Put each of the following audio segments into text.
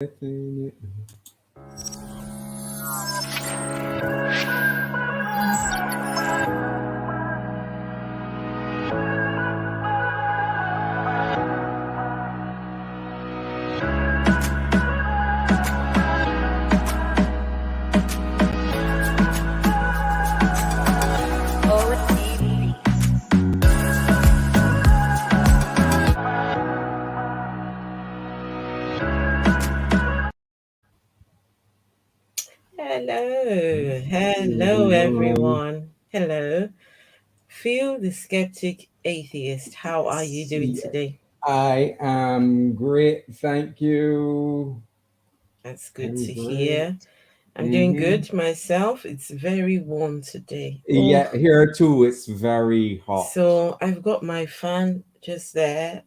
Definitely. Hello everyone. Hello. Phil the Skeptic Atheist. How are you doing today? I am great, thank you. That's good I'm to great. hear. I'm doing Mm-hmm. good myself. It's very warm today. Yeah, here too. It's very hot. So I've got my fan just there,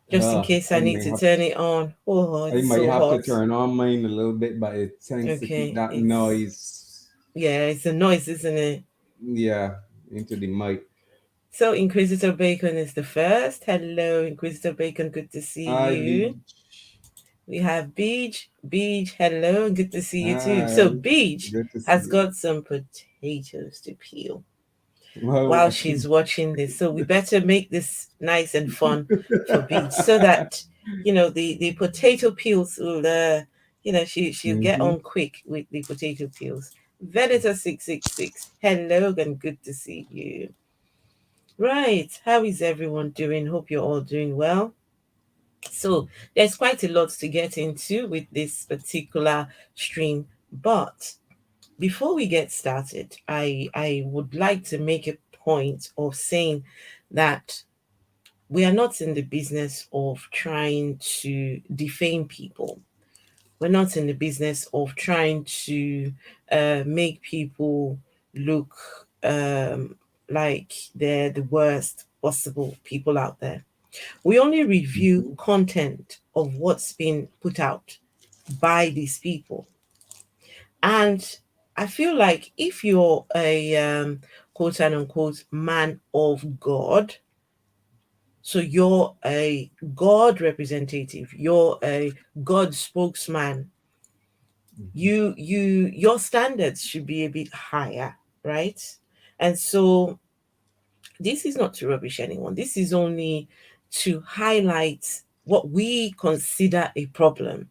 just in case I I need may to have turn it on. Oh, I it's might so have to hot. turn on mine a little bit, but it tends to keep Okay, that noise. it's a noise, isn't it? Yeah, into the mic. So Inquisitor Bacon is the first. Hello, Inquisitor Bacon. Good to see Hi, you. Beach. We have Beach. Beach, hello, good to see you too. So Hi. Beach Good to see has you. got some potatoes to peel while Well, she's watching this. So we better make this nice and fun for Beach so that the potato peels will she'll get hmm on quick with the potato peels. Venator 666, hello and good to see you. Right, how is everyone doing? Hope you're all doing well. So there's quite a lot to get into with this particular stream, but before we get started, I would like to make a point of saying that we are not in the business of trying to defame people. We're not in the business of trying to make people look like they're the worst possible people out there. We only review content of what's been put out by these people. And I feel like if you're a quote unquote man of God, so you're a God representative, you're a God spokesman, your standards should be a bit higher, right? And so this is not to rubbish anyone. This is only to highlight what we consider a problem,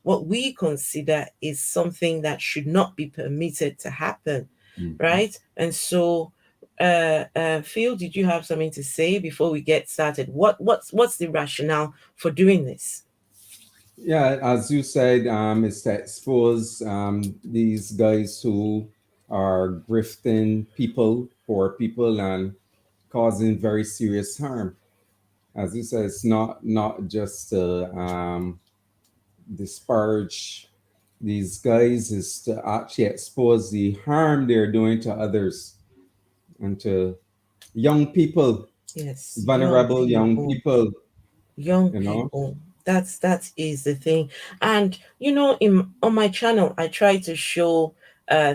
what we consider is something that should not be permitted to happen, Mhm. right? And so, Phil, did you have something to say before we get started? What's the rationale for doing this? Yeah, as you said, it's to expose these guys who are grifting people, poor people, and causing very serious harm. As you said, it's not just to disparage these guys, is to actually expose the harm they're doing to others and to young people, Yes, vulnerable young people, young you know. people. That is the thing. And in on my channel, I try to show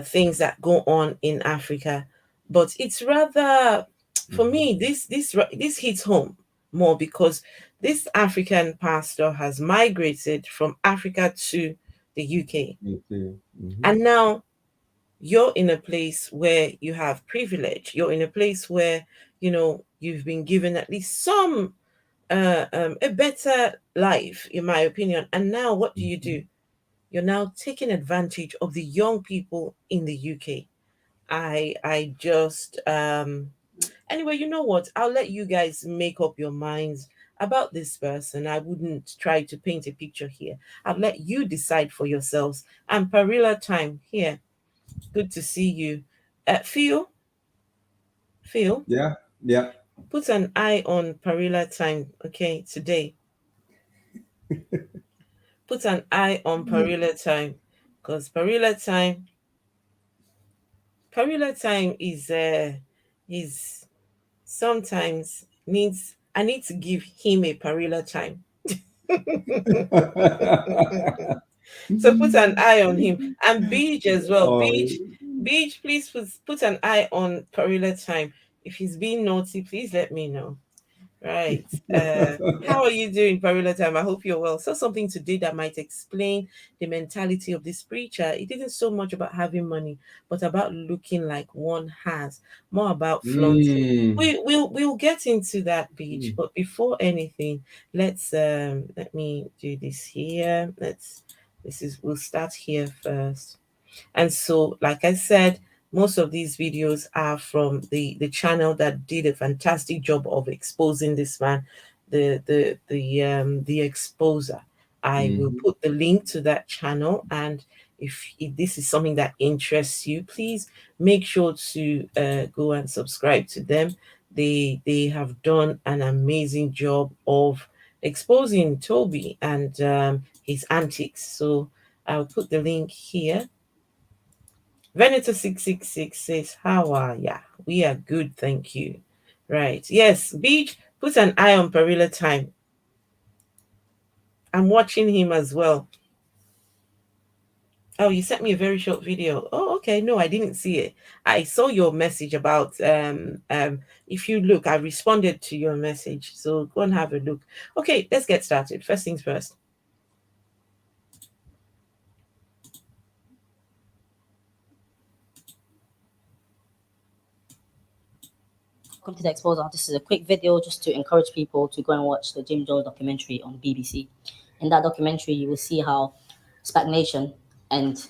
things that go on in Africa, but it's rather for me this hits home more because this African pastor has migrated from Africa to the UK, Mm-hmm. and now you're in a place where you have privilege. You're in a place where you've been given at least some a better life, in my opinion. And now, what do? You're now taking advantage of the young people in the UK. I just anyway, you know what? I'll let you guys make up your minds about this person. I wouldn't try to paint a picture here. I'll let you decide for yourselves. And Parilla time here. Good to see you. Phil, Yeah, yeah. put an eye on Parilla time, okay, today. Put an eye on Parilla time, because Parilla time is sometimes needs. I need to give him a Parilla time. So put an eye on him and Beach as well. Oh, Beach, please put an eye on Parilla time. If he's being naughty, please let me know. Right. How are you doing, Parula Time? I hope you're well. So something today that might explain the mentality of this preacher. It isn't so much about having money, but about looking like one has, more about flaunting. Mm. We'll get into that, Beach. Mm. But before anything, let me do this here. We'll start here first. And so, like I said, most of these videos are from the channel that did a fantastic job of exposing this man, the exposer. I will Mhm. put the link to that channel, and if this is something that interests you, please make sure to go and subscribe to them. They have done an amazing job of exposing Toby and his antics. So I'll put the link here. Venator 666 says, how are ya? We are good, thank you. Right. Yes, Beach, put an eye on Perilla Time. I'm watching him as well. Oh, you sent me a very short video. Oh, okay. No, I didn't see it. I saw your message about if you look, I responded to your message. So go and have a look. Okay, let's get started. First things first. Welcome to the Exposure. This is a quick video just to encourage people to go and watch the Jim Jones documentary on BBC. In that documentary, you will see how SPAC Nation and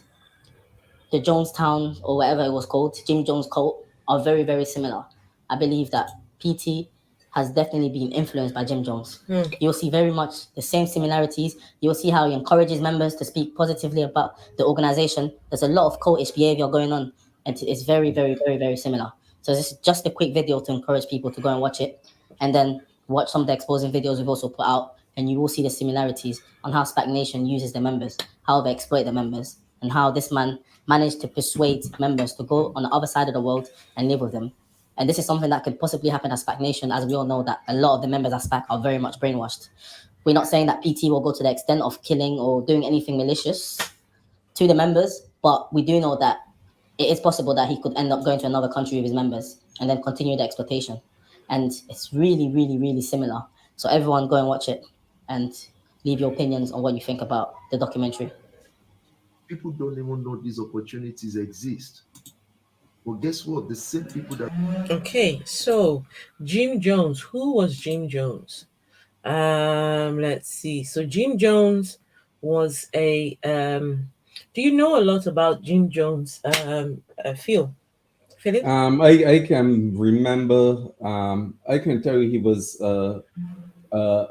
the Jonestown, or whatever it was called, Jim Jones cult, are very, very similar. I believe that PT has definitely been influenced by Jim Jones. You'll see very much the same similarities. You'll see how he encourages members to speak positively about the organization. There's a lot of cultish behavior going on, and it's very, very, very, very similar. So this is just a quick video to encourage people to go and watch it, and then watch some of the exposing videos we've also put out, and you will see the similarities on how SPAC Nation uses the members, how they exploit the members, and how this man managed to persuade members to go on the other side of the world and live with them. And this is something that could possibly happen at SPAC Nation, as we all know that a lot of the members at SPAC are very much brainwashed. We're not saying that PT will go to the extent of killing or doing anything malicious to the members, but we do know that it is possible that he could end up going to another country with his members and then continue the exploitation. And it's really, really, really similar. So everyone go and watch it and leave your opinions on what you think about the documentary. People don't even know these opportunities exist. But guess what? The same people that Okay, so Jim Jones. Who was Jim Jones? Let's see. So Jim Jones was a do you know a lot about Jim Jones, Phil? Philip? I can remember. I can tell you he was uh, uh,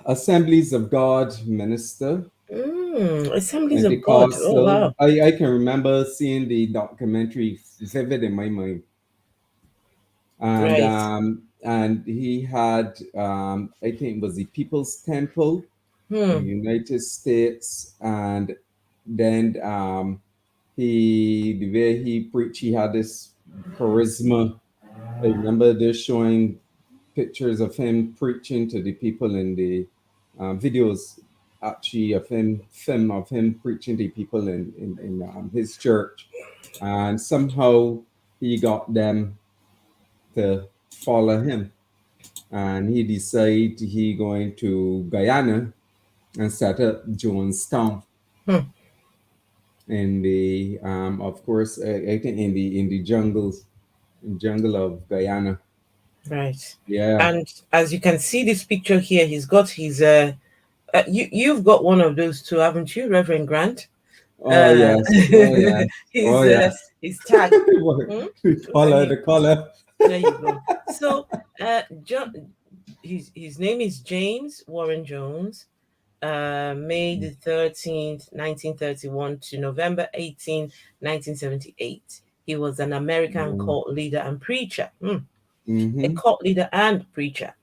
Assemblies of God minister, Assemblies of God. Oh Pentecostal. wow. I can remember seeing the documentary vivid in my mind, Right. and he had I think it was the People's Temple in the United States, and then the way he preached, he had this charisma. I remember they're showing pictures of him preaching to the people in the videos, actually of him, film of him preaching to people in his church, and somehow he got them to follow him, and he decided he going to Guyana and set up Jonestown in the of course I think in the jungle of Guyana. Right. Yeah. And as you can see this picture here, he's got his you've got one of those too, haven't you, Reverend Grant? Oh yes. Oh yes. Oh his yes. his tag. The color, the color. There you go. So John, his name is James Warren Jones. May the 13th, 1931 to November 18th, 1978. He was an American cult leader and preacher. A Mm-hmm. cult leader and preacher.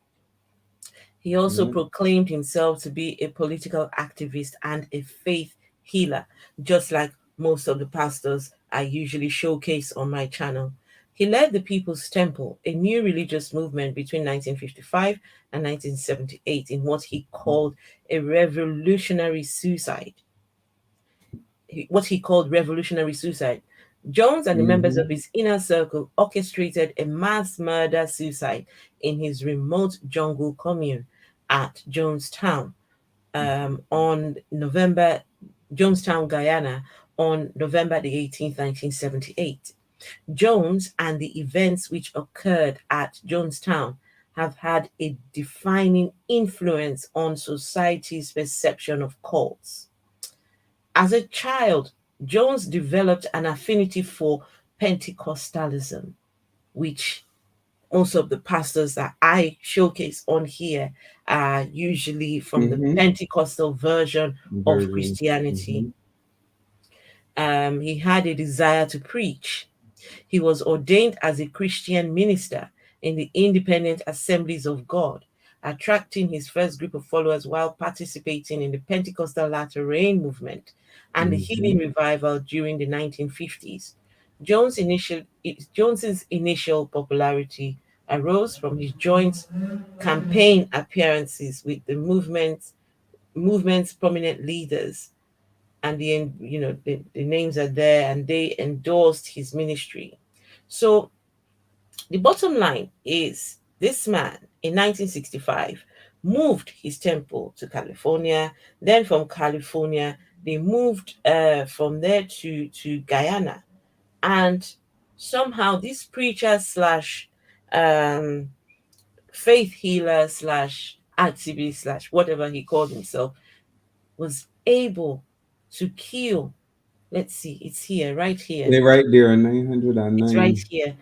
He also Yeah. proclaimed himself to be a political activist and a faith healer, just like most of the pastors I usually showcase on my channel. He led the People's Temple, a new religious movement between 1955 and 1978, in what he called a revolutionary suicide. What he called revolutionary suicide. Jones and the members of Mm-hmm. his inner circle orchestrated a mass murder suicide in his remote jungle commune at Jonestown on November, Jonestown, Guyana, on November the 18th, 1978. Jones and the events which occurred at Jonestown have had a defining influence on society's perception of cults. As a child, Jones developed an affinity for Pentecostalism, which most of the pastors that I showcase on here are usually from the Mm-hmm. Pentecostal version of Version. Christianity. Mm-hmm. He had a desire to preach. He was ordained as a Christian minister in the Independent Assemblies of God, attracting his first group of followers while participating in the Pentecostal Latter Rain movement and the Mm-hmm. Healing Revival during the 1950s. Jones's initial popularity arose from his joint campaign appearances with the movement's prominent leaders, and the names are there, and they endorsed his ministry. So the bottom line is this man in 1965 moved his temple to California. Then from California, they moved from there to Guyana. And somehow this preacher slash um, faith healer slash activist slash whatever he called himself was able to kill. Let's see, it's here, right here. They're right there, It's right 909. here.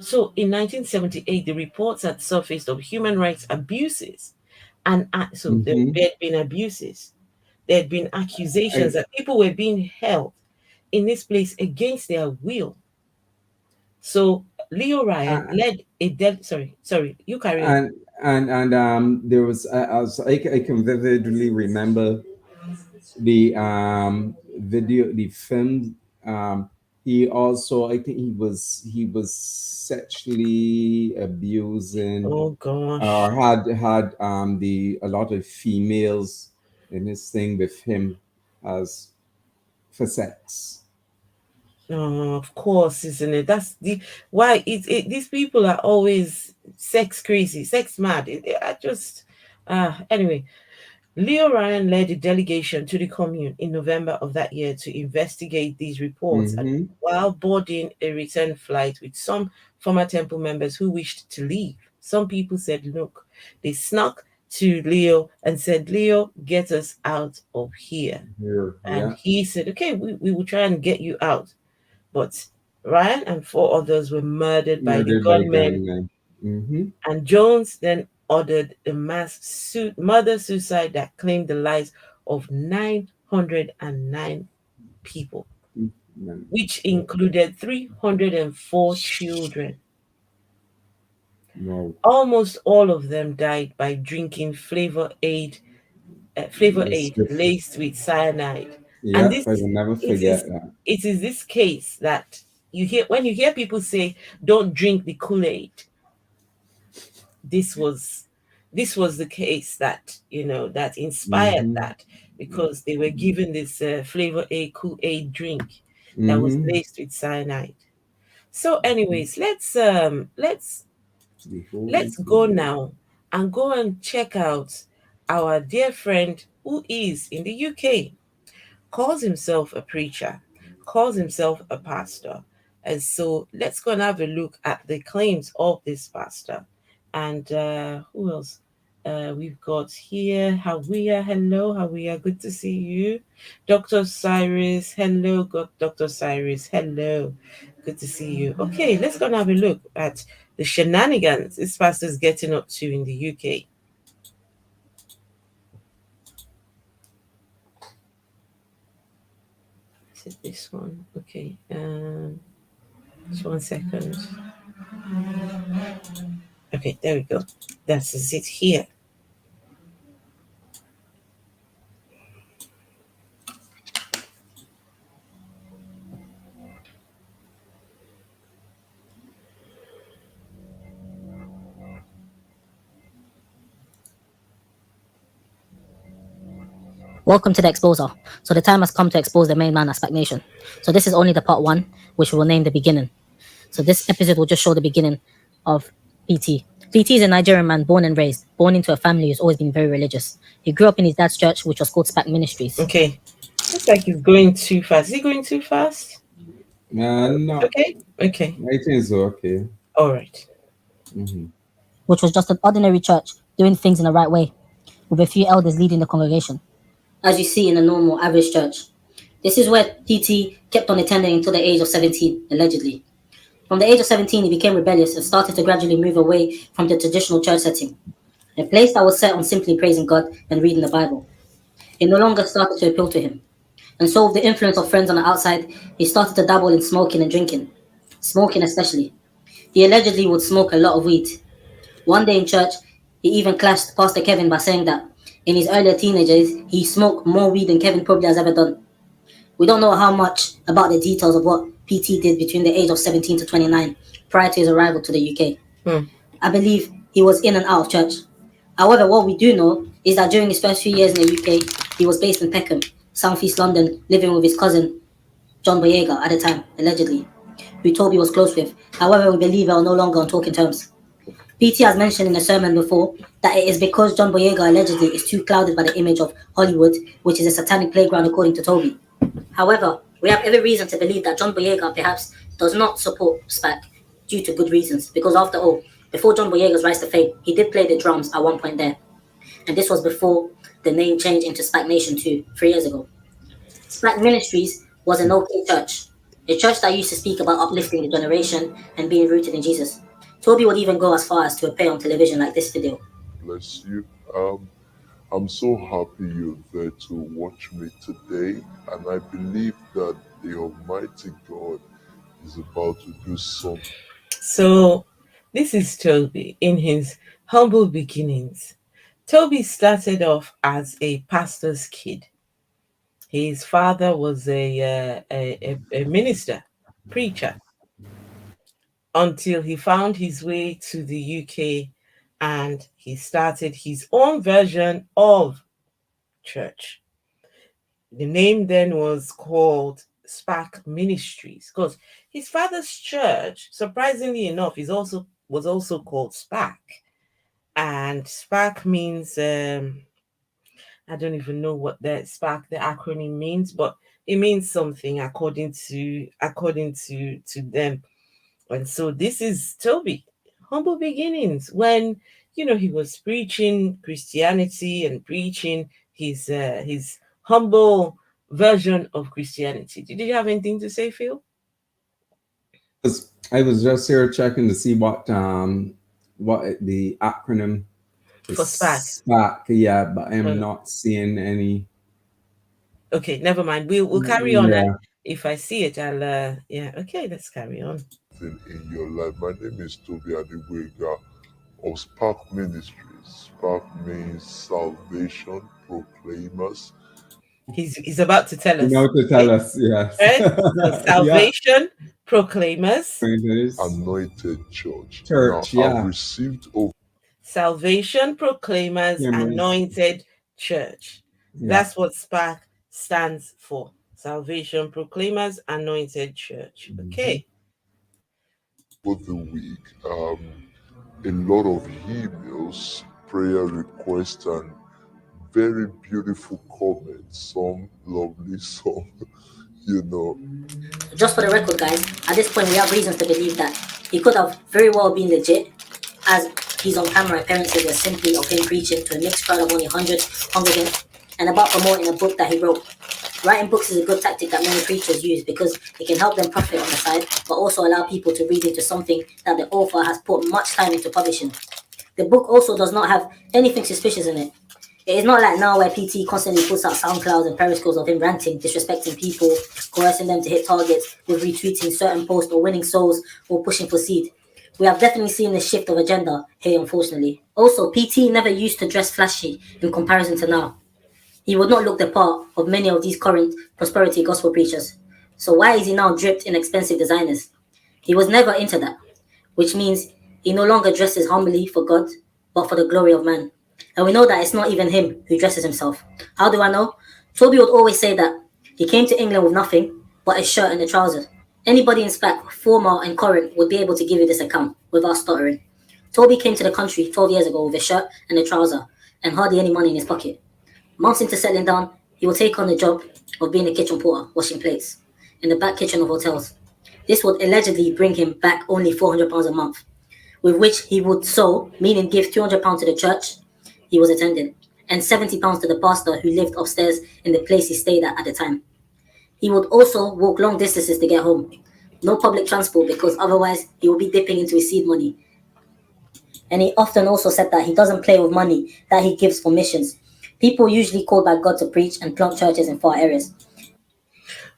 So in 1978, the reports had surfaced of human rights abuses. And so there Mm-hmm. had been abuses. There had been accusations I, that people were being held in this place against their will. So Leo Ryan uh, led sorry, you carry on. and there was I can vividly remember the video, the film. He also, I think he was sexually abusing, Oh or gosh. had the a lot of females in his thing with him as for sex. Oh, of course, isn't it? That's the why these people are always sex crazy, sex mad. I just anyway. Leo Ryan led a delegation to the commune in November of that year to investigate these reports, and Mm-hmm. while boarding a return flight with some former temple members who wished to leave. Some people said, look, they snuck to Leo and said, Leo, get us out of here. Here, And yeah, he said, okay, we will try and get you out. But Ryan and four others were murdered by the murdered by gunmen, gunmen. Mm-hmm. and Jones then ordered a murder suicide that claimed the lives of 909 people, which included 304 children. No, Almost all of them died by drinking flavor it's aid different. laced with cyanide. And Yep, I will never it forget is that. it is this case that you hear when you hear people say, "Don't drink the Kool-Aid." this was this was the case that that inspired Mm-hmm. that, because they were given this flavor a Kool-Aid drink that was Mm-hmm. laced with cyanide. So anyways, The Holy let's go Spirit. now and go and check out our dear friend who is in the UK, calls himself a preacher, calls himself a pastor. And so let's go and have a look at the claims of this pastor. And who else? We've got here Hawia. Hello, Hawia. Good to see you. Dr. Cyrus. Hello, Dr. Cyrus. Hello. Good to see you. Okay, let's go and have a look at the shenanigans this pastor's getting up to in the UK. Is it this one? Okay. Just 1 second. Okay, there we go. That's it here. Welcome to the Exposer. So the time has come to expose the main man at SPAC Nation. So this is only the part one, which we will name the beginning. So this episode will just show the beginning of PT. PT is a Nigerian man born and raised, born into a family who's always been very religious. He grew up in his dad's church, which was called SPAC Ministries. Okay. Looks like he's going too fast. Is he going too fast? No, Okay. Okay. I think it's okay. All right. Which was just an ordinary church doing things in the right way, with a few elders leading the congregation, as you see in a normal average church. This is where PT kept on attending until the age of 17, allegedly. From the age of 17, he became rebellious and started to gradually move away from the traditional church setting, a place that was set on simply praising God and reading the Bible. It no longer started to appeal to him. And so, with the influence of friends on the outside, he started to dabble in smoking and drinking, smoking especially. He allegedly would smoke a lot of weed. One day in church, he even clashed Pastor Kevin by saying that in his earlier teenage years, he smoked more weed than Kevin probably has ever done. We don't know how much about the details of what PT did between the age of 17 to 29 prior to his arrival to the UK. I believe he was in and out of church. However, what we do know is that during his first few years in the UK, he was based in Peckham, South East London, living with his cousin, John Boyega, at the time, allegedly, who Tobi was close with. However, we believe they are no longer on talking terms. PT has mentioned in a sermon before that it is because John Boyega allegedly is too clouded by the image of Hollywood, which is a satanic playground according to Tobi. However, we have every reason to believe that John Boyega perhaps does not support SPAC due to good reasons, because after all, before John Boyega's rise to fame, he did play the drums at one point there. And this was before the name changed into SPAC Nation 2, 3 years ago. SPAC Ministries was an okay church, a church that used to speak about uplifting the generation and being rooted in Jesus. Tobi would even go as far as to appear on television like this video. Bless you. I'm so happy you're there to watch me today, and I believe that the Almighty God is about to do something. So, this is Tobi in his humble beginnings. Tobi started off as a pastor's kid. His father was a minister, preacher, until he found his way to the UK and he started his own version of church. The name then was called SPAC Ministries because his father's church, surprisingly enough, was also called SPAC. And SPAC means I don't even know what the SPAC, the acronym means, but it means something according to them. And so this is Tobi, humble beginnings, when he was preaching Christianity and preaching his humble version of Christianity. Did you have anything to say, Phil? I was just here checking to see what the acronym is. For SPAC. SPAC, yeah, but I'm not seeing any. Okay, never mind. We'll carry on. And if I see it, I'll okay, let's carry on. In your life. My name is Tobi Adegboyega of SPAC Ministries. SPAC means Salvation Proclaimers. He's about to tell us. To tell us, yes. Right? So Salvation Proclaimers Anointed Church. I've received over Salvation Proclaimers Anointed Church. That's what SPAC stands for. Salvation Proclaimers Anointed Church. Okay. for the week, a lot of emails, prayer requests, and very beautiful comments. Some lovely, some, Just for the record, guys, at this point we have reasons to believe that he could have very well been legit, as his on camera appearances were simply of him preaching to a mixed crowd of only 100 congregants and about promoting a book that he wrote. Writing books is a good tactic that many preachers use because it can help them profit on the side, but also allow people to read into something that the author has put much time into publishing. The book also does not have anything suspicious in it. It is not like now where PT constantly puts out SoundClouds and Periscopes of him ranting, disrespecting people, coercing them to hit targets with retweeting certain posts or winning souls or pushing for seed. We have definitely seen a shift of agenda here, unfortunately. Also, PT never used to dress flashy in comparison to now. He would not look the part of many of these current prosperity gospel preachers. So why is he now dripped in expensive designers? He was never into that, which means he no longer dresses humbly for God, but for the glory of man. And we know that it's not even him who dresses himself. How do I know? Toby would always say that he came to England with nothing but a shirt and a trousers. Anybody in SPAC, former and current, would be able to give you this account without stuttering. Toby came to the country 12 years ago with a shirt and a trouser and hardly any money in his pocket. Months into settling down, he would take on the job of being a kitchen porter, washing plates, in the back kitchen of hotels. This would allegedly bring him back only £400 a month, with which he would sow, meaning give £200 to the church he was attending, and £70 to the pastor who lived upstairs in the place he stayed at the time. He would also walk long distances to get home. No public transport because otherwise he would be dipping into his seed money. And he often also said that he doesn't play with money that he gives for missions. People usually called by God to preach and plant churches in far areas.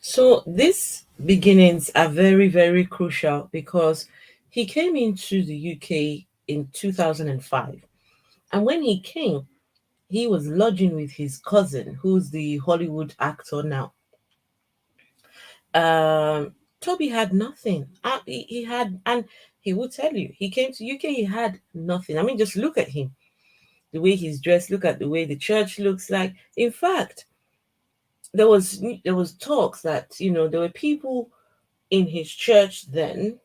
So these beginnings are very, very crucial because he came into the UK in 2005. And when he came, he was lodging with his cousin, who's the Hollywood actor now. Toby had nothing. He had, and he will tell you, he came to UK, he had nothing. I mean, just look at him, the way he's dressed, look at the way the church looks like. In fact, there was talks that, there were people in his church then.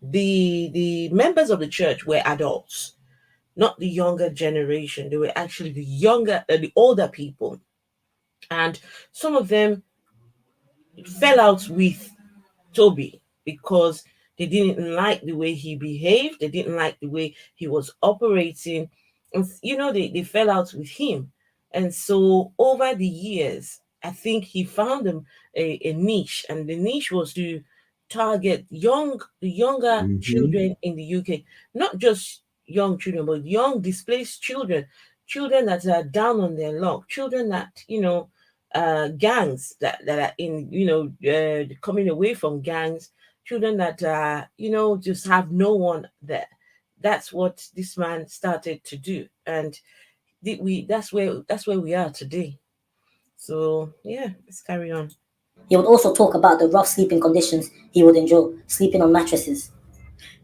The members of the church were adults, not the younger generation. They were actually the older people, and some of them fell out with Toby because they didn't like the way he behaved. They didn't like the way he was operating, and they fell out with him. And so over the years, I think he found a niche, and the niche was to target the younger children in the UK, not just young children, but young displaced children that are down on their luck, children that gangs that are in coming away from gangs, children that just have no one there. That's what this man started to do, and that's where we are today. So yeah, let's carry on. He would also talk about the rough sleeping conditions he would endure, sleeping on mattresses.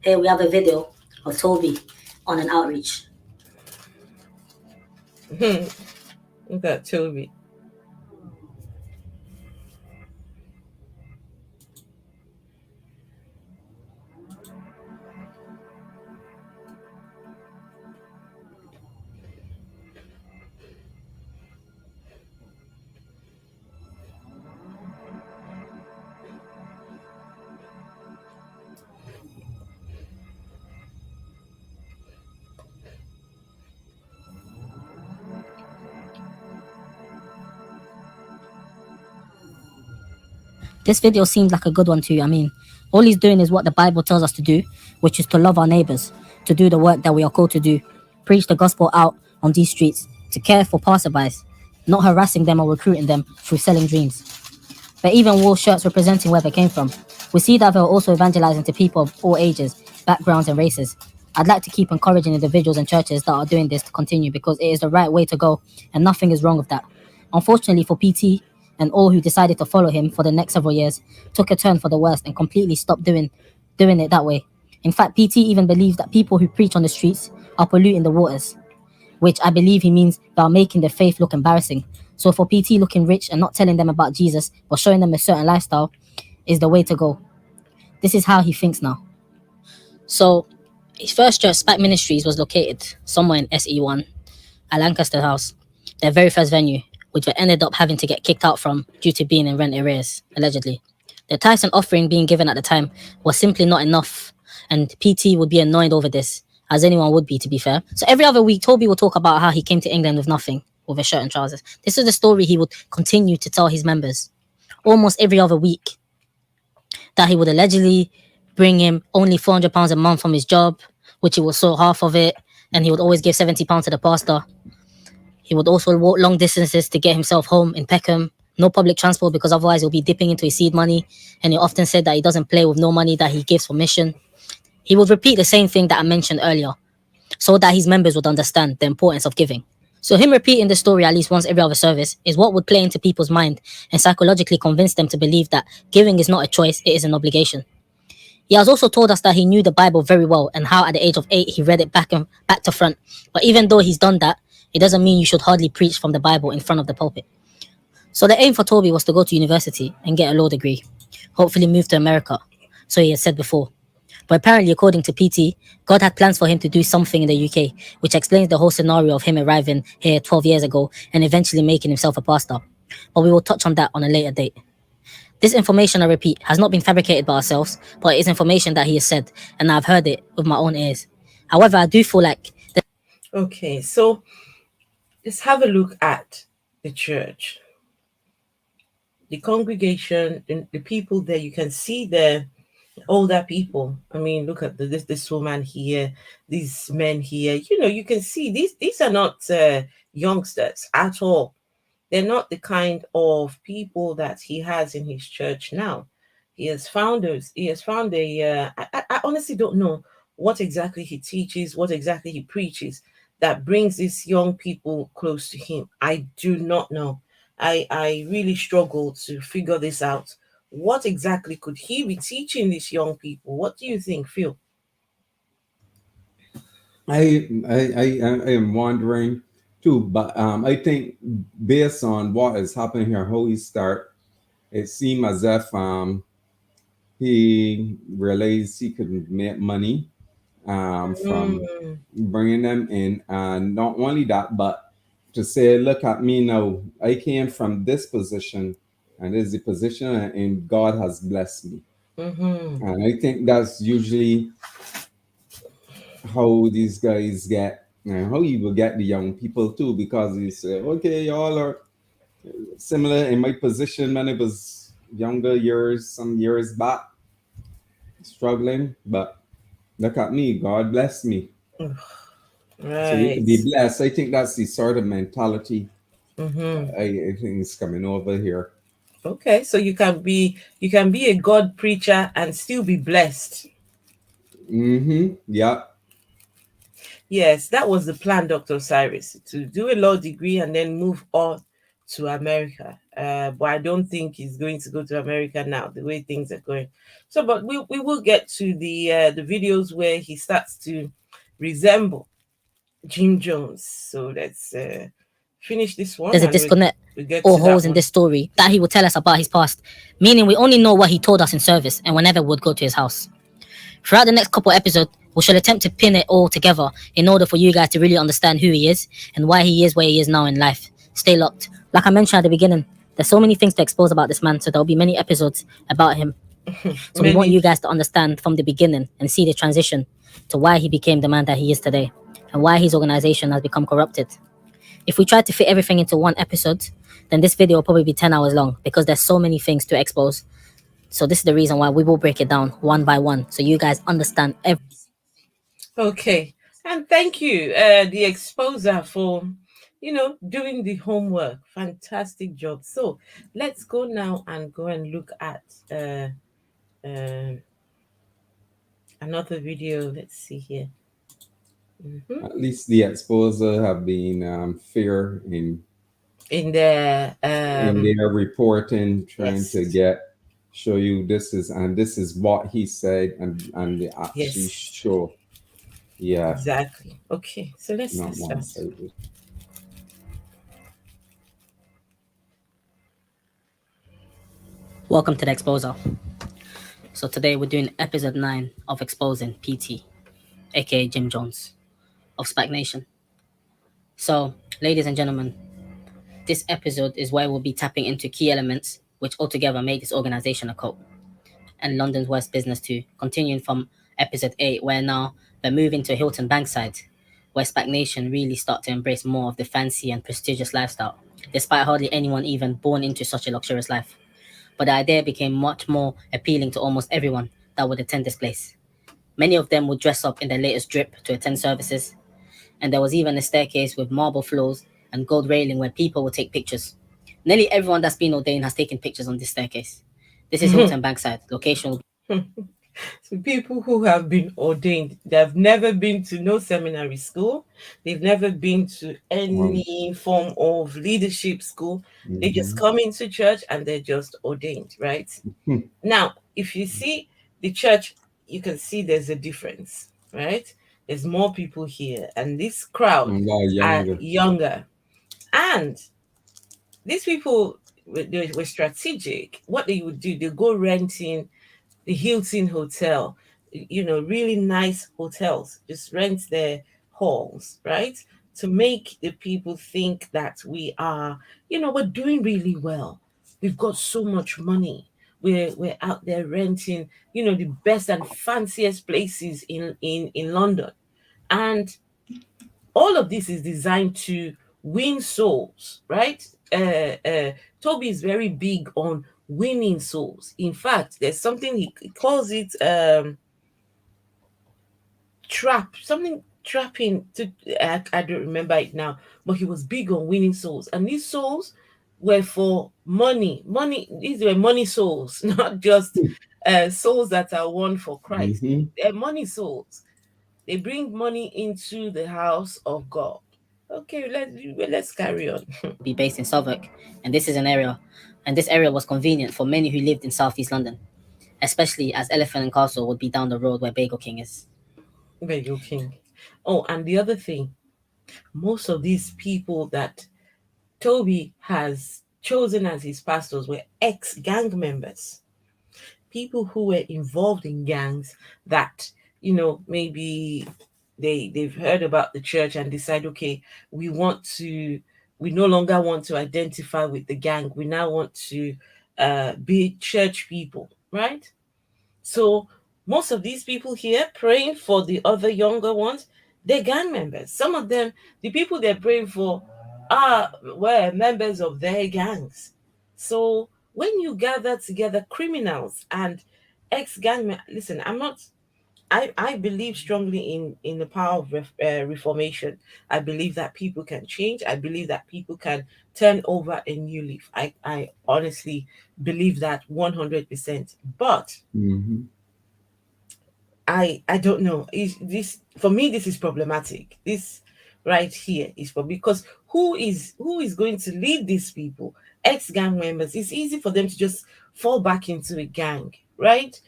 Here we have a video of Toby on an outreach. Look at Toby. This video seems like a good one too. I mean, all he's doing is what the Bible tells us to do, which is to love our neighbors, to do the work that we are called to do, preach the gospel out on these streets, to care for passerbys, not harassing them or recruiting them through selling dreams. But even wore shirts representing where they came from. We see that they're also evangelizing to people of all ages, backgrounds and races. I'd like to keep encouraging individuals and churches that are doing this to continue because it is the right way to go and nothing is wrong with that. Unfortunately for PT, and all who decided to follow him for the next several years took a turn for the worst and completely stopped doing it that way. In fact, PT even believes that people who preach on the streets are polluting the waters, which I believe he means they are making their faith look embarrassing. So for PT, looking rich and not telling them about Jesus but showing them a certain lifestyle is the way to go. This is how he thinks now. So his first church, SPAC Ministries, was located somewhere in SE1 at Lancaster House, their very first venue, which they ended up having to get kicked out from due to being in rent arrears, allegedly. The tithes and offering being given at the time was simply not enough, and PT would be annoyed over this, as anyone would be, to be fair. So every other week, Toby would talk about how he came to England with nothing, with a shirt and trousers. This is the story he would continue to tell his members, almost every other week, that he would allegedly bring him only £400 a month from his job, which he would sow half of it, and he would always give £70 to the pastor. He would also walk long distances to get himself home in Peckham. No public transport because otherwise he'll be dipping into his seed money. And he often said that he doesn't play with no money that he gives for mission. He would repeat the same thing that I mentioned earlier so that his members would understand the importance of giving. So him repeating the story at least once every other service is what would play into people's mind and psychologically convince them to believe that giving is not a choice, it is an obligation. He has also told us that he knew the Bible very well and how at the age of 8 he read it back to front. But even though he's done that, it doesn't mean you should hardly preach from the Bible in front of the pulpit. So the aim for Toby was to go to university and get a law degree, hopefully move to America, so he had said before. But apparently, according to PT, God had plans for him to do something in the UK, which explains the whole scenario of him arriving here 12 years ago and eventually making himself a pastor. But we will touch on that on a later date. This information, I repeat, has not been fabricated by ourselves, but it is information that he has said, and I've heard it with my own ears. However, I do feel like Okay, so let's have a look at the church, the congregation, the people there. You can see the older people. I mean, look at this woman here, these men here. You know, you can see these are not youngsters at all. They're not the kind of people that he has in his church now. He has founders. He has found a. I honestly don't know what exactly he teaches, what exactly he preaches that brings these young people close to him. I do not know. I really struggle to figure this out. What exactly could he be teaching these young people? What do you think, Phil? I am wondering too, but I think based on what is happening here, how he start, it seemed as if he realized he could make money from Mm, bringing them in, and not only that, but to say, look at me now, I came from this position, and this is the position, and God has blessed me. mm-hmm, And I think that's usually how these guys get, and how you will get the young people too, because you say, okay, y'all are similar in my position when I was younger years, some years back, struggling, but look at me, God bless me. So you can right. be blessed. I think that's the sort of mentality Mm-hmm. I think is coming over here. Okay, so you can be a God preacher and still be blessed. Mm-hmm. Yeah. Yes, that was the plan, Dr. Cyrus, to do a law degree and then move on to America. But I don't think he's going to go to America now, the way things are going. So, but we will get to the videos where he starts to resemble Jim Jones. So let's finish this one there's a and disconnect we get or to that holes in one. this story that he will tell us about his past, meaning we only know what he told us in service and whenever we would go to his house. Throughout the next couple episodes, we shall attempt to pin it all together in order for you guys to really understand who he is and why he is where he is now in life. Stay locked. Like I mentioned at the beginning, there's so many things to expose about this man, so there'll be many episodes about him. So we want Many. you guys to understand from the beginning and see the transition to why he became the man that he is today and why his organization has become corrupted. If we try to fit everything into one episode, then this video will probably be 10 hours long because there's so many things to expose. So this is the reason why we will break it down one by one so you guys understand everything. Okay. And thank you, the exposer, for doing the homework. Fantastic job. So let's go now and go and look at uh, another video. Let's see here. Mhm. At least the exposure have been fair In the in their reporting, trying yes, to show you this is what he said, and they actually yes, show. Yeah, exactly. Okay, so let's not one start. sided. Welcome to the Exposer. So today we're doing episode 9 of Exposing PT, aka Jim Jones of SPAC Nation. So, ladies and gentlemen, this episode is where we'll be tapping into key elements which altogether make this organization a cult and London's worst business too, continuing from episode 8 where now we're moving to Hilton Bankside, where SPAC Nation really start to embrace more of the fancy and prestigious lifestyle, despite hardly anyone even born into such a luxurious life. But the idea became much more appealing to almost everyone that would attend this place. Many of them would dress up in their latest drip to attend services, and there was even a staircase with marble floors and gold railing where people would take pictures. Nearly everyone that's been ordained has taken pictures on this staircase. This is Hilton Bankside. Location will So people who have been ordained, they've never been to no seminary school, they've never been to Wow. any form of leadership school. They just Mm-hmm. come into church and they're just ordained, right? Now, if you see the church, you can see there's a difference, right? There's more people here, and this crowd And they're are younger. younger. And these people they were strategic. What they would do, they go renting the Hilton Hotel, really nice hotels, just rent their halls, right? To make the people think that we are, we're doing really well. We've got so much money. We're out there renting, the best and fanciest places in London. And all of this is designed to win souls, right? Toby is very big on winning souls. In fact, there's something he calls it something trapping. I don't remember it now, but he was big on winning souls, and these souls were for money. Money. These were money souls, not just souls that are won for Christ. Mm-hmm. They're money souls. They bring money into the house of God. Okay, let's carry on. Be based in Southwark, and this area was convenient for many who lived in Southeast London, especially as Elephant and Castle would be down the road where Bagel King is. Very King. Oh, and the other thing, most of these people that Toby has chosen as his pastors were ex-gang members, people who were involved in gangs that, maybe they've heard about the church and decide, okay, we no longer want to identify with the gang. We now want to be church people, right? So most of these people here praying for the other younger ones, they're gang members. Some of them, the people they're praying for, were members of their gangs. So when you gather together criminals and ex-gang men, listen, I believe strongly in the power of reformation. I believe that people can change. I believe that people can turn over a new leaf. I honestly believe that 100%. But Mm-hmm. I don't know. Is this for me? This is problematic. This right here is for because who is going to lead these people? Ex gang members. It's easy for them to just fall back into a gang, right?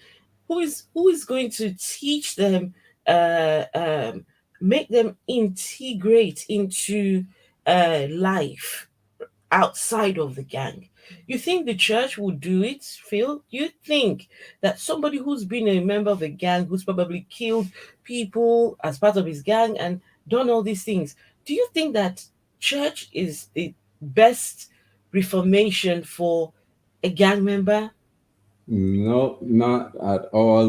Who is going to teach them, make them integrate into life outside of the gang? You think the church would do it, Phil? You think that somebody who's been a member of a gang, who's probably killed people as part of his gang and done all these things, do you think that church is the best reformation for a gang member? No, not at all.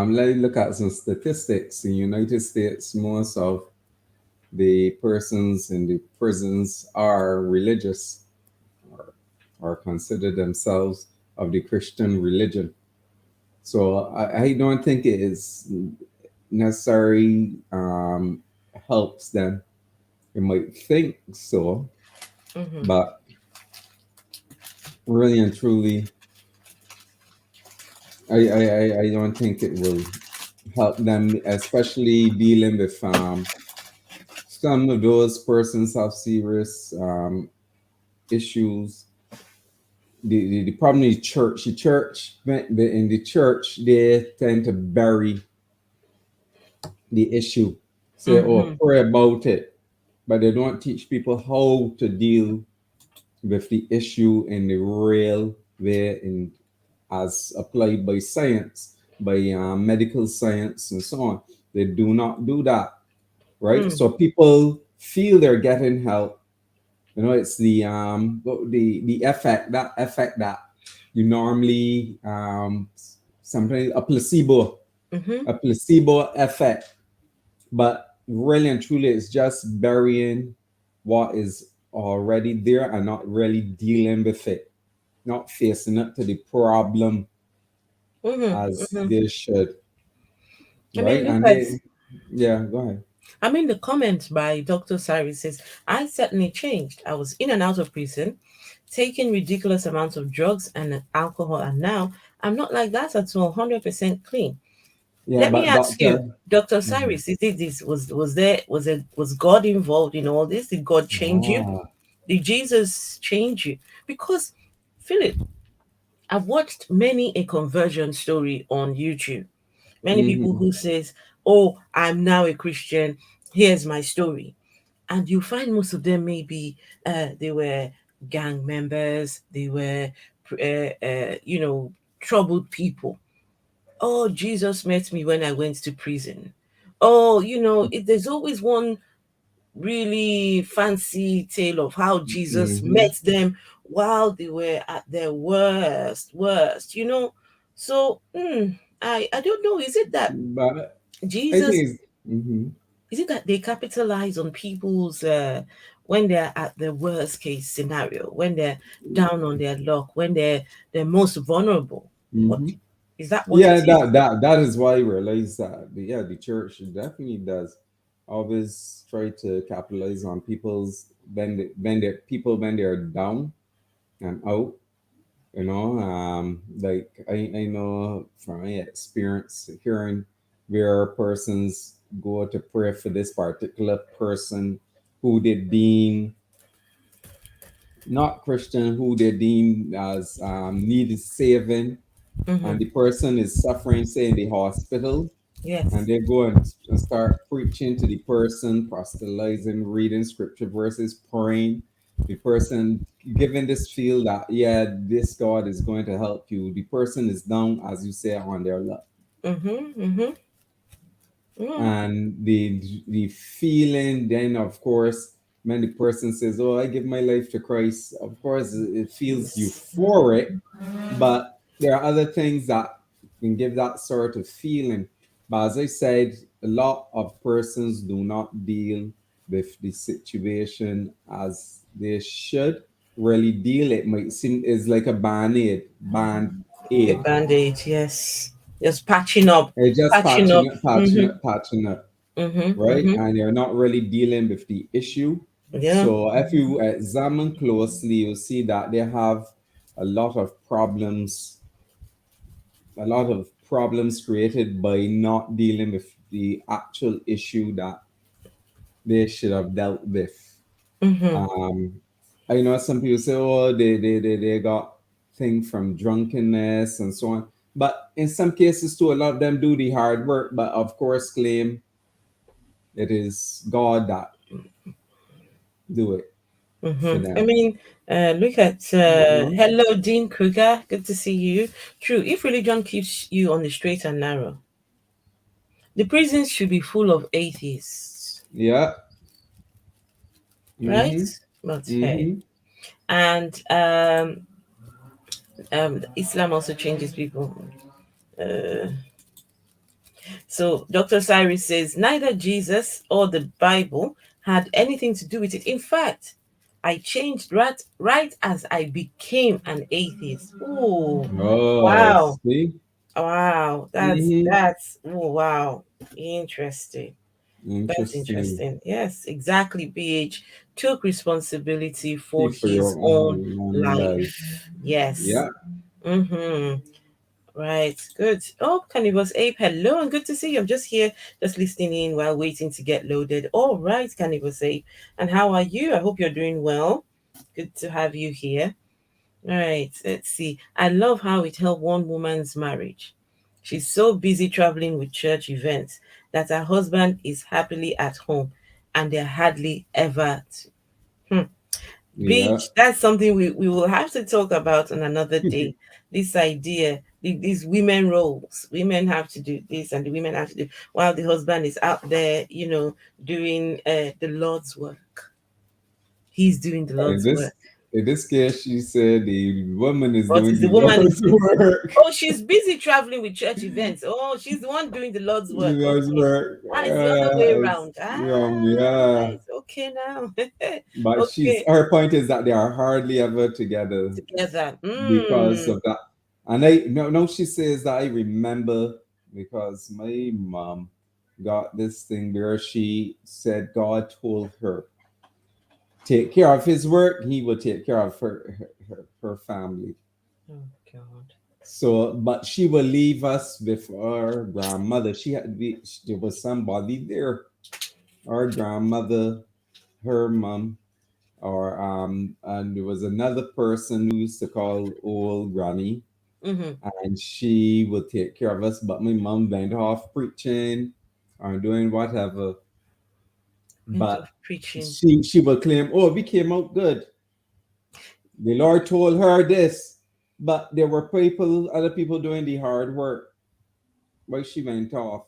Let's look at some statistics. In the United States, most of the persons in the prisons are religious or, or consider themselves of the Christian religion. So I don't think it is necessary helps them. You might think so, Mm-hmm. but really and truly, I don't think it will help them, especially dealing with some of those persons have serious issues. The problem is church. In the church, they tend to bury the issue. Say, oh, Mm-hmm. pray about it. But they don't teach people how to deal with the issue in the real way, as applied by science, by medical science, and so on. They do not do that, right? Mm. So people feel they're getting help. It's the effect that you normally sometimes Mm-hmm. a placebo effect, but really and truly, it's just burying what is already there and not really dealing with it, not facing up to the problem Mm-hmm. as Mm-hmm. they should, I mean, right? look And at yeah, go ahead. the comment by Dr. Cyrus says, I certainly changed. I was in and out of prison, taking ridiculous amounts of drugs and alcohol, and now I'm not like that at all, 100% clean. Yeah, Let me but ask you, doctor. Dr. Mhm. Cyrus, is it this was God involved in all this? Did God change you? Ah, Did Jesus change you? Because Philip, I've watched many a conversion story on YouTube. Many people mhm. who says, oh, I'm now a Christian, here's my story. And you find most of them maybe they were gang members, they were, troubled people. Oh, Jesus met me when I went to prison. Oh, there's always one really fancy tale of how Jesus Mm-hmm. met them while they were at their worst. So I don't know. But I think Jesus it's, mhm. is it that they capitalize on people's when they're at the worst case scenario, when they're down on their luck, when they're most vulnerable? What Mhm. is that? What it Yeah, is? that is why I realize that. Yeah, the church definitely does always try to capitalize on people's when they're down and out. Like I know from my experience hearing where persons go to pray for this particular person who they deem not Christian, who they deem as needed saving, and Mm-hmm. the person is suffering, say in the hospital, and Yes. they go and start preaching to the person, proselytizing, reading scripture verses, praying. The person giving this feel that yeah, this God is going to help you. The person is down, as you say, on their luck, Mm-hmm. Mm-hmm. Mm. and the feeling then, of course, when the person says, "Oh, I give my life to Christ," of course, it feels euphoric, but there are other things that can give that sort of feeling. But as I said, a lot of persons do not deal with the situation as they should really deal. It might seem is like a band A aid. band-aid, yes. Just patching up, It's just patching up. Mm-hmm. patching up, Mm-hmm. right? Mm-hmm. And you're not really dealing with the issue. Yeah. So if you examine closely, you'll see that they have a lot of problems a lot of problems created by not dealing with the actual issue that they should have dealt with. Mm-hmm. Um, I know some people say, oh, they got things from drunkenness and so on. But in some cases, too, a lot of them do the hard work, but of course, claim it is God that do it for Mm-hmm. I them. mean, look at You know? hello, Dean Kruger. Good to see you. True. If religion keeps you on the straight and narrow, the prisons should be full of atheists, Yeah. right? Mm-hmm. But hey, Mm-hmm. and Islam also changes people. Uh, so Dr. Cyrus says neither Jesus or the Bible had anything to do with it. In fact, I changed right as I became an atheist. Oh, Oh, wow. see? Wow. Mm-hmm. Oh, wow. Interesting. That's Interesting. interesting. Yes, exactly. BH took responsibility for See for his your own own life. life. Yes. Yeah. Mm-hmm. Right. Good. Oh, Carnivorous Ape. Hello and good to see you. I'm just here, just listening in while waiting to get loaded. All right, Carnivorous Ape. And how are you? I hope you're doing well. Good to have you here. All right. Let's see. I love how it helped one woman's marriage. She's so busy traveling with church events that her husband is happily at home and they're hardly ever. Hmm. Yeah. Beach, that's something we will have to talk about on another day. This idea, these women roles. Women have to do this and the women have to do while the husband is out there, doing the Lord's work. He's doing the In Lord's this work. in this case, she said the woman is What doing is the the woman is Lord's doing? work. Oh, she's busy traveling with church events. Oh, she's the one doing the Lord's The work. Lord's Okay. work. Ah, it's the other way It's around. Ah, yeah. right. Okay now. But she's Okay. her point is that they are hardly ever together Together. because Mm. of that. And I no, she says that I remember because my mom got this thing where she said God told her take care of his work, he will take care of her family. Oh God. So, but she will leave us with our grandmother. There was somebody there, our grandmother, her mom, or and there was another person who used to call old granny, Mm-hmm. and she would take care of us. But my mom went off preaching, or doing whatever, End of but preaching. she will claim, oh, we came out good. The Lord told her this, but there were other people doing the hard work. But she went off.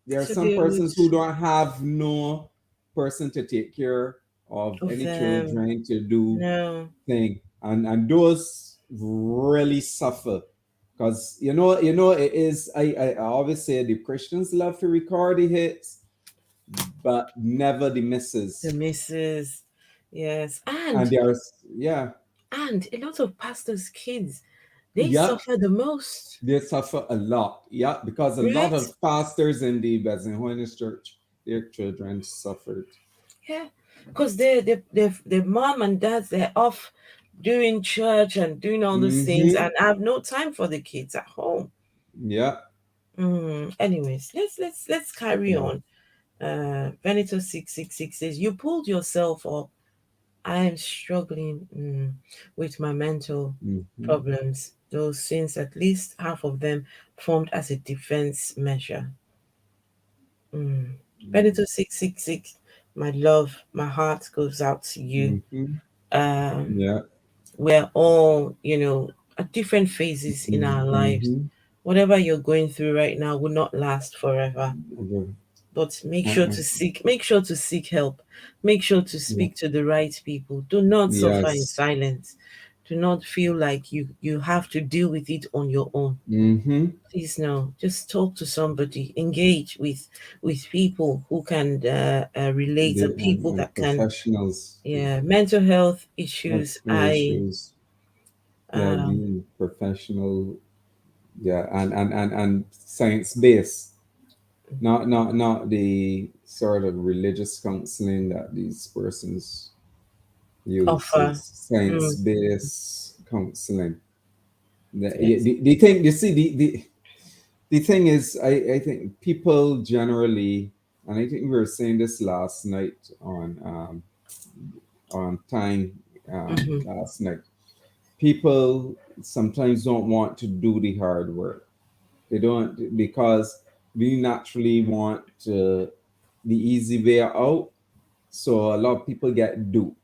There are So some they would persons who don't have no person to take care of of any them. children to do No. thing, and those really suffer because you know it is. I always say the Christians love to record the hits, but never the The misses. missus. Yes. And there's yeah, And a lot of pastors' kids, they yeah, suffer the most. they suffer a lot. Yeah, because a lot Right? of pastors in the Besley Holiness Church, their children suffered. Yeah. Because their mom and dads, they're off doing church and doing all those things Mm-hmm. and have no time for the kids at home. Yeah. Anyways, let's carry Yeah. on. Veneto 666 says, you pulled yourself up. I am struggling with my mental Mm-hmm. problems, though since at least half of them formed as a defense measure. Mm. Veneto 666, my love, my heart goes out to you. Mm-hmm. Um, Yeah. we're all, at different phases in our lives. Mm-hmm. Whatever you're going through right now will not last forever. But Uh-uh. make sure to seek help. Make sure to Yeah. speak to the right people. Do not suffer in Yes. silence. Do not feel like you have to deal with it on your own. Mm-hmm. Please no, just talk to somebody. Engage with people who can relate, and people And that can. professionals, Yeah, mental health issues. I issues. Yeah, um being professional. Yeah, and science based. Not the sort of religious counseling that these persons use. offer. It's science Mm, based counseling. yes. The thing you see the thing is I think people generally, and I think we were saying this last night on time Hmm. last night. People sometimes don't want to do the hard work. They don't because we naturally want the easy way out. So a lot of people get duped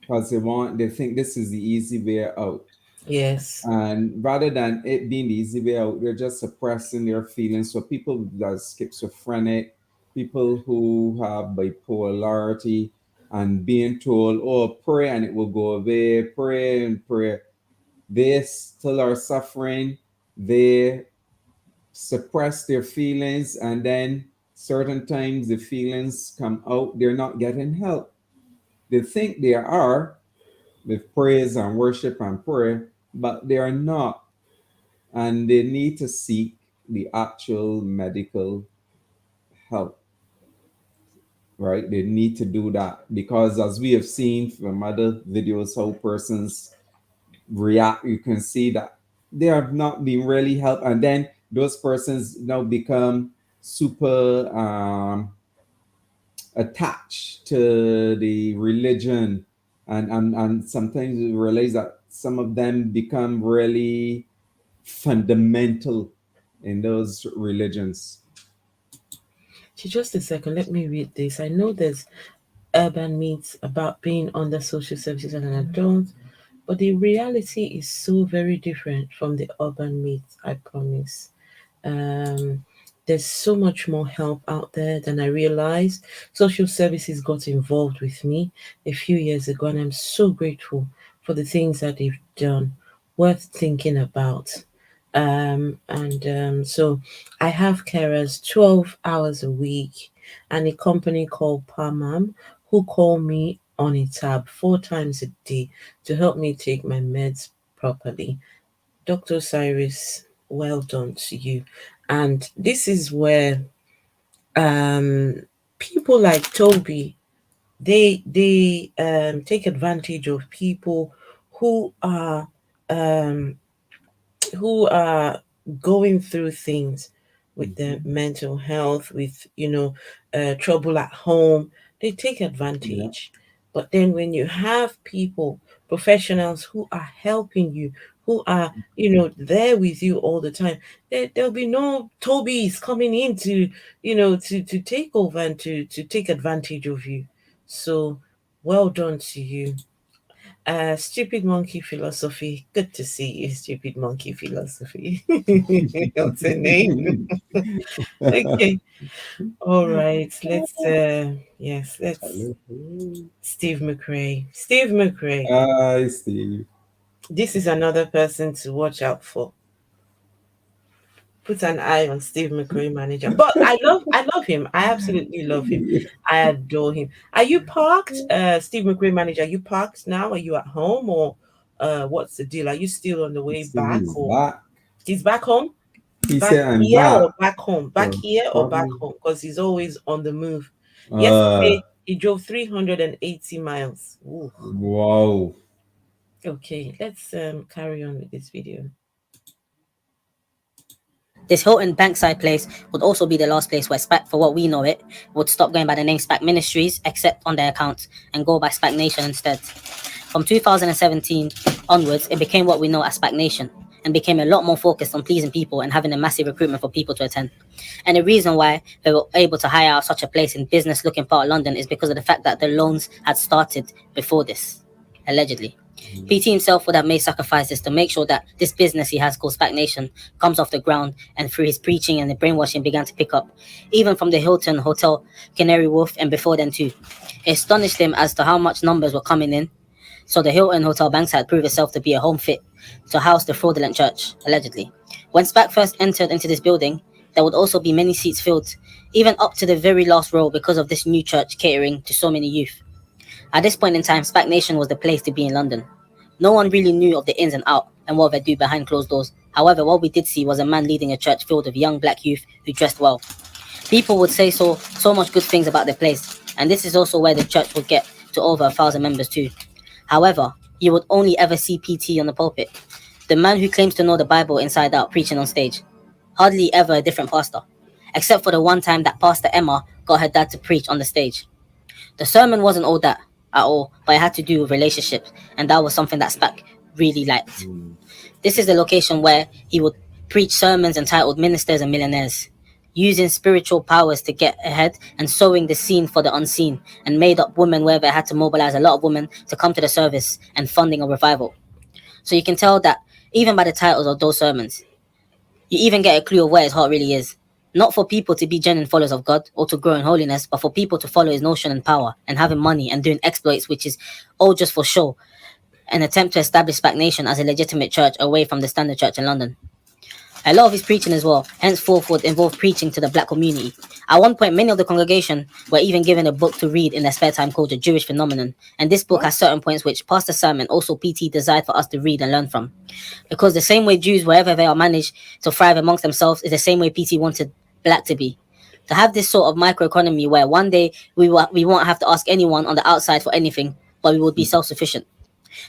because they think this is the easy way out. Yes. And rather than it being the easy way out, they're just suppressing their feelings. So people that are schizophrenic, people who have bipolarity, and being told, "Oh, pray and it will go away. Pray and pray." They still are suffering. They suppress their feelings, and then certain times the feelings come out. They're not getting help. They think they are with praise and worship and prayer, but they are not, and they need to seek the actual medical help, right? They need to do that because, as we have seen from other videos, how persons react, you can see that they have not been really helped, and then those persons now become super attached to the religion, and sometimes you realize that some of them become really fundamental in those religions. Just a second, let me read this. I know there's urban myths about being under social services as an adult, but the reality is so very different from the urban myths, I promise. Um, there's so much more help out there than I realized. Social services got involved with me a few years ago, and I'm so grateful for the things that they've done, worth thinking about. So I have carers 12 hours a week and a company called Palmam who call me on a tab 4 times a day to help me take my meds properly. Dr. Cyrus, well done to you. And this is where um, people like Toby, they take advantage of people who are um, who are going through things with their Mhm. mental health, with trouble at home. They take Yeah. advantage. But then when you have people, professionals who are helping you who are, there with you all the time. There'll be no Tobis coming in to, to take over and to take advantage of you. So well done to you. Stupid monkey philosophy. Good to see you, stupid monkey philosophy. What's a name? Okay. All right. Let's Steve McRae. Steve McRae. Hi, Steve. This is another person to watch out for. Put an eye on Steve McRae manager. But I love him. I absolutely love him. I adore him. Are you parked, Steve McRae manager? Are you parked now? Are you at home, or what's the deal? Are you still on the way So back, he's or back. he's back home? He Back said, I'm here back. or back home? Back here or back Probably. home? Because he's always on the move. Uh, Yesterday he drove 380 miles. Ooh. wow. Okay, let's carry on with this video. This Hilton Bankside place would also be the last place where SPAC, for what we know it, would stop going by the name SPAC Ministries, except on their accounts, and go by SPAC Nation instead. From 2017 onwards, it became what we know as SPAC Nation, and became a lot more focused on pleasing people and having a massive recruitment for people to attend. And the reason why they were able to hire out such a place in business-looking part of London is because of the fact that the loans had started before this, allegedly. PT himself would have made sacrifices to make sure that this business he has called SPAC Nation comes off the ground, and through his preaching and the brainwashing began to pick up, even from the Hilton Hotel, Canary Wharf, and before then too. It astonished him as to how much numbers were coming in, so the Hilton Hotel Bankside proved itself to be a home fit to house the fraudulent church, allegedly. When SPAC first entered into this building, there would also be many seats filled, even up to the very last row because of this new church catering to so many youth. At this point in time, SPAC Nation was the place to be in London. No one really knew of the ins and out and what they do behind closed doors. However, what we did see was a man leading a church filled with young black youth who dressed well. People would say so much good things about the place, and this is also where the church would get to over 1,000 members too. However, you would only ever see PT on the pulpit, the man who claims to know the Bible inside out preaching on stage. Hardly ever a different pastor, except for the one time that Pastor Emma got her dad to preach on the stage. The sermon wasn't all that at all, but it had to do with relationships, and that was something that SPAC really liked. This is the location where he would preach sermons entitled Ministers and Millionaires, using spiritual powers to get ahead and sowing the scene for the unseen, and made up women where they had to mobilize a lot of women to come to the service and funding a revival. So you can tell that even by the titles of those sermons, you even get a clue of where his heart really is. Not for people to be genuine followers of God or to grow in holiness, but for people to follow his notion and power and having money and doing exploits, which is all just for show, an attempt to establish SPAC Nation as a legitimate church away from the standard church in London. A lot of his preaching as well, henceforth, would involve preaching to the black community. At one point, many of the congregation were even given a book to read in their spare time called The Jewish Phenomenon, and this book has certain points which Pastor Sam and also PT desired for us to read and learn from. Because the same way Jews, wherever they are, managed to thrive amongst themselves is the same way PT wanted black to be. To have this sort of microeconomy where one day we won't have to ask anyone on the outside for anything, but we would be self-sufficient.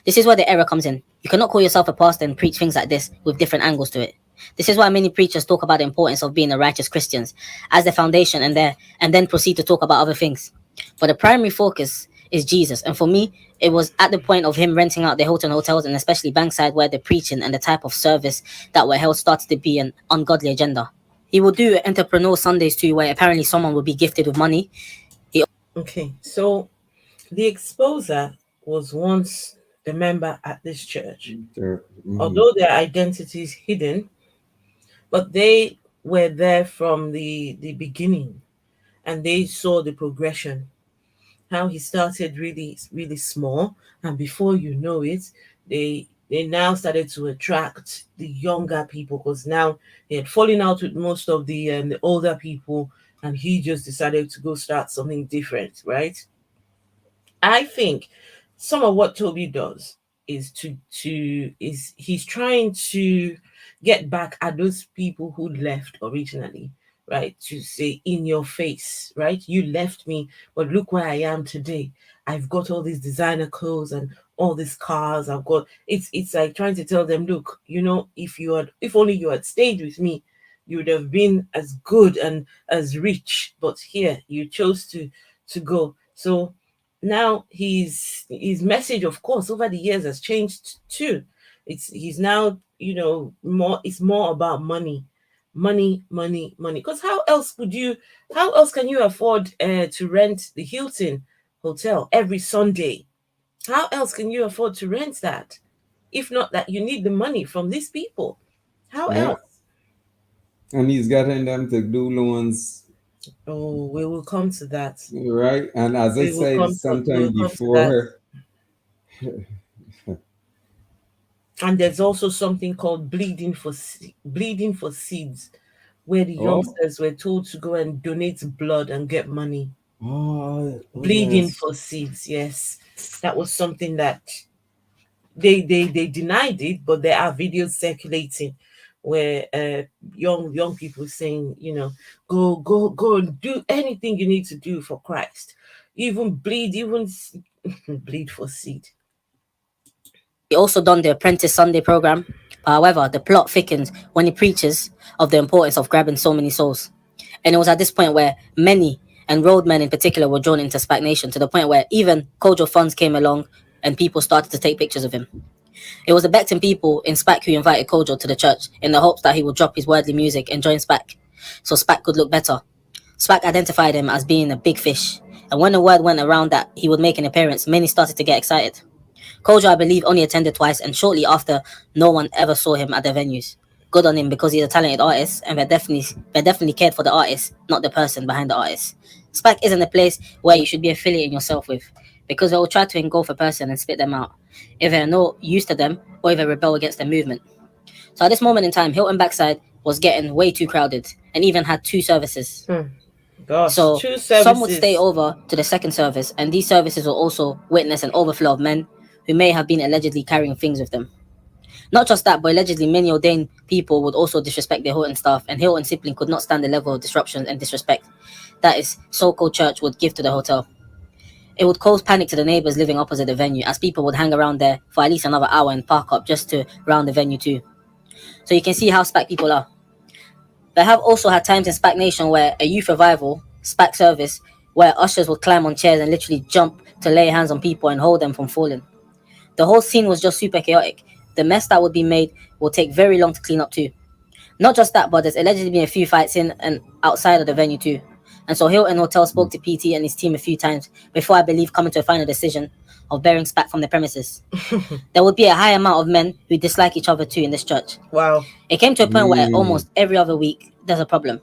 This is where the error comes in. You cannot call yourself a pastor and preach things like this with different angles to it. This is why many preachers talk about the importance of being a righteous Christians as the foundation and then proceed to talk about other things. But the primary focus is Jesus. And for me, it was at the point of him renting out the Hilton hotels and especially Bankside where the preaching and the type of service that were held started to be an ungodly agenda. He would do entrepreneur Sundays too, where apparently someone would be gifted with money. Okay, so the exposer was once the member at this church. Although their identity is hidden, but they were there from the beginning, and they saw the progression, how he started really, really small, and before you know it, they now started to attract the younger people, because now he had fallen out with most of the older people, and he just decided to go start something different, right? I think some of what Toby does is he's trying to get back at those people who left originally, right? To say in your face, right? You left me, but look where I am today. I've got all these designer clothes and all these cars. I've got it's like trying to tell them, look, if only you had stayed with me, you would have been as good and as rich. But here you chose to go. So now his message, of course, over the years has changed too. He's now, more, it's more about money, money, money, money. Because how else can you afford to rent the Hilton hotel every Sunday? How else can you afford to rent that? If not that you need the money from these people. How Yeah. else? And he's getting them to do loans, Oh, we will come to that. right? And as I said We'll sometime come to that. before, And there's also something called bleeding for seeds, where the oh, youngsters were told to go and donate blood and get money. oh Bleeding yes. for seeds, yes, that was something that they denied it, but there are videos circulating where young people saying, go and do anything you need to do for Christ, even bleed, bleed for seed. He also done the Apprentice Sunday program. However, the plot thickens when he preaches of the importance of grabbing so many souls. And it was at this point where many, and roadmen in particular, were drawn into SPAC Nation to the point where even Kojo funds came along and people started to take pictures of him. It was the Becton people in SPAC who invited Kojo to the church in the hopes that he would drop his worldly music and join SPAC, so SPAC could look better. SPAC identified him as being a big fish, and when the word went around that he would make an appearance, many started to get excited. Kojo, I believe, only attended twice, and shortly after, no one ever saw him at the venues. Good on him because he's a talented artist, and they definitely cared for the artist, not the person behind the artist. SPAC isn't a place where you should be affiliating yourself with, because they will try to engulf a person and spit them out, if they're no use to them or if they rebel against the movement. So at this moment in time, Hilton Backside was getting way too crowded, and even had two services. Gosh, So two some would stay services. over to the second service, and these services will also witness an overflow of men who may have been allegedly carrying things with them. Not just that, but allegedly many ordained people would also disrespect their Hilton staff, and Hilton simply could not stand the level of disruption and disrespect that his so-called church would give to the hotel. It would cause panic to the neighbors living opposite the venue, as people would hang around there for at least another hour and park up just to round the venue too. So you can see how SPAC people are. They have also had times in SPAC Nation where a youth revival, SPAC service, where ushers would climb on chairs and literally jump to lay hands on people and hold them from falling. The whole scene was just super chaotic. The mess that would be made will take very long to clean up too. Not just that, but there's allegedly been a few fights in and outside of the venue too. And so Hilton Hotel spoke to PT and his team a few times before, I believe, coming to a final decision of bearing SPAC from the premises. There would be a high amount of men who dislike each other too in this church. Wow. It came to a point where almost every other week there's a problem.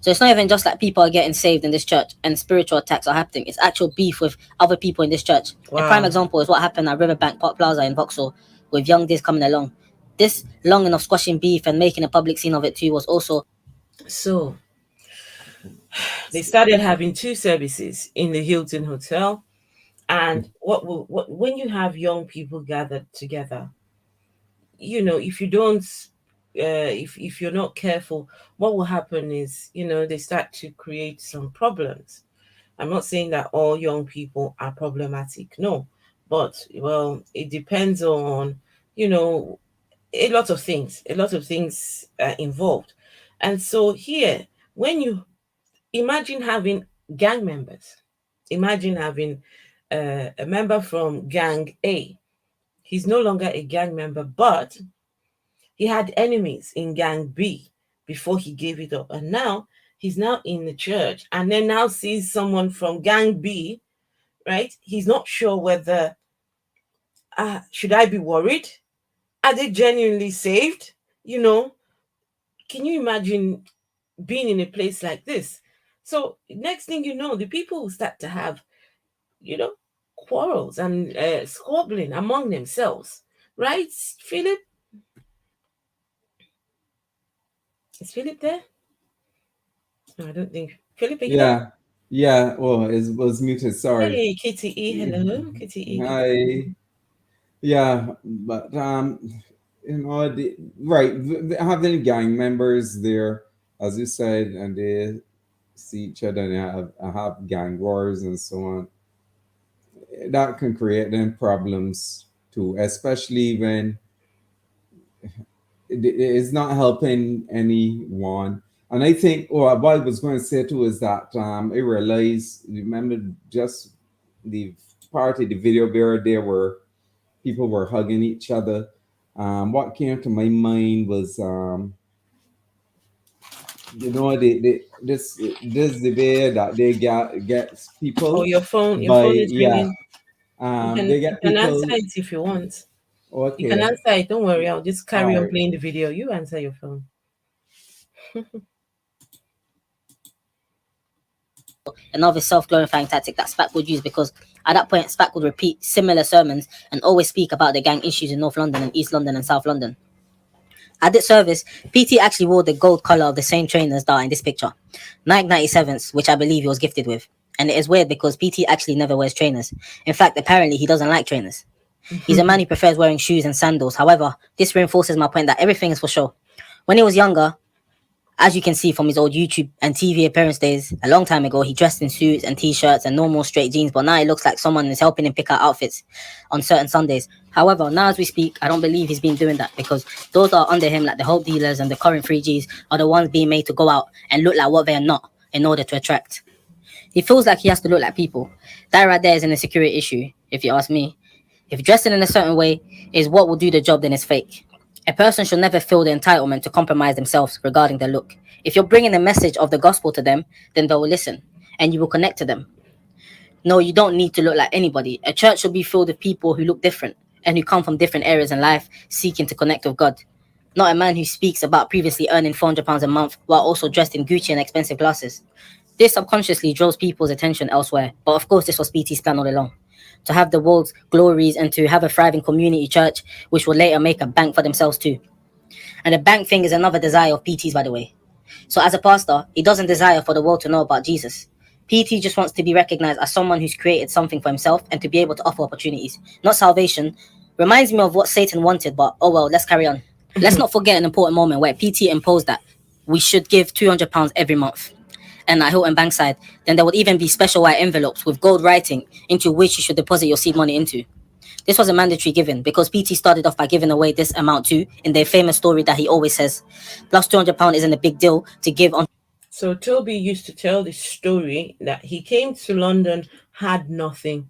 So it's not even just like people are getting saved in this church and spiritual attacks are happening. It's actual beef with other people in this church. Wow. A prime example is what happened at Riverbank Park Plaza in Vauxhall with young Diz coming along. This long enough squashing beef and making a public scene of it too was also. So they started having two services in the Hilton Hotel. And when you have young people gathered together, if you don't, if you're not careful, what will happen is, they start to create some problems. I'm not saying that all young people are problematic, no, but well, it depends on, a lot of things involved. And so here, when you imagine having gang members, imagine having a member from gang A. He's no longer a gang member, but he had enemies in gang B before he gave it up. And now he's now in the church and then now sees someone from gang B, right? He's not sure whether, should I be worried? Are they genuinely saved? Can you imagine being in a place like this? So next thing you know, the people will start to have, quarrels and squabbling among themselves, right? Philip, is Philip there? No, I don't think. Philip, are you there? Yeah. Oh, it was muted. Sorry. Hey, Kitty E. Hello, Kitty E. Hi. Yeah, but right, having gang members there, as you said, and they see each other and have gang wars and so on. That can create them problems too, especially when it's not helping anyone. And I think, what I was going to say too is that I realized, remember just the part of the video there where people were hugging each other. What came to my mind was, this the way that they get Oh, people your by, phone is yeah, ringing. You they get can answer people. it if you want. You can Okay, answer it. Don't worry. I'll just all carry on right. playing the video. You answer your phone. Another self-glorifying tactic that SPAC would use, because at that point SPAC would repeat similar sermons and always speak about the gang issues in North London and East London and South London. At this service, PT actually wore the gold collar of the same trainers that are in this picture, Nike 97s, which I believe he was gifted with. And it is weird because PT actually never wears trainers. In fact, apparently he doesn't like trainers. He's a man who prefers wearing shoes and sandals. However, this reinforces my point that everything is for show. When he was younger, as you can see from his old YouTube and TV appearance days, a long time ago, he dressed in suits and t-shirts and normal straight jeans, but now it looks like someone is helping him pick out outfits on certain Sundays. However, now as we speak, I don't believe he's been doing that, because those that are under him, like the Hope dealers and the current 3Gs, are the ones being made to go out and look like what they are not in order to attract. He feels like he has to look like people. That right there is an insecurity issue, if you ask me. If dressing in a certain way is what will do the job, then it's fake. A person should never feel the entitlement to compromise themselves regarding their look. If you're bringing the message of the gospel to them, then they will listen and you will connect to them. No, you don't need to look like anybody. A church should be filled with people who look different and who come from different areas in life seeking to connect with God. Not a man who speaks about previously earning £400 a month while also dressed in Gucci and expensive glasses. This subconsciously draws people's attention elsewhere, but of course this was BT's plan all along. To have the world's glories and to have a thriving community church, which will later make a bank for themselves too. And the bank thing is another desire of PT's, by the way. So as a pastor, he doesn't desire for the world to know about Jesus. PT just wants to be recognized as someone who's created something for himself and to be able to offer opportunities, not salvation. Reminds me of what Satan wanted, but oh well, let's carry on. Let's not forget an important moment where PT imposed that we should give £200 every month. And at Hilton Bankside, then there would even be special white envelopes with gold writing into which you should deposit your seed money into. This was a mandatory given because PT started off by giving away this amount too, in their famous story that he always says, plus £200 isn't a big deal to give on. So Toby used to tell this story that he came to London, had nothing,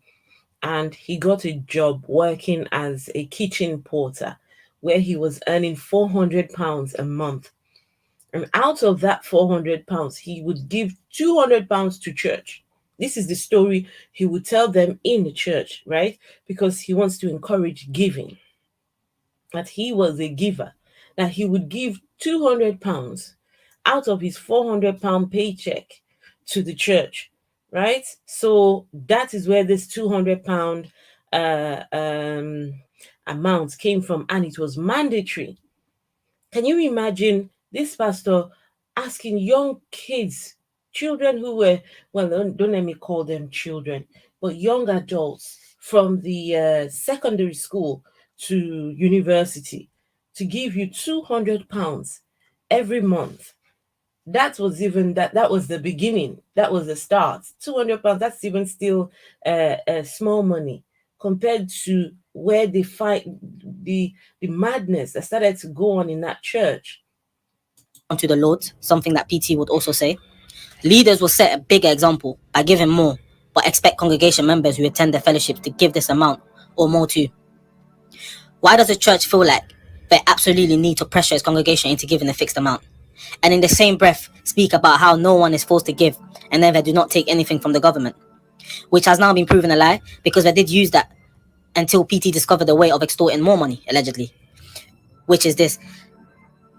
and he got a job working as a kitchen porter where he was earning £400 a month. And out of that £400, he would give £200 to church. This is the story he would tell them in the church, right? Because he wants to encourage giving. That he was a giver. That he would give £200 out of his £400 paycheck to the church, right? So that is where this £200 amount came from, and it was mandatory. Can you imagine this pastor asking young kids, children who were, well, don't let me call them children, but young adults from the secondary school to university to give you £200 every month? That was the beginning. That was the start. £200, that's even still small money compared to where they find the madness that started to go on in that church. Onto the Lord, something that PT would also say. Leaders will set a bigger example by giving more, but expect congregation members who attend their fellowship to give this amount or more too. Why does the church feel like they absolutely need to pressure its congregation into giving a fixed amount? And in the same breath, speak about how no one is forced to give and then they do not take anything from the government, which has now been proven a lie because they did use that until PT discovered a way of extorting more money, allegedly. Which is this.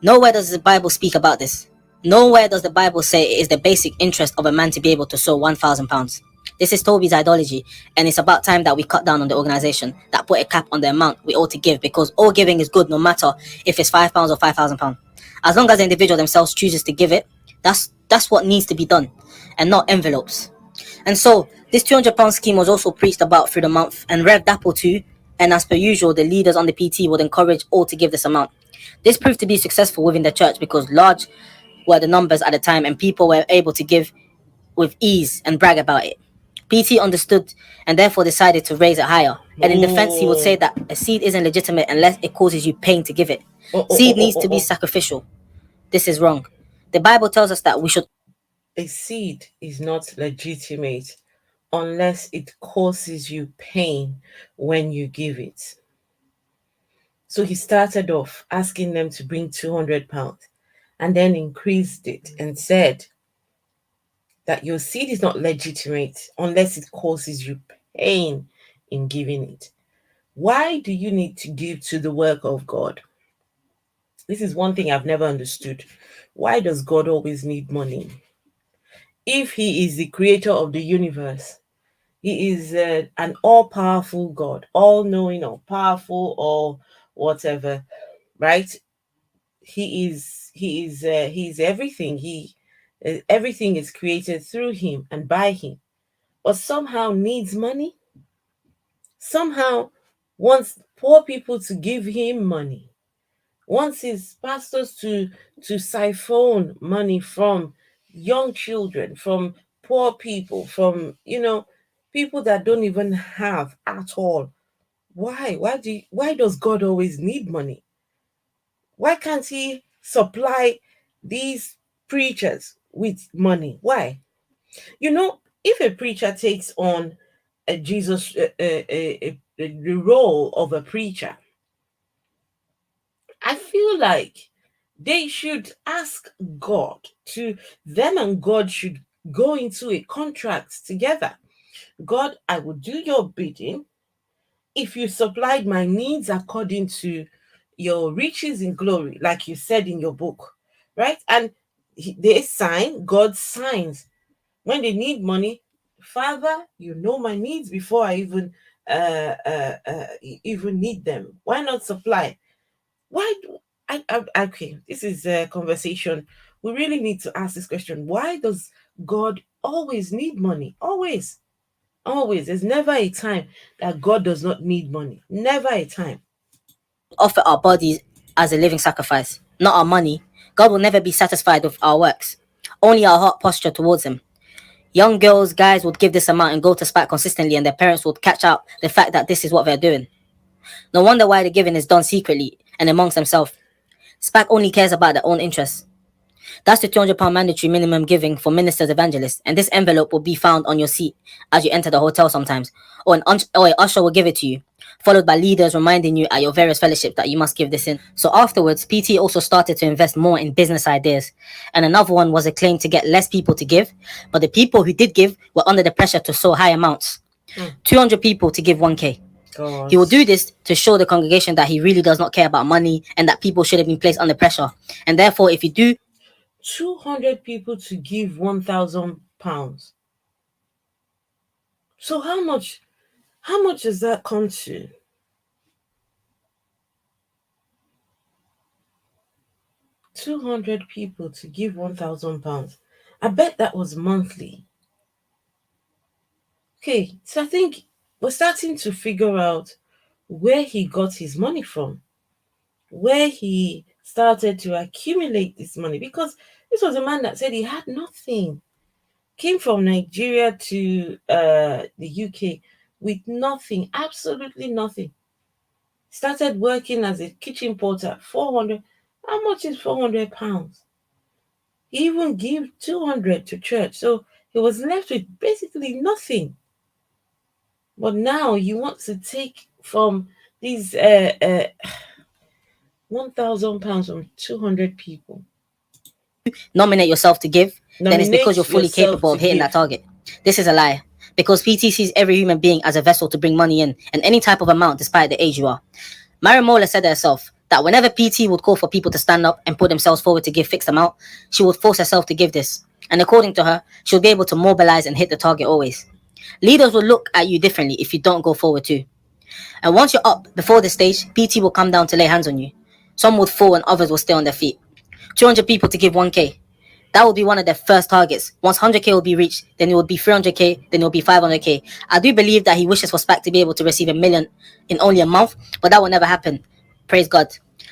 Nowhere does the Bible speak about this. Nowhere does the Bible say it is the basic interest of a man to be able to sow £1,000. This is Toby's ideology, and it's about time that we cut down on the organization that put a cap on the amount we ought to give, because all giving is good no matter if it's £5 or £5,000. As long as the individual themselves chooses to give it, that's what needs to be done, and not envelopes. And so, this £200 scheme was also preached about through the month and revved Apple too, and as per usual, the leaders on the PT would encourage all to give this amount. This proved to be successful within the church because large were the numbers at the time and people were able to give with ease and brag about it. PT understood and therefore decided to raise it higher. And in defense, he would say that a seed isn't legitimate unless it causes you pain to give it. Seed needs to be sacrificial. This is wrong. The Bible tells us that we should. A seed is not legitimate unless it causes you pain when you give it. So he started off asking them to bring £200 and then increased it and said that your seed is not legitimate unless it causes you pain in giving it. Why do you need to give to the work of God? This is one thing I've never understood. Why does God always need money? If he is the creator of the universe, he is an all-powerful God, all-knowing or powerful or whatever, right? He's everything. Everything is created through him and by him, but somehow needs money. Somehow wants poor people to give him money. Wants his pastors to siphon money from young children, from poor people, from people that don't even have at all. Why does God always need money? Why can't he supply these preachers with money? Why? If a preacher takes on a Jesus the role of a preacher, I feel like they should ask God to them, and God should go into a contract together. God, I will do your bidding if you supplied my needs according to your riches in glory, like you said in your book, right? And they sign, God signs. When they need money, Father, you know my needs before I even need them. Why not supply? Why do okay, this is a conversation. We really need to ask this question. Why does God always need money? Always. Always. There's never a time that God does not need money. Never a time. Offer our bodies as a living sacrifice, not our money. God will never be satisfied with our works, only our heart posture towards Him. Young girls, guys would give this amount and go to SPAC consistently, and their parents would catch out the fact that this is what they're doing. No wonder why the giving is done secretly and amongst themselves. SPAC only cares about their own interests. That's the £200 mandatory minimum giving for ministers evangelists, and this envelope will be found on your seat as you enter the hotel sometimes, or an usher will give it to you, followed by leaders reminding you at your various fellowships that you must give this in. So afterwards, PT also started to invest more in business ideas, and another one was a claim to get less people to give, but the people who did give were under the pressure to sow high amounts. 200 people to give 1k. God. He will do this to show the congregation that he really does not care about money and that people should have been placed under pressure. And therefore, if you do 200 people to give £1,000. So how much does that come to? £200 people to give £1,000. I bet that was monthly. Okay, so I think we're starting to figure out where he got his money from, where he started to accumulate this money, because this was a man that said he had nothing. Came from Nigeria to the UK with nothing, absolutely nothing. Started working as a kitchen porter, 400. How much is £400? He even gave 200 to church, so he was left with basically nothing. But now you want to take from these £1,000 from 200 people. nominate yourself to give, then it's because you're fully capable of hitting that target. This is a lie, because PT sees every human being as a vessel to bring money in, and any type of amount despite the age you are. Marimola said herself that whenever PT would call for people to stand up and put themselves forward to give fixed amount, she would force herself to give this. And according to her, she'll be able to mobilize and hit the target always. Leaders will look at you differently if you don't go forward too. And once you're up before the stage, PT will come down to lay hands on you. Some would fall and others will stay on their feet. 200 people to give 1k. That will be one of their first targets. Once 100k will be reached, then it will be 300k, then it will be 500k. I do believe that he wishes for SPAC to be able to receive $1 million in only a month, but that will never happen. Praise God.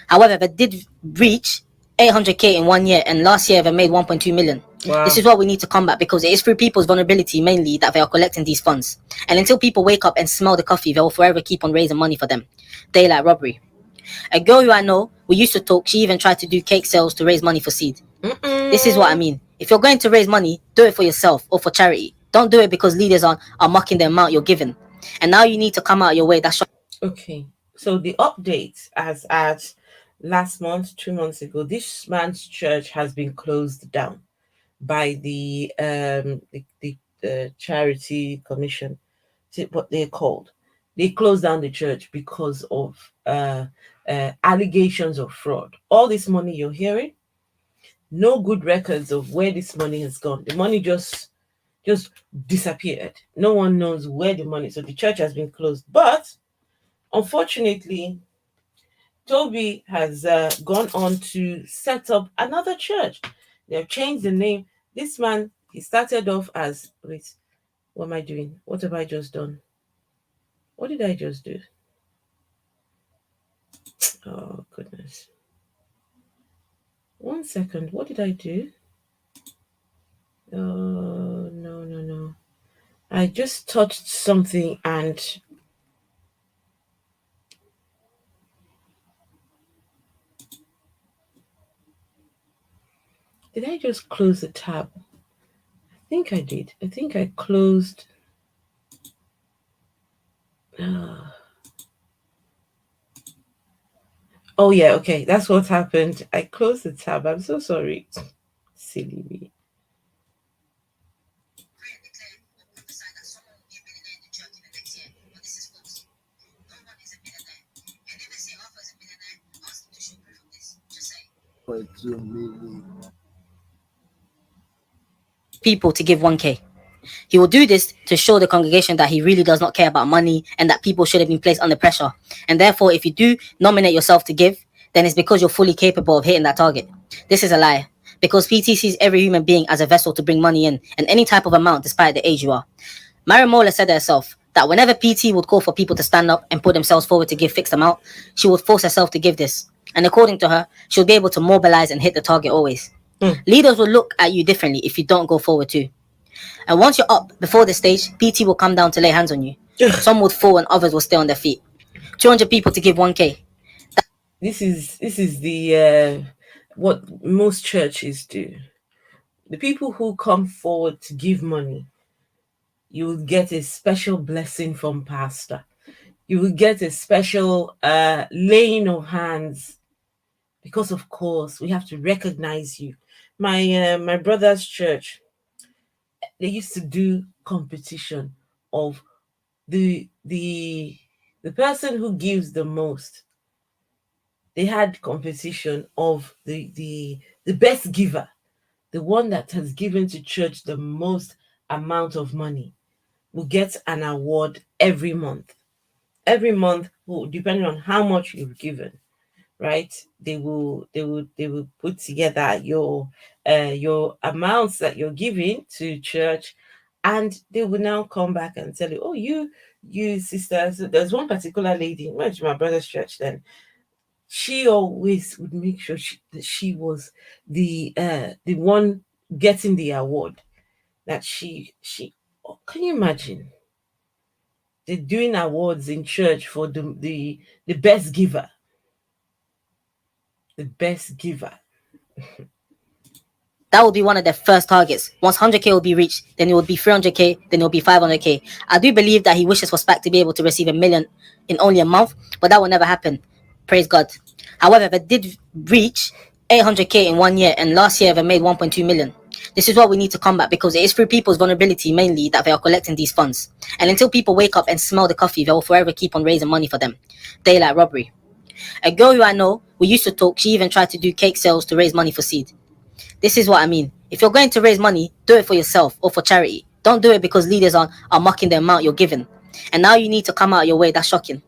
However, they did reach 800k in 1 year, and last year they made 1.2 million. Wow. This is what we need to combat, because it is through people's vulnerability mainly that they are collecting these funds. And until people wake up and smell the coffee, they will forever keep on raising money for them. Daylight robbery. A girl who I know, we used to talk, she even tried to do cake sales to raise money for seed. This is what I mean. If you're going to raise money, do it for yourself or for charity. Don't do it because leaders are mocking the amount you're giving. And now you need to come out of your way. That's Okay. So the update, as at last month, 2 months ago, this man's church has been closed down by the charity commission. Is it what they're called? They closed down the church because of allegations of fraud. All this money you're hearing, no good records of where this money has gone. The money just disappeared. No one knows where the money. So the church has been closed. But unfortunately, Toby has gone on to set up another church. They've changed the name. This man, he started off as, wait, what am I doing? What have I just done? What did I just do? Oh, goodness. 1 second. What did I do? Oh, no. I just touched something and did I just close the tab? I think I did. I think I closed. Oh, yeah. Okay. That's what happened. I closed the tab. I'm so sorry. Silly me. People to give 1K. He will do this to show the congregation that he really does not care about money and that people should have been placed under pressure. And therefore, if you do nominate yourself to give, then it's because you're fully capable of hitting that target. This is a lie, because PT sees every human being as a vessel to bring money in, and any type of amount despite the age you are. Marimola said herself that whenever PT would call for people to stand up and put themselves forward to give fixed amount, she would force herself to give this. And according to her, she'll be able to mobilize and hit the target always. Leaders will look at you differently if you don't go forward too. And once you're up before the stage, PT will come down to lay hands on you. Some would fall and others will stay on their feet. 200 people to give 1K. This is the what most churches do. The people who come forward to give money, you will get a special blessing from pastor. You will get a special laying of hands, because of course we have to recognize you. My brother's church, they used to do competition of the person who gives the most. They had competition of the best giver, the one that has given to church the most amount of money will get an award every month. Every month, depending on how much you've given, right? They will put together your amounts that you're giving to church, and they will now come back and tell you, oh, you sister. So there's one particular lady, went to my brother's church then. She always would make sure that she was the one getting the award. That she can you imagine? They're doing awards in church for the best giver. The best giver. That will be one of their first targets. Once 100K will be reached, then it will be 300K, then it will be 500K. I do believe that he wishes for SPAC to be able to receive $1 million in only a month, but that will never happen. Praise God. However, they did reach 800K in 1 year, and last year they made 1.2 million. This is what we need to combat, because it is through people's vulnerability mainly that they are collecting these funds. And until people wake up and smell the coffee, they will forever keep on raising money for them. Daylight robbery. A girl who I know, we used to talk, she even tried to do cake sales to raise money for seed. This is what I mean. If you're going to raise money, do it for yourself or for charity. Don't do it because leaders are mocking the amount you're giving. And now you need to come out of your way. That's shocking.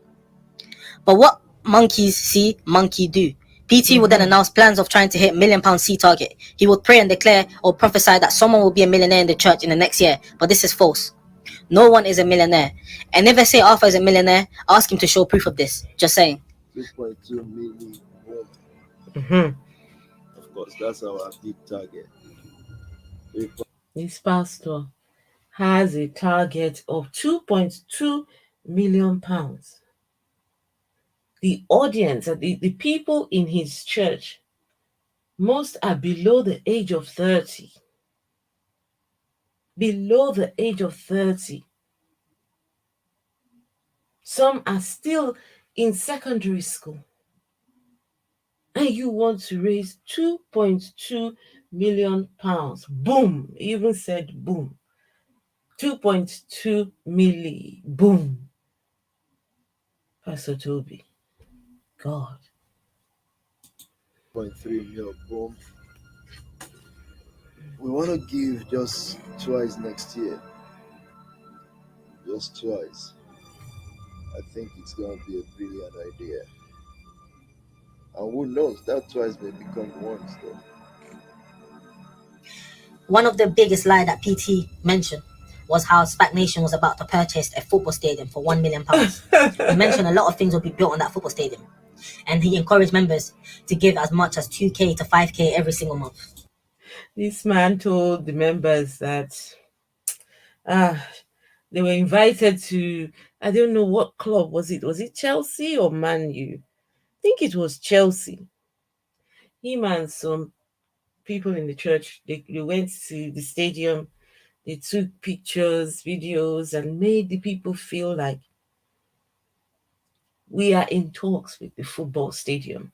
But what monkeys see, monkey do. PT would then announce plans of trying to hit £1 million C target. He would pray and declare or prophesy that someone will be a millionaire in the church in the next year. But this is false. No one is a millionaire. And if they say Arthur is a millionaire, ask him to show proof of this. Just saying. 2.2 million. Mm-hmm. Of course, that's our big target. This pastor has a target of £2.2 million. The audience, the people in his church, most are below the age of 30. Below the age of 30. Some are still in secondary school, and you want to raise 2.2 million pounds. Boom. He even said boom. 2.2 milli. Boom. Pastor Toby. God. 0.3 mil, boom. We want to give just twice next year. Just twice. I think it's going to be a brilliant idea. And who knows, that twice may become once though. One of the biggest lie that PT mentioned was how SPAC Nation was about to purchase a football stadium for £1 million. He mentioned a lot of things will be built on that football stadium. And he encouraged members to give as much as 2k to 5k every single month. This man told the members that they were invited to, I don't know what club was it. Was it Chelsea or Man U? I think it was Chelsea. Him and some people in the church, they went to the stadium, they took pictures, videos, and made the people feel like we are in talks with the football stadium.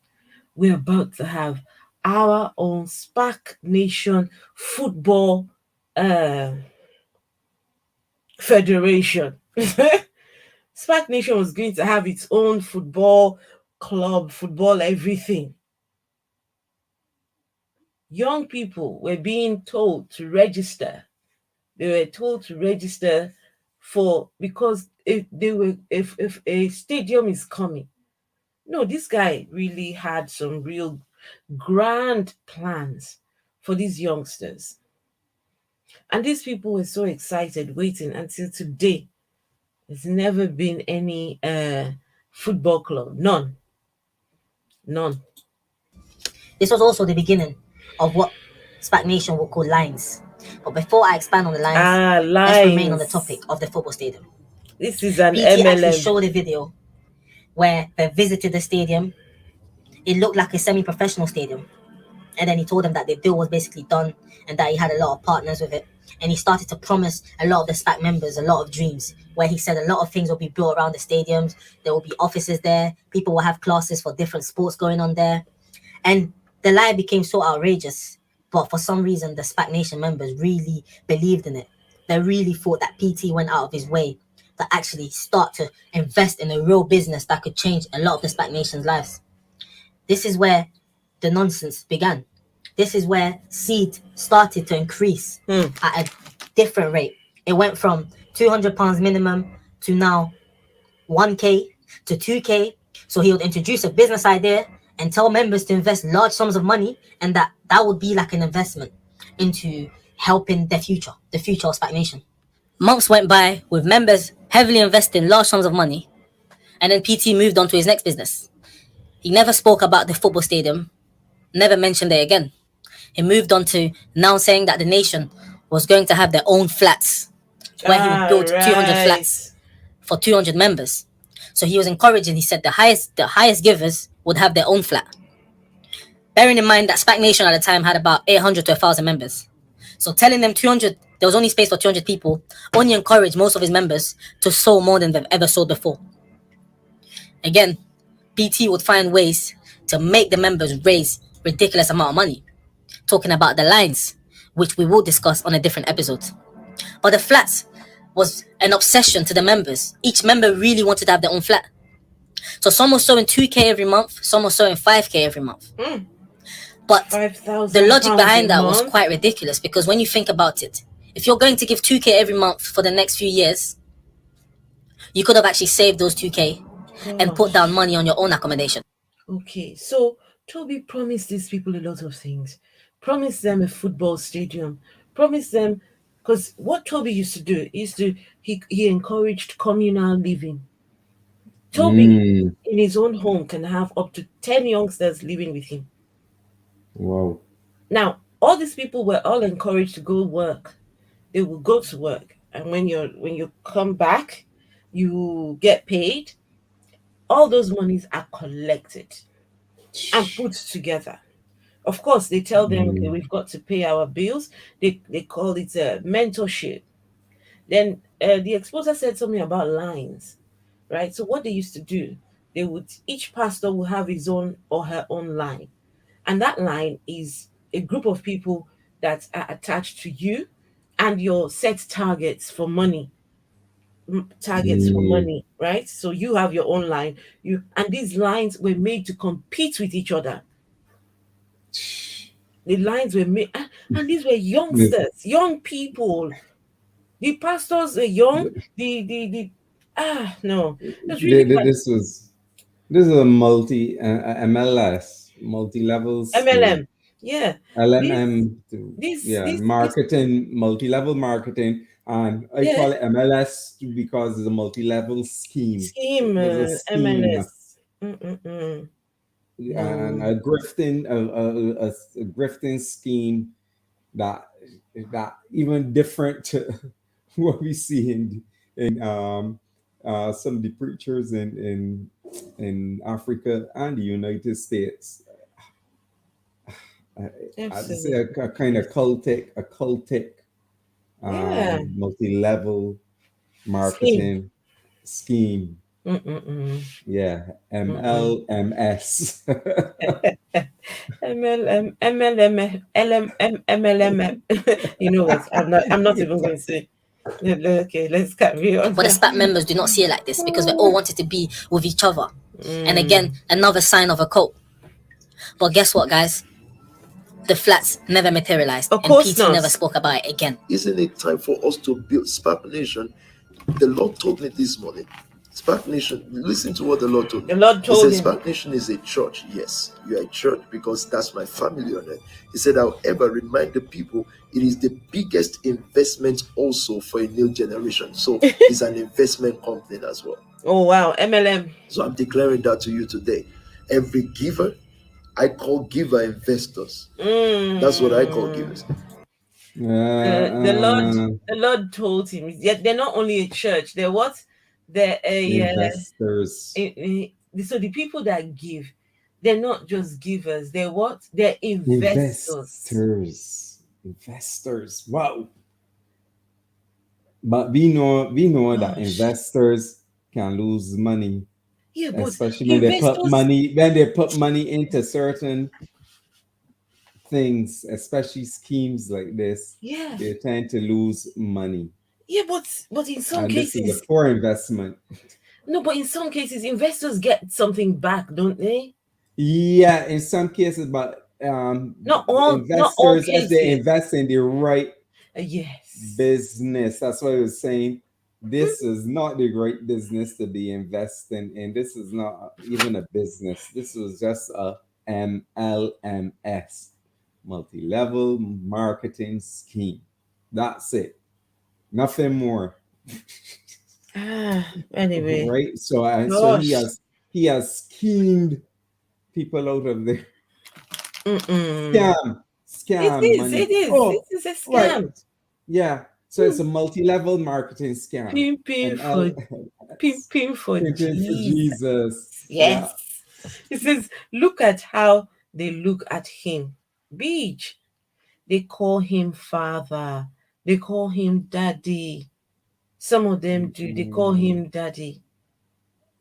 We're about to have our own SPAC Nation football federation. SPAC Nation was going to have its own football club, football everything. Young people were being told to register. They were told to register because if a stadium is coming. No, this guy really had some real grand plans for these youngsters. And these people were so excited, waiting until today. There's never been any football club. None. This was also the beginning of what SPAC Nation will call lines. But before I expand on the lines, let's remain on the topic of the football stadium. This is an PT MLM. actually showed a video where they visited the stadium. It looked like a semi-professional stadium. And then he told them that the deal was basically done and that he had a lot of partners with it. And he started to promise a lot of the SPAC members a lot of dreams, where he said a lot of things will be built around the stadiums. There will be offices there. People will have classes for different sports going on there. And the lie became so outrageous. But for some reason, the SPAC Nation members really believed in it. They really thought that PT went out of his way to actually start to invest in a real business that could change a lot of the SPAC Nation's lives. This is where the nonsense began. This is where seed started to increase at a different rate. It went from £200 minimum to now 1k to 2k. So he would introduce a business idea and tell members to invest large sums of money, and that would be like an investment into helping the future of SPAC Nation. Months went by with members heavily investing large sums of money, and then PT moved on to his next business. He never spoke about the football stadium, never mentioned it again. He moved on to now saying that the nation was going to have their own flats, where he would build 200 flats for 200 members. So he was encouraging, he said the highest givers would have their own flat. Bearing in mind that SPAC Nation at the time had about 800 to 1,000 members. So telling them 200, there was only space for 200 people, only encouraged most of his members to sow more than they've ever sold before. Again, PT would find ways to make the members raise ridiculous amount of money, talking about the lines, which we will discuss on a different episode. But the flats was an obsession to the members. Each member really wanted to have their own flat. So some was sowing 2k every month, some was sowing 5k every month. But the logic behind that was quite ridiculous, because when you think about it, if you're going to give 2k every month for the next few years, you could have actually saved those 2k and put down money on your own accommodation. Okay, so Toby promised these people a lot of things. Promised them a football stadium. Promised them, because what Toby used to do is he encouraged communal living. Toby in his own home can have up to 10 youngsters living with him. Wow. Now, all these people were all encouraged to go work. They will go to work, and when you come back, you get paid. All those monies are collected and put together. Of course, they tell them, okay, we've got to pay our bills. They call it a mentorship. Then the exposer said something about lines, right? So what they used to do each pastor will have his own or her own line. And that line is a group of people that are attached to you and your set targets for money. Targets for Mm. money, right? So you have your own line. And these lines were made to compete with each other. The lines were made, and these were This, youngsters, young people. The pastors were young. The no, it was really quite this is a multi MLS, multi level scheme. MLM. Yeah, this LMM to yeah, this marketing, multi-level marketing, and I yeah, call it MLS because it's a multi-level scheme. It scheme, was a scheme, MLS. Mm-mm-mm. and No. a grifting scheme that even different to what we see in some of the preachers in Africa and the United States. I'd say Absolutely. a kind of cultic Yeah. multi-level Scheme. marketing scheme. Mm-mm-mm. Yeah, Mm-mm. MLMS. MLM, MLM, LMM, MLM. You know what? I'm not even going to say. Okay, let's carry on. But the SPAC members do not see it like this because we all wanted to be with each other. And again, another sign of a cult. But guess what, guys? The flats never materialized, Of and course PT not. never spoke about it again. Isn't it time for us to build SPAC Nation? The Lord told me this morning. SPAC Nation, listen to what the Lord told me. The Lord He told said, him. SPAC Nation is a church. Yes, you are a church because that's my family on it. He said, however, remind the people it is the biggest investment also for a new generation. So it's an investment company as well. Oh wow, MLM. So I'm declaring that to you today. Every giver, I call giver investors. That's what I call givers. The Lord, uh, the Lord told him. Yet they're not only a church. They're what? They're a investors, so the people that give, they're not just givers. They're what? They're investors. investors. Wow! But we know that Gosh, investors can lose money, yeah, but especially investors, when they put money into certain things, especially schemes like this. yeah, They tend to lose money, yeah, but in some and this is a cases, poor investment. no, but in some cases, investors get something back, don't they? Yeah, in some cases, but Not all investors, if they cases. invest in the right Yes. business, that's what I was saying. This is not the right business to be investing in. This is not even a business. This was just a MLMS, multi-level marketing scheme. That's it. Nothing more. Anyway, Right? So gosh. he has schemed people out of there. Mm-mm. Scam money. It Oh, is a right. scam. Yeah. So it's a multi-level marketing scam. Pimping for MLS. pimping for Pimping for Jesus. Jesus. Yes. Yeah. It says, look at how they look at him. Beach. They call him father. They call him daddy. Some of them do. They call Mm, him daddy.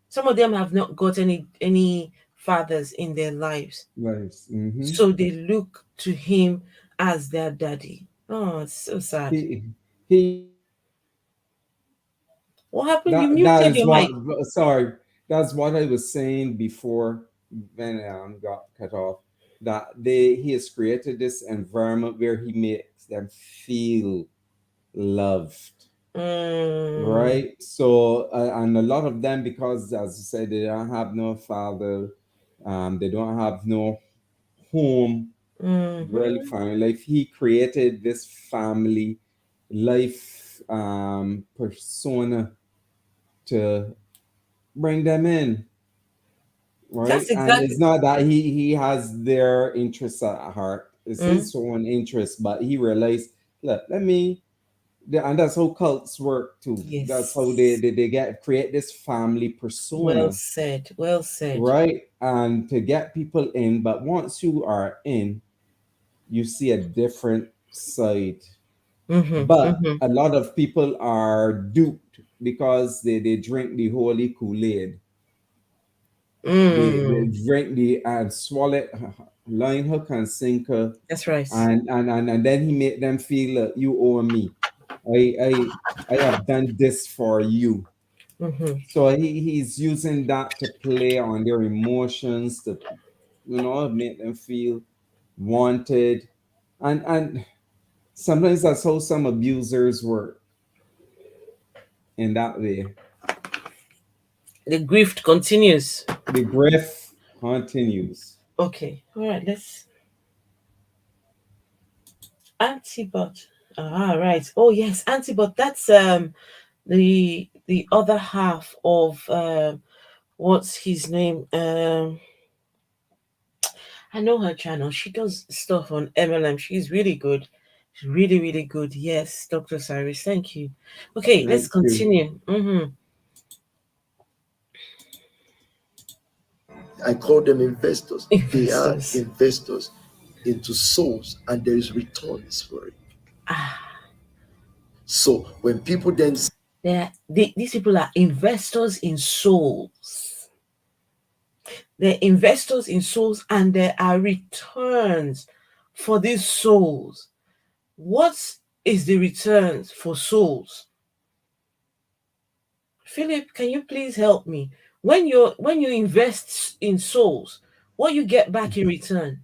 Some of them have not got any fathers in their lives. nice. So they look to him as their daddy. Oh, it's so sad. He What happened? You that muted is your what mic. sorry. That's what I was saying before when got cut off. That he has created this environment where he makes them feel loved, Mm, right? So and a lot of them, because as you said, they don't have no father, they don't have no home, really mm-hmm. family life. He created this family life persona to bring them in, right? That's And exactly. it's not that he has their interests at heart, it's Mm, his own interest, but he realized, look, let me. And that's how cults work too. That's how yes. they get create this family Well persona, said. Well said. right? And to get people in, but once you are in, you see a different side. Mm-hmm. But Mm-hmm. a lot of people are duped because they drink the holy Kool-Aid. Mm, They drink the and swallow it, line, hook, and sinker, that's right. and then he made them feel you owe me. I I I have done this for you. Mm-hmm. So he's using that to play on their emotions, to make them feel wanted, and sometimes that's how some abusers work in that way. The grift continues. The grief continues. Okay. All right. Let's antibot. Ah, right. Oh yes, antibot. That's the other half of what's his name? I know her channel. She does stuff on MLM. She's really good. She's really, really good. Yes, Dr. Cyrus. Thank you. Okay, let's Thank you. continue. Mm-hmm. I call them investors. They are Investors. investors into souls, and there is returns for it. Ah, So when people then these people are investors in souls. They're investors in souls, and there are returns for these souls. What is the returns for souls? Philip, can you please help me? When you invest in souls, what you get back in return?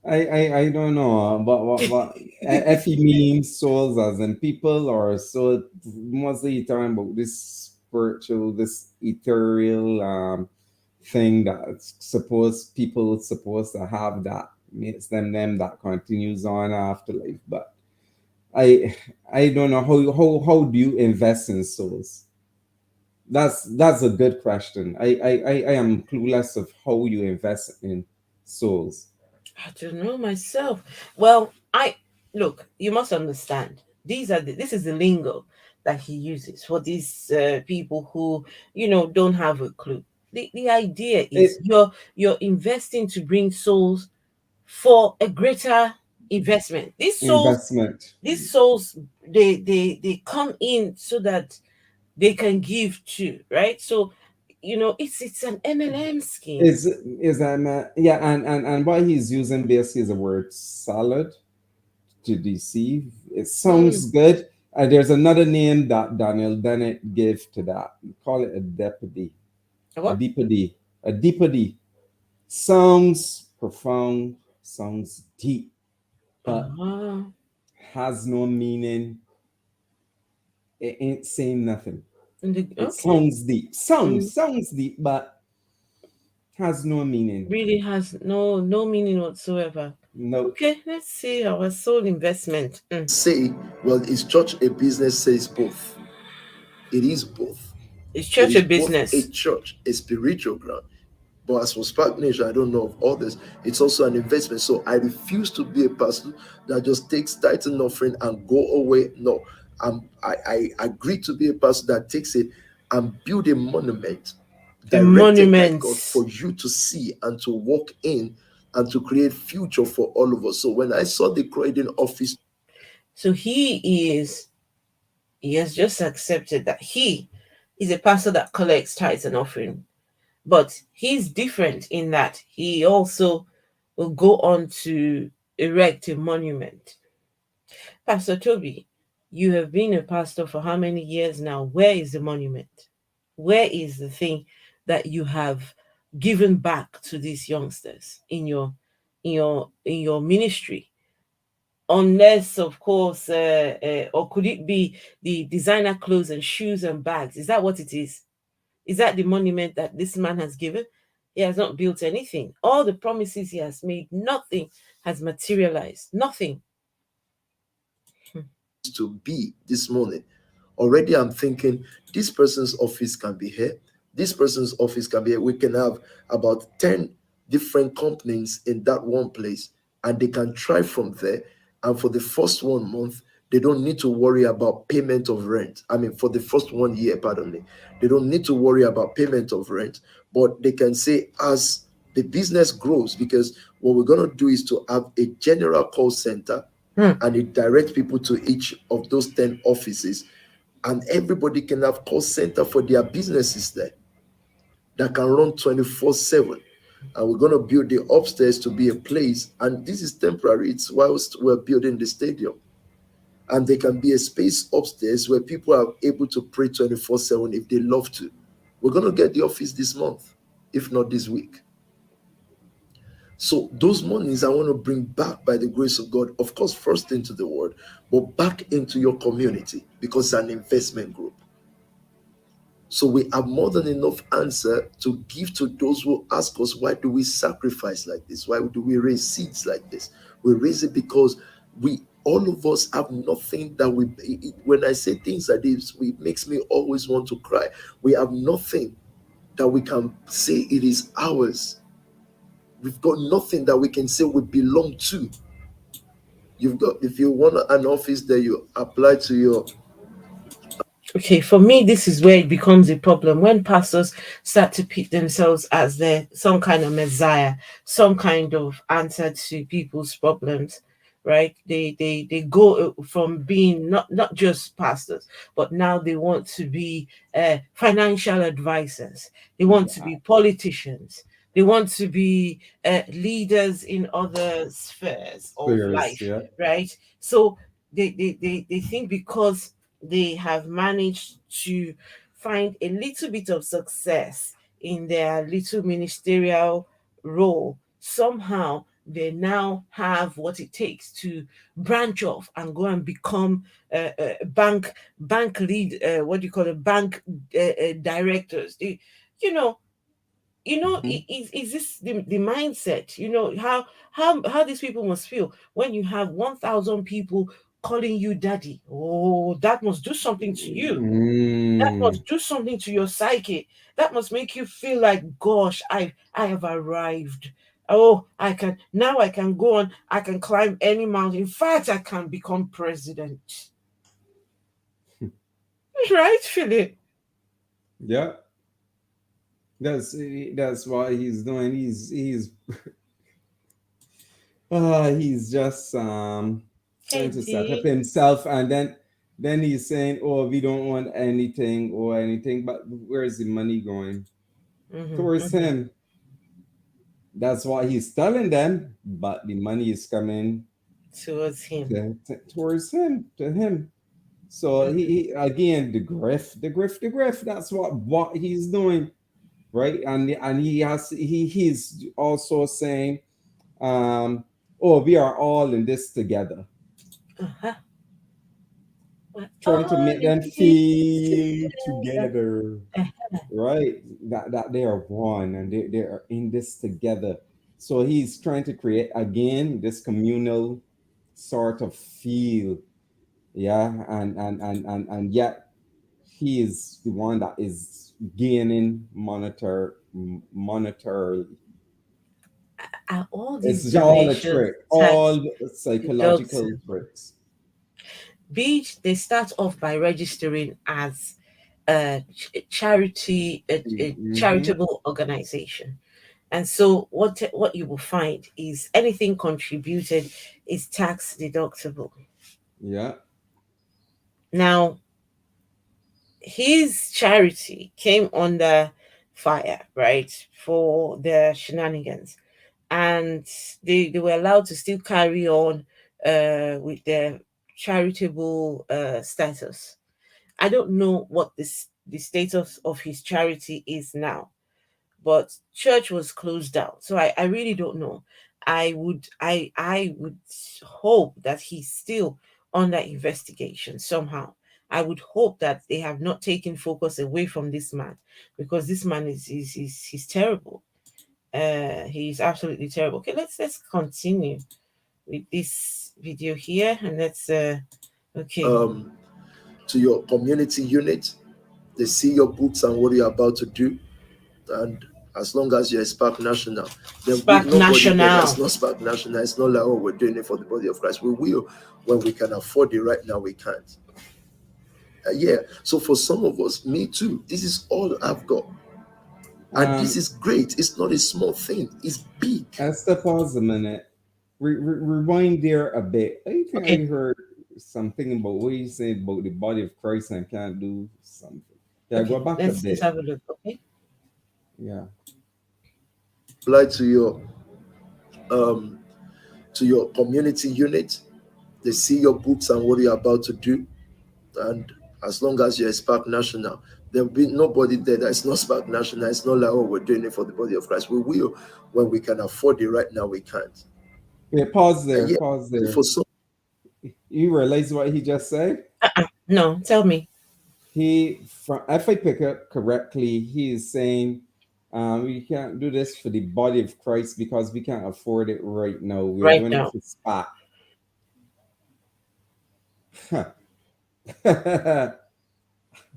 I don't know, but if he means souls as in people, or so mostly talking about this spiritual, this ethereal thing that's supposed people supposed to have, that makes them that continues on after life. But I I don't know how do you invest in souls? That's a good question. I am clueless of how you invest in souls. I don't know myself. Well, I look. You must understand. This is the lingo that he uses for these people who don't have a clue. The idea is It you're investing to bring souls for a greater investment. investment. These souls, they come in so that they can give too, right? So it's an MLM scheme. Is yeah, and what he's using basically is the word salad to deceive. It Mm, sounds good. There's another name that Daniel Dennett gave to that. We call it a deputy, a what? deepity, a deepity. Sounds profound, sounds deep, but Uh-huh. has no meaning. It ain't saying nothing. It Okay. sounds deep, Mm, sounds deep, but has no meaning. really has no meaning whatsoever. No, Okay, let's see our soul investment. say, well, is church a business? Says both. It is both. Is It church is a both a business? church, a spiritual ground. But as for SPAC Nation, I don't know of others. It's also an investment. So I refuse to be a pastor that just takes tithe and offering and go away. No, I agree to be a pastor that takes it and build a monument A directed by monument. God for you to see and to walk in and to create future for all of us. So when I saw the Croydon office So he has just accepted that he is a pastor that collects tithes and offering. But he's different in that he also will go on to erect a monument. Pastor Toby, you have been a pastor for how many years now? Where is the monument? Where is the thing that you have given back to these youngsters in your ministry? Unless, of course, or could it be the designer clothes and shoes and bags? Is that what it is? Is that the monument that this man has given? He has not built anything. All the promises he has made, nothing has materialized. Nothing. to be this morning, already I'm thinking this person's office can be here, this person's office can be here. We can have about 10 different companies in that one place, and they can try from there. And for the first 1 month, they don't need to worry about payment of rent. I mean, for the first 1 year, pardon me, they don't need to worry about payment of rent, but they can say as the business grows, because what we're going to do is to have a general call center, and it directs people to each of those 10 offices, and everybody can have call center for their businesses there. that can run 24/7. And we're going to build the upstairs to be a place. And this is temporary. It's whilst we're building the stadium. And there can be a space upstairs where people are able to pray 24/7 if they love to. We're going to get the office this month, if not this week. So those monies I want to bring back by the grace of God, of course, first into the word, but back into your community because it's an investment group. So we have more than enough answer to give to those who ask us, why do we sacrifice like this? Why do we raise seeds like this? We raise it because all of us have nothing that when I say things like this, it makes me always want to cry. We have nothing that we can say it is ours. We've got nothing that we can say we belong to. You've got, if you want an office there, you apply to your. Okay, for me, this is where it becomes a problem when pastors start to pick themselves as some kind of messiah, some kind of answer to people's problems, right? They go from being not just pastors, but now they want to be financial advisors. They want to be politicians. They want to be leaders in other spheres of Players, life, yeah. right? So they think because they have managed to find a little bit of success in their little ministerial role, somehow they now have what it takes to branch off and go and become bank lead, what do you call it, bank directors. You know, Mhm. is this the mindset? How these people must feel when you have 1,000 people calling you daddy. Oh, that must do something to you. That Mm. must do something to your psyche. That must make you feel like, gosh, I have arrived. Oh, I can go on, I can climb any mountain. In fact, I can become president. Right, Philip? Yeah, that's what he's doing. He's just trying to set up Eddie. himself, and then he's saying, "Oh, we don't want anything or anything." But where's the money going? Towards Mm-hmm. him. That's what he's telling them. But the money is coming Towards him. towards him, to him. So Mm-hmm. he again, the grift. That's what he's doing, right? And he's also saying, "Oh, we are all in this together." Uh-huh. We're Trying to all make in them this feel together. together, Uh-huh. right? That they are one and they are in this together. So he's trying to create again this communal sort of feel, yeah, and yet he is the one that is gaining monetarily. Are all these It's all a donations trick, tax all psychological deductible? tricks. Beach, they start off by registering as a Mm-hmm. charitable organization. And so what you will find is anything contributed is tax deductible. Yeah. Now, his charity came under fire, right, for their shenanigans. And they were allowed to still carry on with their charitable status. I don't know what the status of his charity is now, but church was closed down. So I really don't know. I would hope that he's still under investigation somehow. I would hope that they have not taken focus away from this man, because this man is he's terrible. He's absolutely terrible. Okay, let's continue with this video here, and let's okay. um, to your community unit. They see your books and what you're about to do. And as long as you're a SPAC national, then SPAC nobody there National. that's not SPAC national. It's not like, oh, we're doing it for the body of Christ. We will when we can afford it. Right now, we can't. Yeah. So for some of us, me too, this is all I've got. And this Um, is great. It's not a small thing, it's big. Esther, pause a minute. Rewind there a bit. I think Okay, I heard something about what you said about the body of Christ and can't do something. Yeah, go okay. back a Let's bit. have a look. Okay. Yeah. Apply um to your community unit. They see your books and what you're about to do, and as long as you're a SPAC national, there'll be nobody there that's not SPAC national. It's not like, oh, we're doing it for the body of Christ. We will when we can afford it. Right now, we can't. Yeah, pause And there. yeah, Pause there. for some, You realize what he just said? No, tell me. If I pick up correctly, he is saying we can't do this for the body of Christ because we can't afford it right now. We're Right doing it now. for SPAC.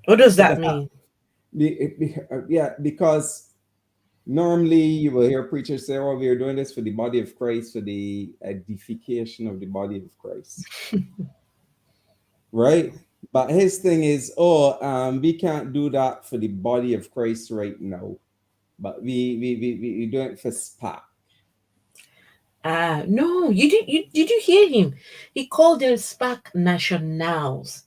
What does that mean? Yeah, because normally you will hear preachers say, "Oh, we're doing this for the body of Christ, for the edification of the body of Christ," right? But his thing is, "Oh, we can't do that for the body of Christ right now, but we do it for SPAC." No, did you hear him? He called them SPAC nationals.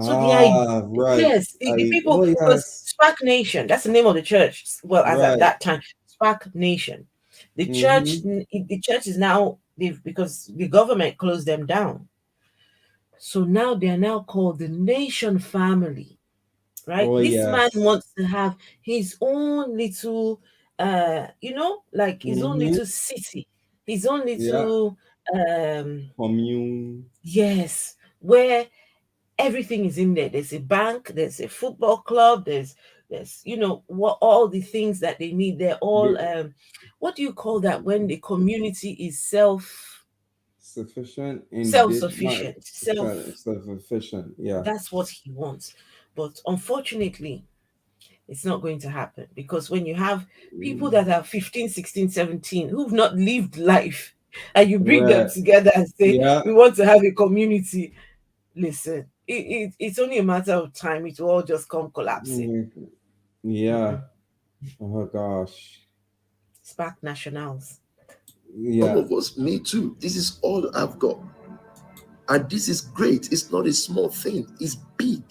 So Right. yes, the Oh people, because yes, SPAC Nation, that's the name of the church. Well, as at right. that time, SPAC Nation. Mm-hmm. The church is now because the government closed them down. So now they are now called the Nation Family, right? Oh This man yes. wants to have his own little, like his own Mm-hmm. little city, his own Yeah. little, Commune. yes, where everything is in there. There's a bank, there's a football club, there's what all the things that they need. They're all The what do you call that when the community is sufficient not self-sufficient? self-efficient. Yeah. That's what he wants. But unfortunately, it's not going to happen because when you have people Mm. that are 15, 16, 17 who've not lived life and you bring them Right. together and say, Yeah. we want to have a community, listen, it's only a matter of time. It will all just come collapsing. Mhm. Yeah. Mm-mm. Oh gosh. SPAC nationals. some Yeah. of us, me too. This is all I've got, and this is great. It's not a small thing. It's big.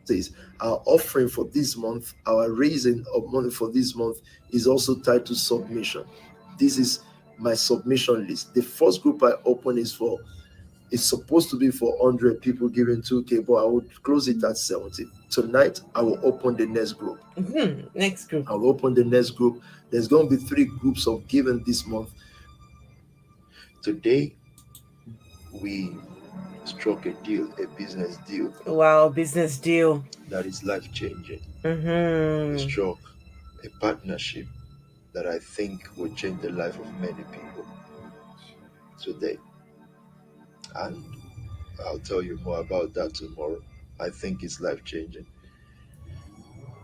Says our offering for this month, our raising of money for this month is also tied to submission. This is my submission list. The first group I open is for, it's supposed to be for 100 people giving 2K, but I would close it at 70. Tonight, I will open the next group. Next group. I will open the next group. There's going to be 3 groups of giving this month. Today, we struck a deal, a business deal Wow, business deal. that is life changing. We Mm-hmm. struck a partnership that I think will change the life of many people today. And I'll tell you more about that tomorrow. I think it's life changing.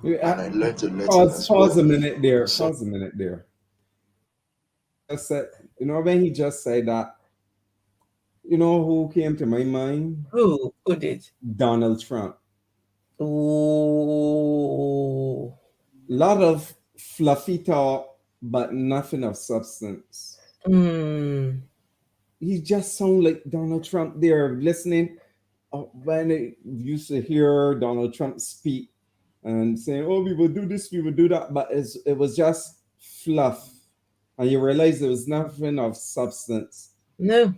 And I learned a lesson as Pause well. a minute there. So, Pause a minute there. Just said, when he just said that, who came to my mind? Who did? Donald Trump. Ooh. Lot of fluffy talk, but nothing of substance. Mm. He just sound like Donald Trump there listening. When I used to hear Donald Trump speak and saying, "Oh, we will do this, we will do that," but it was just fluff, and you realize there was nothing of substance. No.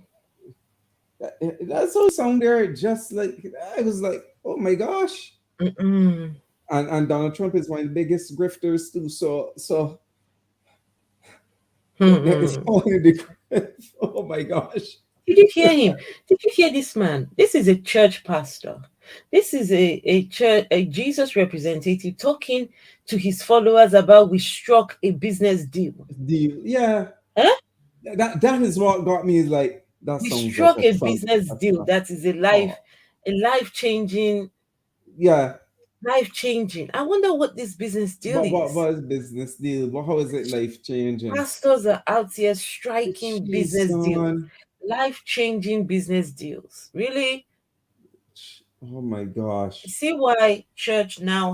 That's how it sound there. Just like I was like, "Oh my gosh!" Mm-mm. And Donald Trump is one of the biggest grifters too. So it's Mm-mm. only the oh my gosh. Did you hear him? Did you hear this man? This is a church pastor. This is a church, a Jesus representative talking to his followers about we struck a business deal. Yeah, Huh? that is what got me. Is like that We sounds like struck a a Trump. business deal that is Oh, a life changing, yeah. life changing. I wonder what this business deal But is. what is business deal? How is it life changing? Pastors are out here striking Jeez, business deals, son. life changing business deals. Really? Oh my You gosh. see why uh, church now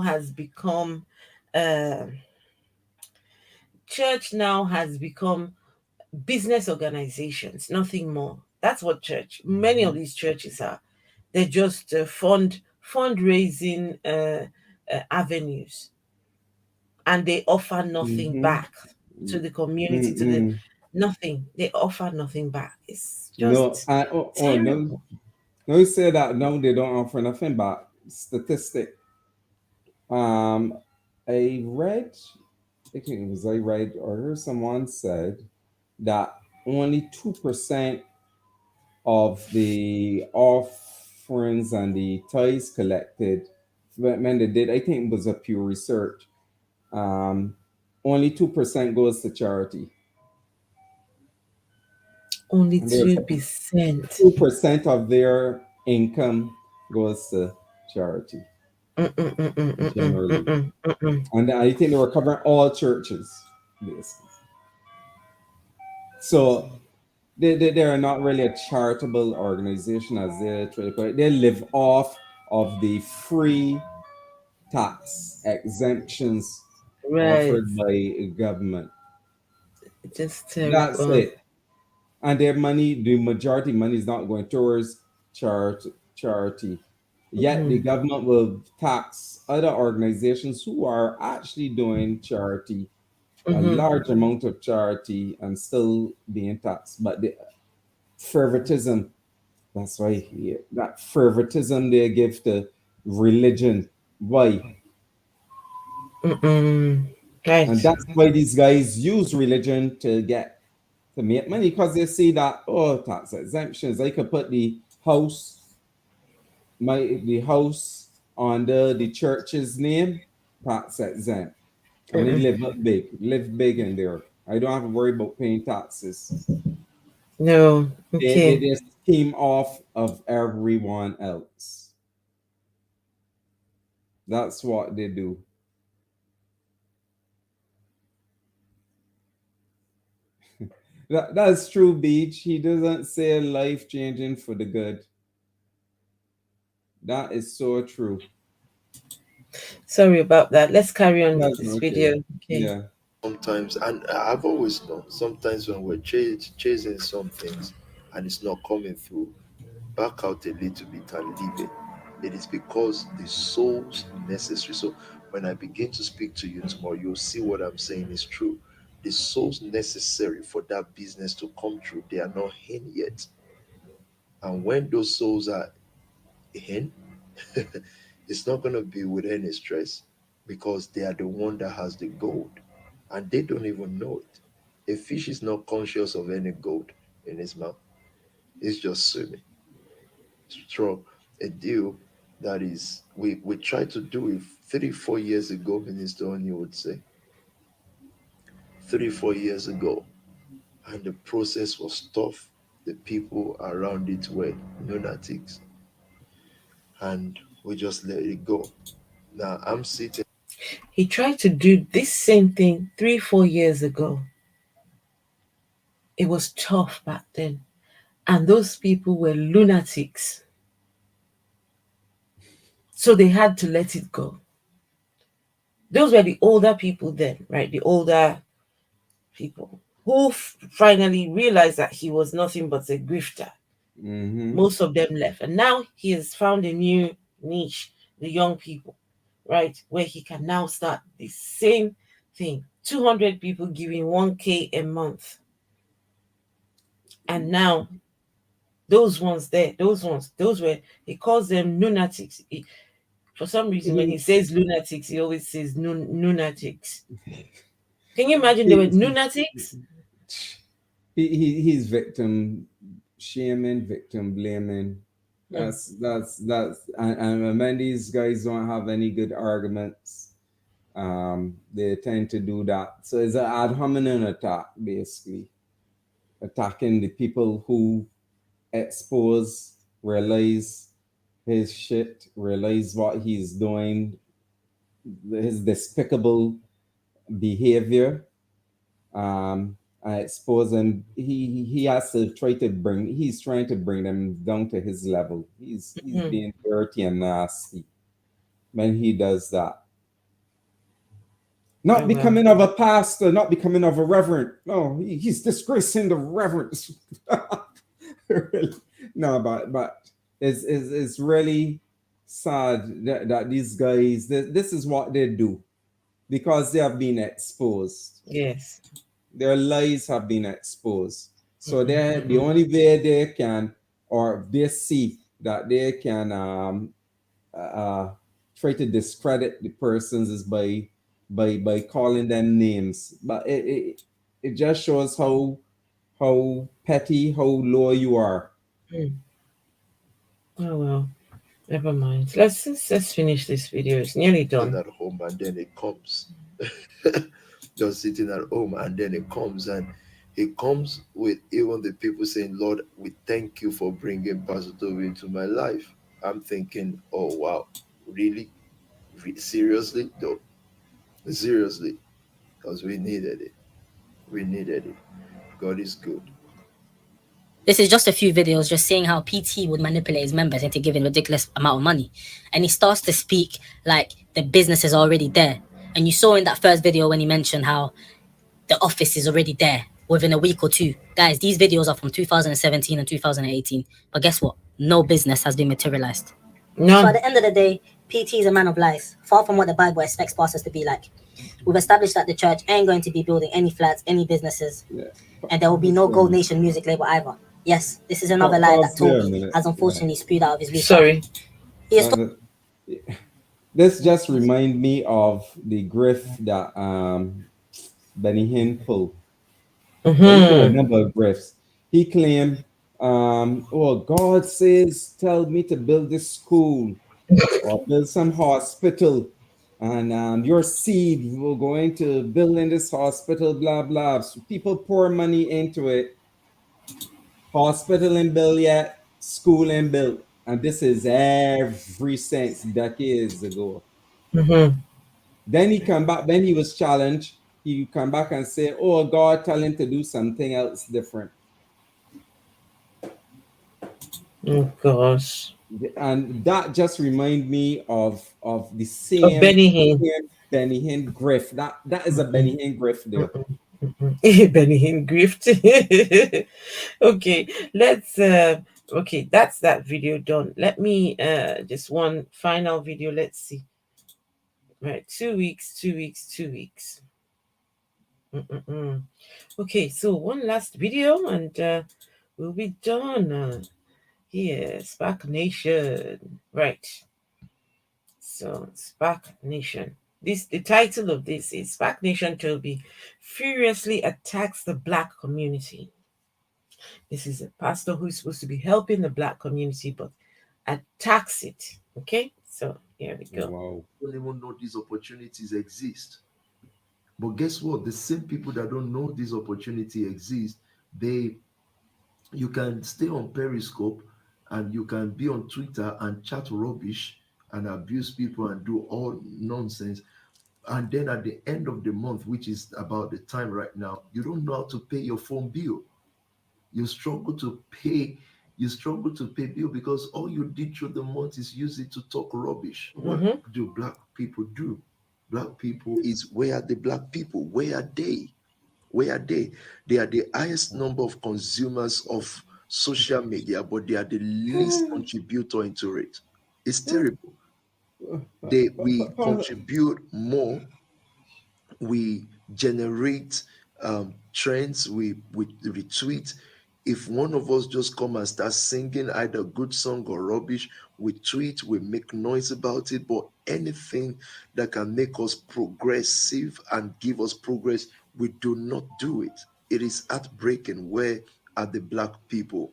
has become business organizations, nothing more. That's what many of these churches are. They're just fundraising avenues. and they offer nothing Mm-hmm. back to the community, to the Mm-mm. nothing. They offer nothing back. It's No, just no, terrible. no. You say that no, they don't offer nothing but statistic. Um, I read, I think it was I read or heard someone said that only 2% of the offerings and the tithes collected when they did, I think it was a Pew Research. Um, only 2% goes to charity, Only and there's 2%. 2% of their income goes to charity generally. And I think they were covering all churches, basically. So they are not really a charitable organization as they try to put it. They live off of the free tax exemptions Right. offered by government. Just That's terrible. it. And their money, the majority money is not going towards charity. Yet the Mm-hmm. government will tax other organizations who are actually doing charity, a Mm-hmm. large amount of charity, and still being taxed. But the favoritism, that's why that favoritism they give to religion. Why? Mm-mm. And Right. that's why these guys use religion to make money because they see that tax exemptions. I could put the house under the church's name, tax exempt. And they Mm-mm. live big in there. I don't have to worry about paying taxes. No. They Okay. just scheme off of everyone else. That's what they do. That's true, Beach. He doesn't say life changing for the good. That is so true. Sorry about that. Let's carry on with That's this okay. video. Okay. Yeah. sometimes, and I've always known, sometimes when we're chasing some things and it's not coming through, back out a little bit and leave it. It is because the soul's necessary. So when I begin to speak to you tomorrow, you'll see what I'm saying is true. The souls necessary for that business to come through, they are not in yet. And when those souls are in, it's not going to be with any stress because they are the one that has the gold and they don't even know it. A fish is not conscious of any gold in his mouth, it's just swimming through a deal that is, we tried to do it 3 4 years ago, Minister Oni would say 3 4 years ago, and the process was tough. The people around it were lunatics, and we just let it go. Now I'm sitting. He tried to do this same thing 3, 4 years ago. It was tough back then. And those people were lunatics. So they had to let it go. Those were the older people then, right? The older people who finally realized that he was nothing but a grifter. Mm-hmm. Most of them left. And now he has found a new niche, the young people, right? Where he can now start the same thing. 200 people giving 1K a month. And now those ones there, those were, he calls them lunatics. For some reason, when he He, says lunatics, he always says lunatics. Can you imagine they were he, lunatics? he's victim shaming, victim blaming. Hmm. And when these guys don't have any good arguments, they tend to do that. So it's an ad hominem attack, basically, attacking the people who expose, realize his shit, realize what he's doing, his despicable behavior. I expose him. He has to try to bring. He's trying to bring them down to his level. He's Hmm. being dirty and nasty when he does that. Not Oh well. becoming of a pastor, not becoming of a reverend. No, he's disgracing the reverence. Really. No, but it's really sad that these guys. This is what they do. because they have been exposed. Yes. Their lies have been exposed. So Mhm, they the mhm. only way they can, or they see that they can uh, try to discredit the persons is by calling them names. But it just shows how petty, how low you are. Mm. Oh well, never mind. Let's finish this video. It's nearly Sitting done. at home and then it comes. Just sitting at home and then it comes, and it comes with even the people saying, Lord, we thank you for bringing Pastor Tobi into my life. I'm thinking, oh wow, really? Seriously? No, seriously, because we needed it. We needed it. God is good. This is just a few videos just seeing how PT would manipulate his members into giving ridiculous amount of money. And he starts to speak like the business is already there. And you saw in that first video when he mentioned how the office is already there within a week or two. Guys, these videos are from 2017 and 2018. But guess what? No business has been materialized. So at None. the end of the day, PT is a man of lies, far from what the Bible expects pastors to be like. We've established that the church ain't going to be building any flats, any businesses, Yeah. and there will be no Gold Nation music label either. Yes, this is another lie that Pause there a Toby minute. has Yeah. unfortunately spewed out of his weak mouth. Sorry. He has Uh, this just remind me of the grift that Benny Hinn pulled. Well, he put a Mm-hmm. number of grifts. He claimed, oh, God says, tell me to build this school or build some hospital. And your seed will go into building this hospital, blah, blah. So people pour money into it. Hospital and built yet, school and built. And this is every since decades ago. Mm-hmm. Then he come back, then he was challenged. He come back and say, oh, God tell him to do something else different. Oh gosh. And that just remind me of the Of same, Benny Hinn. same Benny Hinn grift. That is a Mm-mm, Benny Hinn grift there. mm-mm. Benny Hinn grift. Okay, let's okay, that's that video done. Let me just one final video. Let's see. Right, 2 weeks, 2 weeks, 2 weeks. Mm-mm-mm. Okay, so one last video and we'll be done. Here, SPAC Nation. Right. So SPAC Nation. The title of this is SPAC Nation Tobi furiously attacks the black community. This is a pastor who's supposed to be helping the black community, but attacks it. Okay, so here we go. Wow. Don't even know these opportunities exist. But guess what? The same people that don't know this opportunity exists, you can stay on Periscope and you can be on Twitter and chat rubbish and abuse people and do all nonsense. And then at the end of the month, which is about the time right now, you don't know how to pay your phone bill. You struggle to pay. You struggle to pay bill because all you did through the month is use it to talk rubbish. What Mm-hmm. do black people do? Black people is, where are the black people? Where are they? Where are they? They are the highest number of consumers of social media, but they are the least contributor into it. It's terrible. We contribute more, we generate trends, we retweet. If one of us just come and start singing either good song or rubbish, we tweet, we make noise about it. But anything that can make us progressive and give us progress, we do not do it. It is heartbreaking. Where are the black people?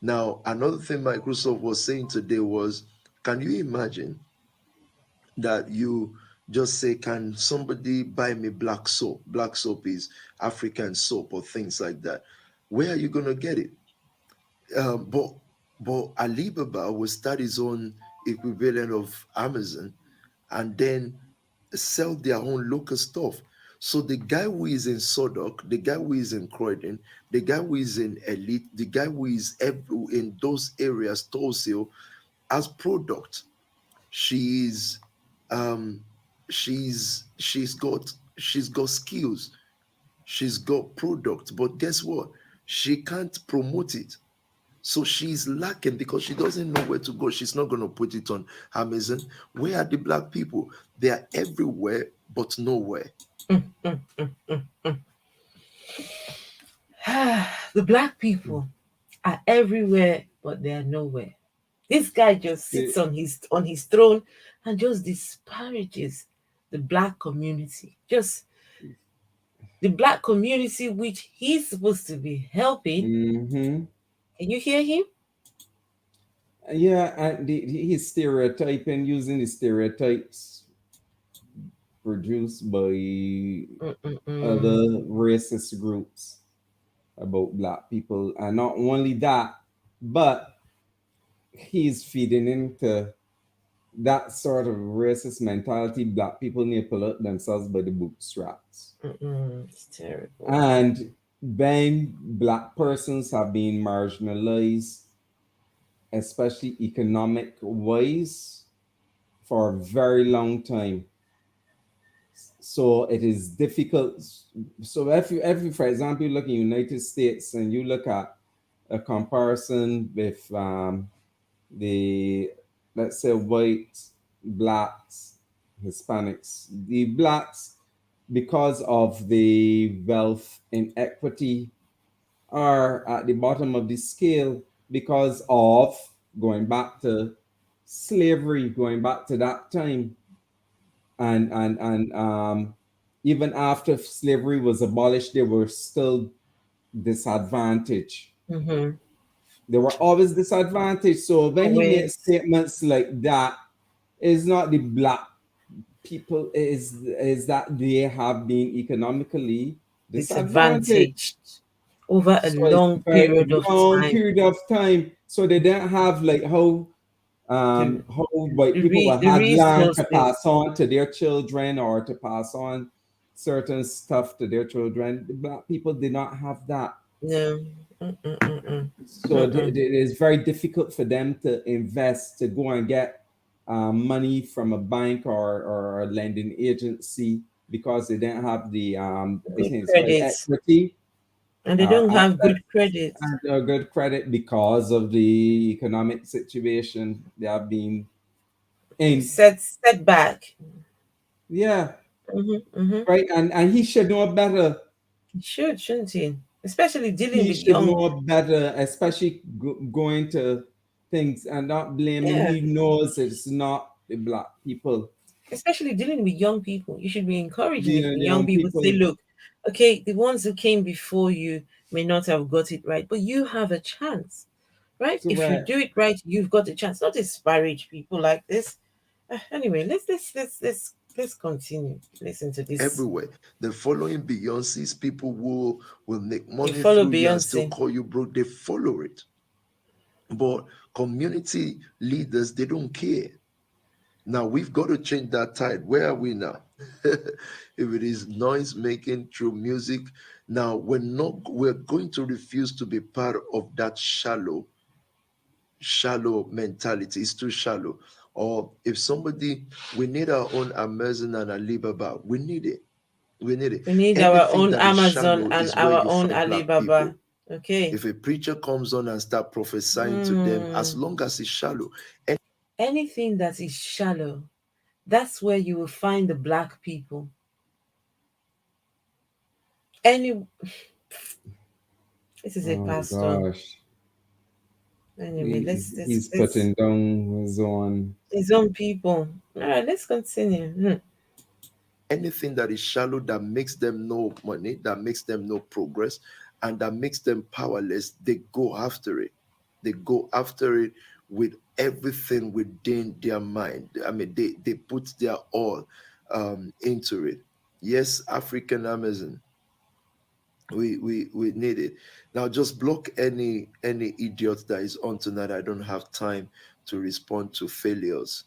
Now, another thing Microsoft was saying today was, can you imagine that you just say, can somebody buy me black soap? Black soap is African soap or things like that. Where are you going to get it? But Alibaba will start his own equivalent of Amazon and then sell their own local stuff. So the guy who is in Sodok, the guy who is in Croydon, the guy who is in Elite, the guy who is in those areas, Tulsa, as product, she's um she's got skills, she's got product, but guess what, she can't promote it. So she's lacking because she doesn't know where to go. She's not going to put it on Amazon. Where are the black people? They are everywhere, but nowhere. The black people are everywhere, but they are nowhere. This guy just sits The- on his throne and just disparages the black community. Just the black community which he's supposed to be helping. mhm. Can you hear him? Yeah, and he's stereotyping, using the stereotypes produced by Mm-mm-mm. other racist groups about black people. And not only that, but he's feeding into that sort of racist mentality. Black people need to pull up themselves by the bootstraps. It's terrible. And when black persons have been marginalized, especially economic wise, for a very long time. So it is difficult. So if you for example, you look in United States and you look at a comparison with the, let's say, whites, blacks, Hispanics, the blacks, because of the wealth inequity, are at the bottom of the scale because of going back to slavery, going back to that time, and even after slavery was abolished, they were still disadvantaged. Mm-hmm. They were always disadvantaged. So when he makes Always statements like that, it's not the black people, is that they have been economically disadvantaged. disadvantaged over a So it's long a very period of long time. period of time. So they didn't have like The, how white people will the had land to resources. pass on to their children or to pass on certain stuff to their children. The black people did not have that. No. Mm-mm-mm-mm. So Mm-mm. it is very difficult for them to invest, to go and get money from a bank or a lending agency because they didn't have the I Good think it's called credits. equity And they don't have assets good credits. and a good credit because of the economic situation they have been in. Setback. Yeah, Mm-hmm. right. And he should know better. He should, shouldn't he? Especially dealing He with should young. know better, especially going to things and not blaming. Yeah. He knows it's not the black people. Especially dealing with young people. You should be encouraging The the young young people to say, people. look, okay, the ones who came before you may not have got it right, but you have a chance, right? If you Correct. do it right, you've got a chance. Not disparage people like this. Anyway, let's continue. Listen to this. Everywhere. The following Beyonce's people will make You money follow through you and still Beyonce. call you broke. They follow it. But community leaders, they don't care. Now we've got to change that tide. Where are we now? If it is noise making through music, now we're going to refuse to be part of that shallow mentality. It's too shallow. Or if somebody, we need our own Amazon and Alibaba. We need it. We need it. We need our Anything own that is Amazon shallow and is where our you own find black Alibaba. people. Okay. If a preacher comes on and start prophesying to them, as Hmm. long as it's shallow, Anything that is shallow, that's where you will find the black people. Any This is a Oh pastor. gosh. Anyway, He's let's putting down his own. his own people. All right, let's continue. anything that is shallow that makes them no money, that makes them no progress, and that makes them powerless, they go after it. They go after it with everything within their mind. I mean, they put their all into it. Yes, African Amazon, we need it. Now just block any idiot that is on tonight. I don't have time to respond to failures,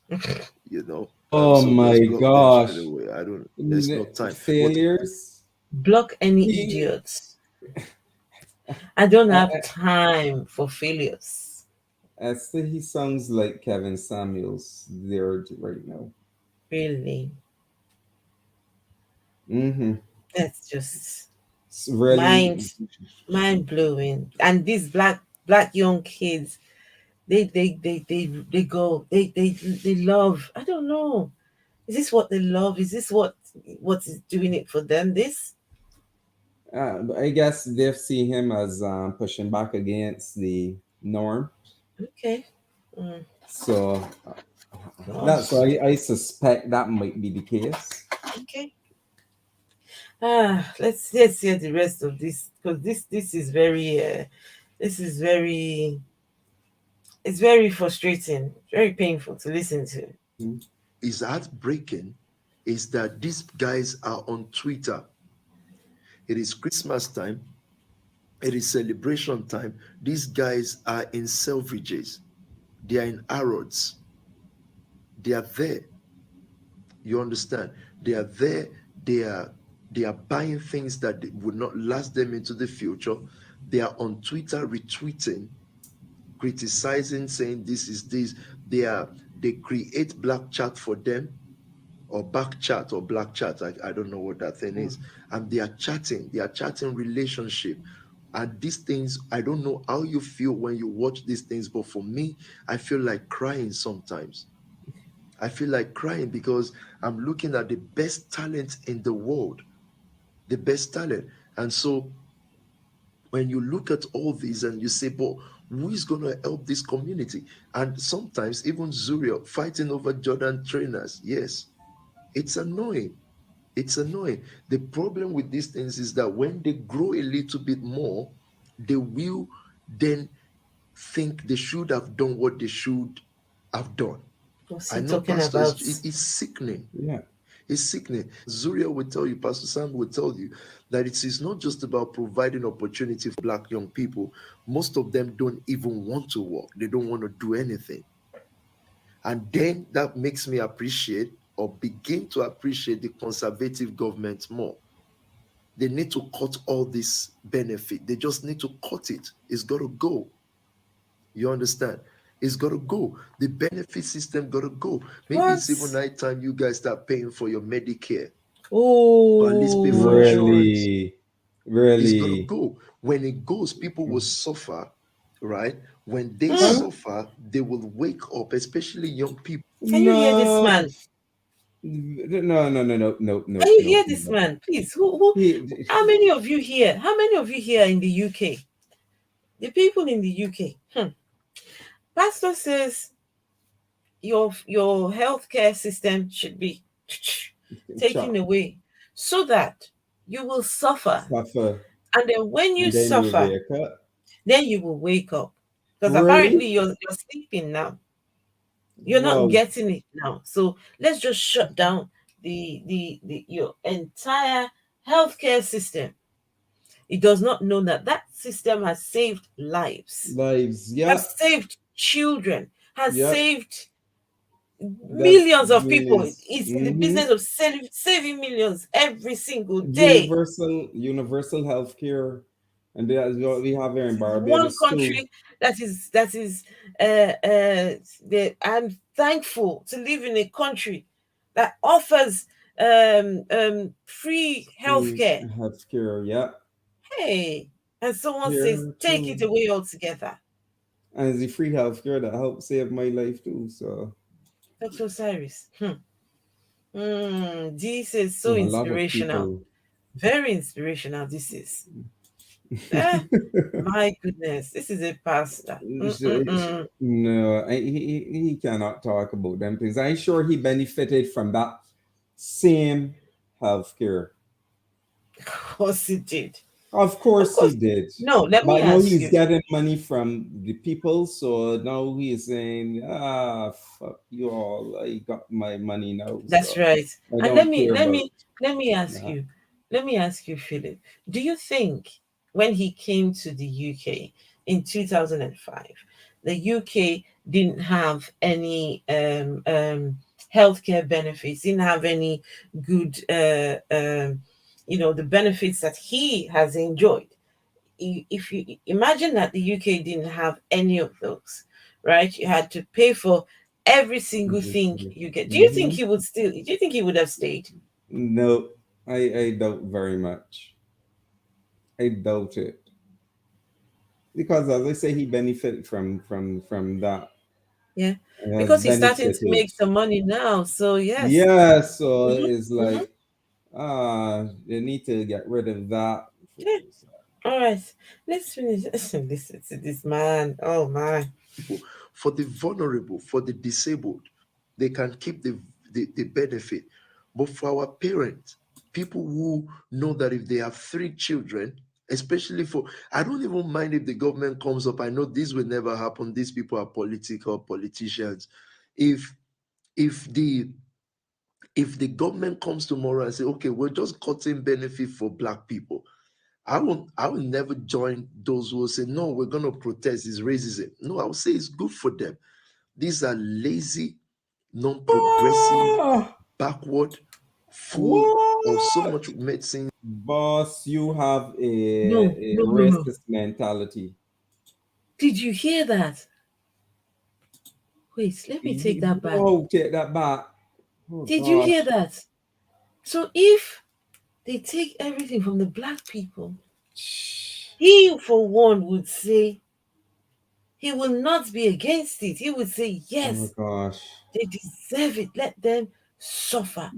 you know. Oh So my just block them straight gosh. away. I don't, there's no time. But Failures. Block any He, idiots. I don't I, have time for failures. I say he sounds like Kevin Samuels there right now. Really. Mm-hmm. That's just It's really. mind blowing. And these black young kids, they go, they love. I don't know. Is this what they love? Is this what what is doing it for them? This. But I guess they see him as pushing back against the norm. Okay. Mm, So that's gosh. why I suspect that might be the case. Okay. Let's hear the rest of this, because this is very this is very, it's very frustrating, very painful to listen to. Hmm. Is heartbreaking is that these guys are on Twitter. It is Christmas time. It is celebration time. These guys are in Selfridges. They are in Harrods. They are there. You understand? They are there. They are they are buying things that would not last them into the future. They are on Twitter retweeting, criticizing, saying this is this. They create black chat for them, or back chat or black chat. I don't know what that thing is. And they are chatting. They are chatting relationship. And these things, I don't know how you feel when you watch these things, but for me, I feel like crying sometimes. I feel like crying because I'm looking at the best talent in the world, the best talent. And so when you look at all these and you say, but who is going to help this community? And sometimes even Zuriel fighting over Jordan trainers. Yes, it's annoying. It's annoying. The problem with these things is that when they grow a little bit more, they will then think they should have done what they should have done. What's I he know, talking Pastor, about? it's sickening. Yeah. It's sickening. Zuria will tell you, Pastor Sam will tell you that it is not just about providing opportunity for black young people. Most of them don't even want to work. They don't want to do anything. And then that makes me appreciate or begin to appreciate the conservative government more. They need to cut all this benefit. They just need to cut it. It's got to go. You understand? It's got to go. The benefit system got to go. Maybe What? it's even night time you guys start paying for your Medicare, or at least pay for Oh, insurance. Really, It's got to really. go. When it goes, people will suffer, right? When they mm. Well, suffer, they will wake up, especially young people. Can you hear this no, man? no, no, no, no, no, Can no, you no, hear this no. man? Please, who? He, How many of you here? How many of you here in the UK? The people in the UK. Pastor says your healthcare system should be taken chop, away so that you will suffer, suffer, and then when you and then you suffer, wake up. then you will wake up, because apparently Really? you're sleeping now. You're not Wow. getting it now. So let's just shut down the your entire healthcare system. It does not know that that system has saved lives, Lives. has Yeah. saved children, has Yeah. saved That's millions of doing people. is It's in the business of saving millions every single day. universal healthcare, and that's what we have here in One Barbados too. country that is I'm thankful to live in a country that offers free Free healthcare. healthcare. Yeah. Hey, and someone says Here take it too. away altogether. And it's the free healthcare that helped save my life too. So Dr. Cyrus. This is a so lot of inspirational. people. Very inspirational. This is. Eh, my goodness. This is a pastor. No, he cannot talk about them things. I'm sure he benefited from that same healthcare. Of course it did. Of Of course he course. did. No, let me But now ask he's you. getting money from the people, so now he's saying, fuck you all. I got my money now, That's so right. I And let don't me care let about me let me ask that. you. Let me ask you, Philip. Do you think when he came to the UK in 2005, the UK didn't have any healthcare benefits, didn't have any good the benefits that he has enjoyed? If you imagine that the UK didn't have any of those, right? You had to pay for every single thing you get. Do you think Mm-hmm. he would still? Do you think he would have stayed? No, I doubt very much. I doubt it. Because as I say, he benefited from that. Yeah, He has because he's starting to benefited. make some money now. So yes. Yeah, so hmm it's hmm like They need to get rid of that. Yeah. All right, let's finish. Listen to this man. Oh my. For the vulnerable, for the disabled, they can keep the benefit. But for our parents, people who know that if they have 3 children, especially for, I don't even mind if the government comes up. I know this will never happen. These people are politicians. If if the government comes tomorrow and say, okay, we're just cutting benefit for black people, I will never join those who will say, no, we're going to protest, it's racism. No, I will say it's good for them. These are lazy, non-progressive, Ah, backward, full of so what? much medicine. Boss, you have No, a no, no, no. racist mentality. Did you hear that? Wait, let me take that back. No, take that back. Oh, Did you hear gosh. that? So if they take everything from the black people, he for one would say he will not be against it. He would say, Oh, yes, gosh. they deserve it. Let them suffer.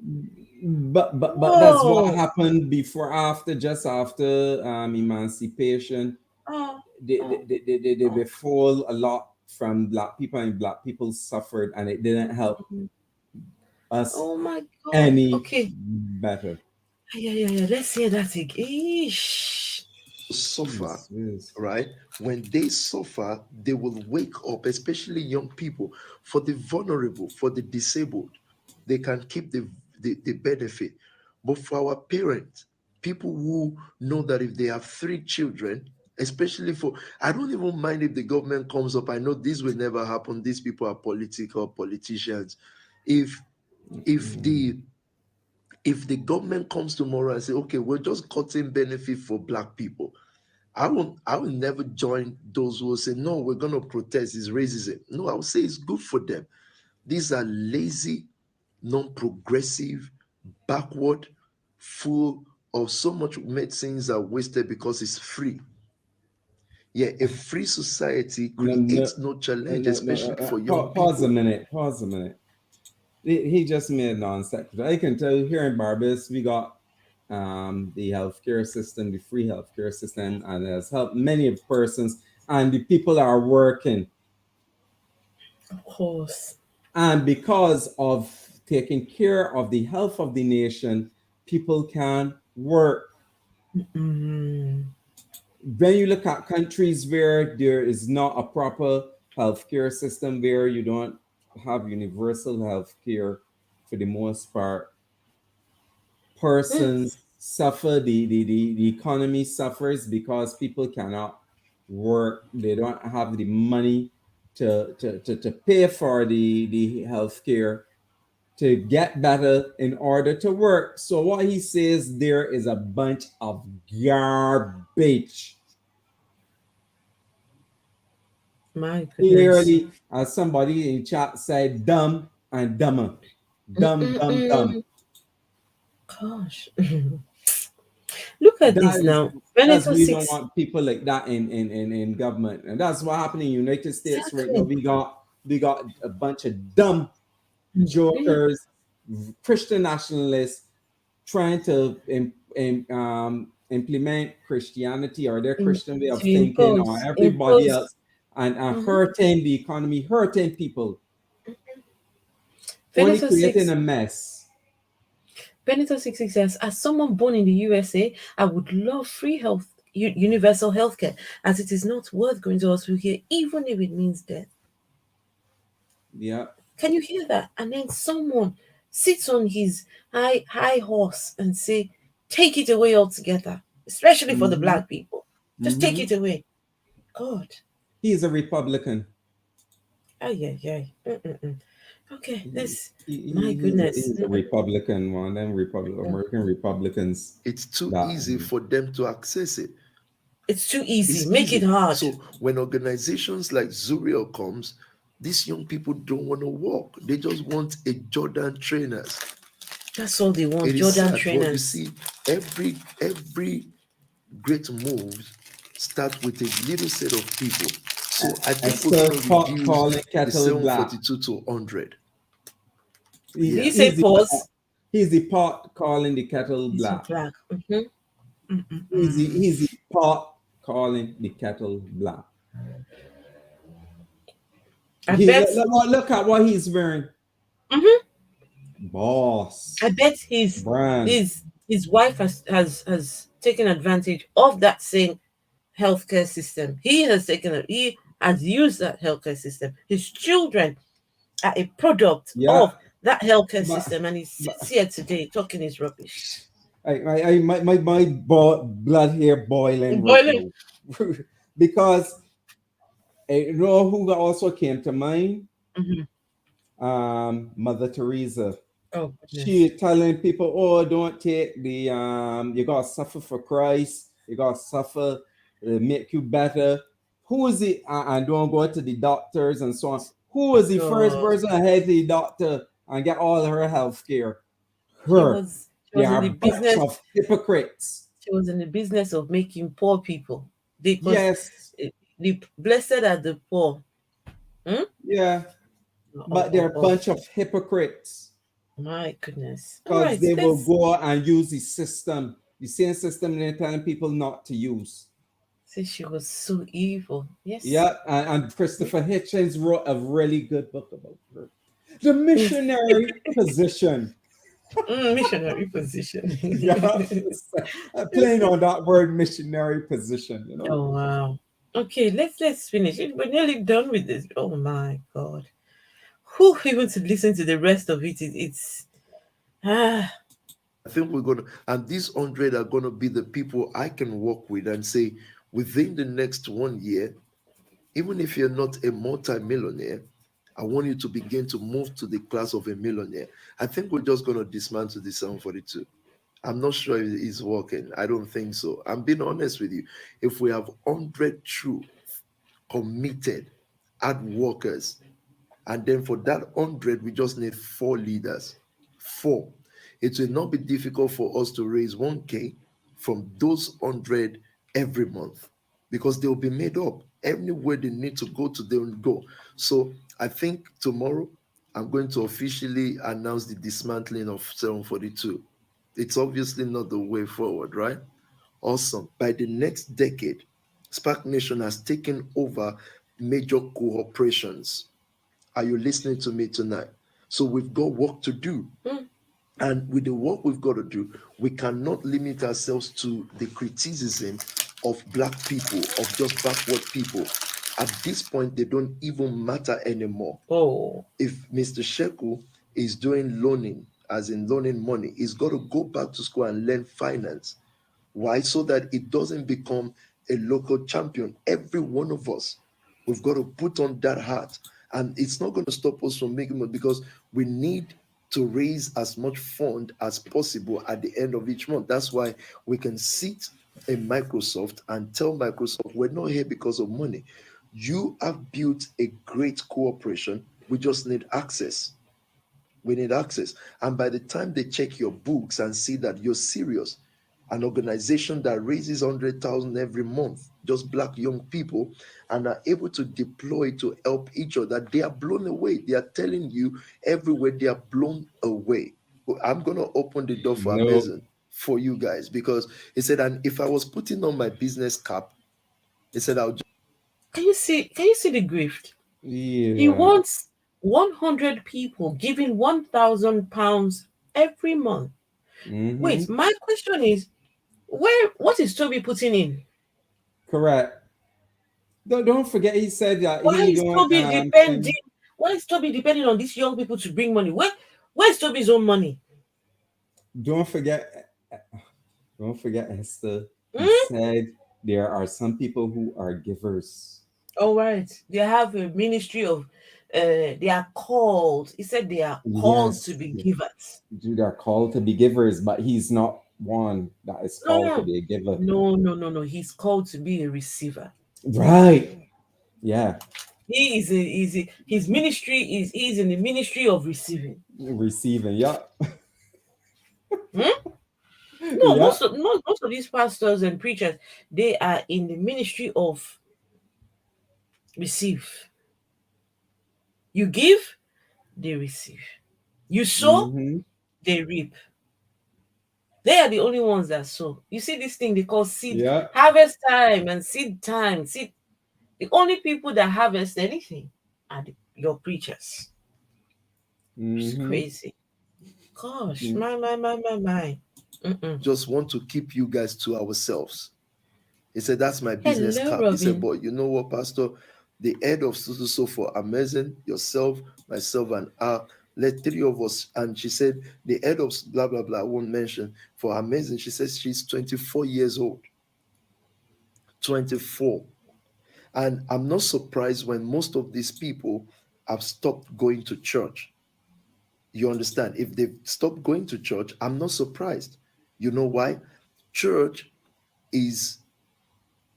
But that's what Whoa. happened before, after, just after emancipation. Oh, They befall a lot from black people, and black people suffered, and it didn't help us oh my God. any Okay. better. Yeah. Let's hear that again. Eesh. Suffer, Yes. right? When they suffer, they will wake up, especially young people. For the vulnerable, for the disabled, they can keep the benefit. But for our parents, people who know that if they have 3 children, especially for, I don't even mind if the government comes up. I know this will never happen. These people are politicians. If the government comes tomorrow and say, okay, we're just cutting benefit for black people, I will never join those who will say, no, we're going to protest, it's racism. No, I will say it's good for them. These are lazy, non-progressive, backward, full of so much medicines are wasted because it's free. Yeah, a free society creates no challenge, especially for young Pause a people. minute. Pause a minute. He just made non sequitur. I can tell you, here in Barbados, we got the healthcare system, the free healthcare system, and it has helped many persons, and the people are working. Of course. And because of taking care of the health of the nation, people can work. Mm. When you look at countries where there is not a proper healthcare system, where you don't have universal healthcare for the most part, persons suffer, the economy suffers because people cannot work. They don't have the money to pay for the healthcare to get better in order to work. So what he says there is a bunch of garbage. My goodness. Clearly, as somebody in chat said, dumb and dumber. Dumb. Gosh. Look at this now. That's Veneto we don't 6. want people like that in government, and that's what happened in the United States right now. Exactly. We got a bunch of dumb jokers, Christian nationalists trying to implement Christianity or their Christian way of To thinking or everybody impose. else, and hurting the economy, hurting people, only Veneto creating 6. a mess. Benito 66 says, as someone born in the USA, I would love free health, universal healthcare, as it is not worth going to hospital here, even if it means death. Yeah. Can you hear that? And then someone sits on his high horse and say, take it away altogether, especially for the black people. Just take it away. God. He is a Republican. Oh, yeah. Okay, this. My goodness. He's a Republican one. Them American Republicans. It's too easy for them to access it. It's too easy. It's Make easy. it hard. So when organizations like Zuriel comes, these young people don't want to walk. They just want a Jordan trainers. That's all they want. It is Jordan sad, trainers. but you see, every great move starts with a little set of people. So I think we're going to reduce the 742 to 100. You say pause. He's the pot calling the kettle He's black. black. He's the pot calling the kettle black. I bet. Look at what he's wearing. Boss. I bet his Brand. his wife has taken advantage of that same healthcare system. He has used that healthcare system. His children are a product Yeah. of that healthcare But- system, and he sits here today talking his rubbish. My blood here boiling Boiling. right now. Because you know who also came to mind? Mother Teresa. Oh, goodness. She telling people, oh, don't take the you gotta suffer for Christ, you gotta suffer to make you better. Who is it? And don't go to the doctors and so on. Who was the first person to head to the doctor and get all her health care? Her. She was in the business of hypocrites. She was in the business of making poor people. Yes. The blessed are the poor. Yeah. But they're a bunch of hypocrites. My goodness. Because they will go and use the system, the same system they're telling people not to use. See, she was so evil. Yes. Yeah, and Christopher Hitchens wrote a really good book about her. The missionary position. Missionary position. Yeah, playing on that word missionary position, you know. Oh wow. Okay, let's finish it. We're nearly done with this. Oh my God. Who even to listen to the rest of it? It's I think we're gonna, and these 100 are gonna be the people I can work with and say, within the next 1 year, even if you're not a multi-millionaire, I want you to begin to move to the class of a millionaire. I think we're just gonna dismantle the 742. I'm not sure if it's working. I don't think so. I'm being honest with you. If we have 100 true, committed, hard workers, and then for that 100, we just need 4 leaders. 4. It will not be difficult for us to raise 1K from those 100 every month because they'll be made up. Anywhere they need to go to, they will go. So I think tomorrow I'm going to officially announce the dismantling of 742. It's obviously not the way forward, right? Awesome. By the next decade, SPAC Nation has taken over major corporations. Are you listening to me tonight? So we've got work to do. And with the work we've got to do, we cannot limit ourselves to the criticism of Black people, of just backward people. At this point, they don't even matter anymore. Oh. If Mr. Sheku is doing loaning, as in loaning money, he's got to go back to school and learn finance. Why? So that it doesn't become a local champion. Every one of us, we've got to put on that hat. And it's not going to stop us from making money because we need to raise as much fund as possible at the end of each month. That's why we can sit in Microsoft and tell Microsoft, we're not here because of money. You have built a great cooperation. We just need access. We need access. And by the time they check your books and see that you're serious, an organization that raises 100,000 every month, just Black young people, and are able to deploy to help each other, they are blown away. They are telling you everywhere they are blown away. I'm going to open the door for Amazon for you guys because he said, and if I was putting on my business cap, he said, I'll just. Can you see the grift? Yeah. He wants 100 people giving £1,000 every month. Wait, my question is, what is Toby putting in? Correct. Don't forget he said that Why he is don't Toby depending? Why is Toby depending on these young people to bring money? Where's Toby's own money? Don't forget Esther. He said there are some people who are givers. All right. They have a ministry of they are called. He said they are called to be givers. They are called to be givers, but he's not one that is called to be a giver. No. He's called to be a receiver. Right. Yeah. His ministry he's in the ministry of receiving. Receiving, yeah. No, most of these pastors and preachers, they are in the ministry of receive. You give, they receive. You sow, they reap. They are the only ones that sow. You see this thing they call seed Yeah. harvest time and seed time. Seed. The only people that harvest anything are your preachers. It's Mm-hmm. crazy. Gosh, my. Mm-mm. Just want to keep you guys to ourselves. He said, that's my business Hello, card. He said, Robin. but you know what, Pastor? The head of so for amazing, yourself, myself, and let three of us. And she said, the head of blah, blah, blah, I won't mention. For amazing, she says she's 24 years old. 24. And I'm not surprised when most of these people have stopped going to church. You understand? If they've stopped going to church, I'm not surprised. You know why? Church is,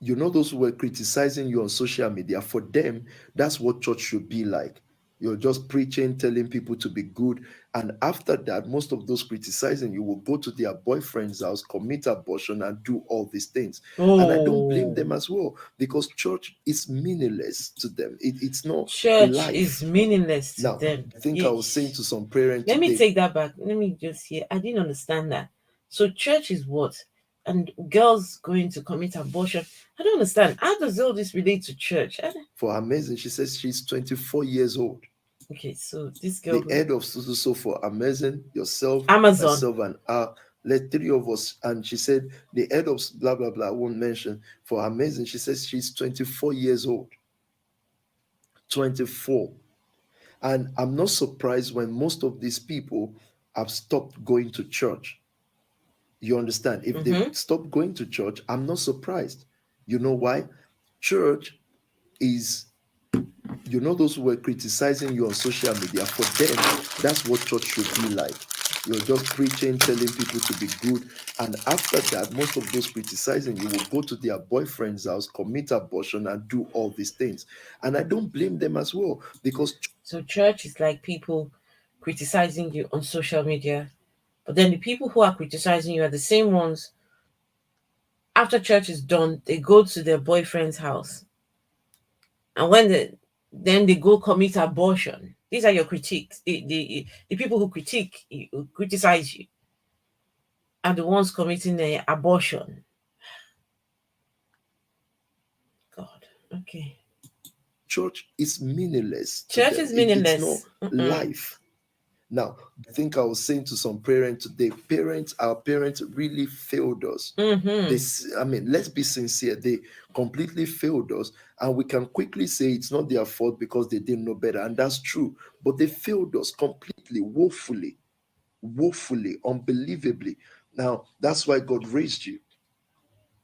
those who were criticizing you on social media, for them, that's what church should be like. You're just preaching, telling people to be good. And after that, most of those criticizing you will go to their boyfriend's house, commit abortion, and do all these things. And I don't blame them as well, because church is meaningless to them. It's not Church is life. meaningless to Now, them. I think I was saying to some parents Let me today, take that back. Let me just hear. I didn't understand that. So church is what? And girls going to commit abortion. I don't understand. How does all this relate to church? for amazing, she says she's 24 years old. Okay, so this girl. The head of so for amazing, yourself, Amazon. myself, and let three of us. And she said, the head of blah, blah, blah, I won't mention. For amazing, she says she's 24 years old. 24. And I'm not surprised when most of these people have stopped going to church. You understand? If they stop going to church, I'm not surprised. You know why? Church is, those who were criticizing you on social media, for them, that's what church should be like. You're just preaching, telling people to be good. And after that, most of those criticizing you will go to their boyfriend's house, commit abortion, and do all these things. And I don't blame them as well, because So church is like people criticizing you on social media. But then the people who are criticizing you are the same ones. After church is done, they go to their boyfriend's house. And then they go commit abortion. These are your critiques. The people who criticize you are the ones committing an abortion. God, okay. church is meaningless. Church is meaningless. It's not life. Now, I think I was saying to some parents today, our parents really failed us. Let's be sincere. They completely failed us. And we can quickly say it's not their fault because they didn't know better. And that's true. But they failed us completely, woefully, unbelievably. Now, that's why God raised you.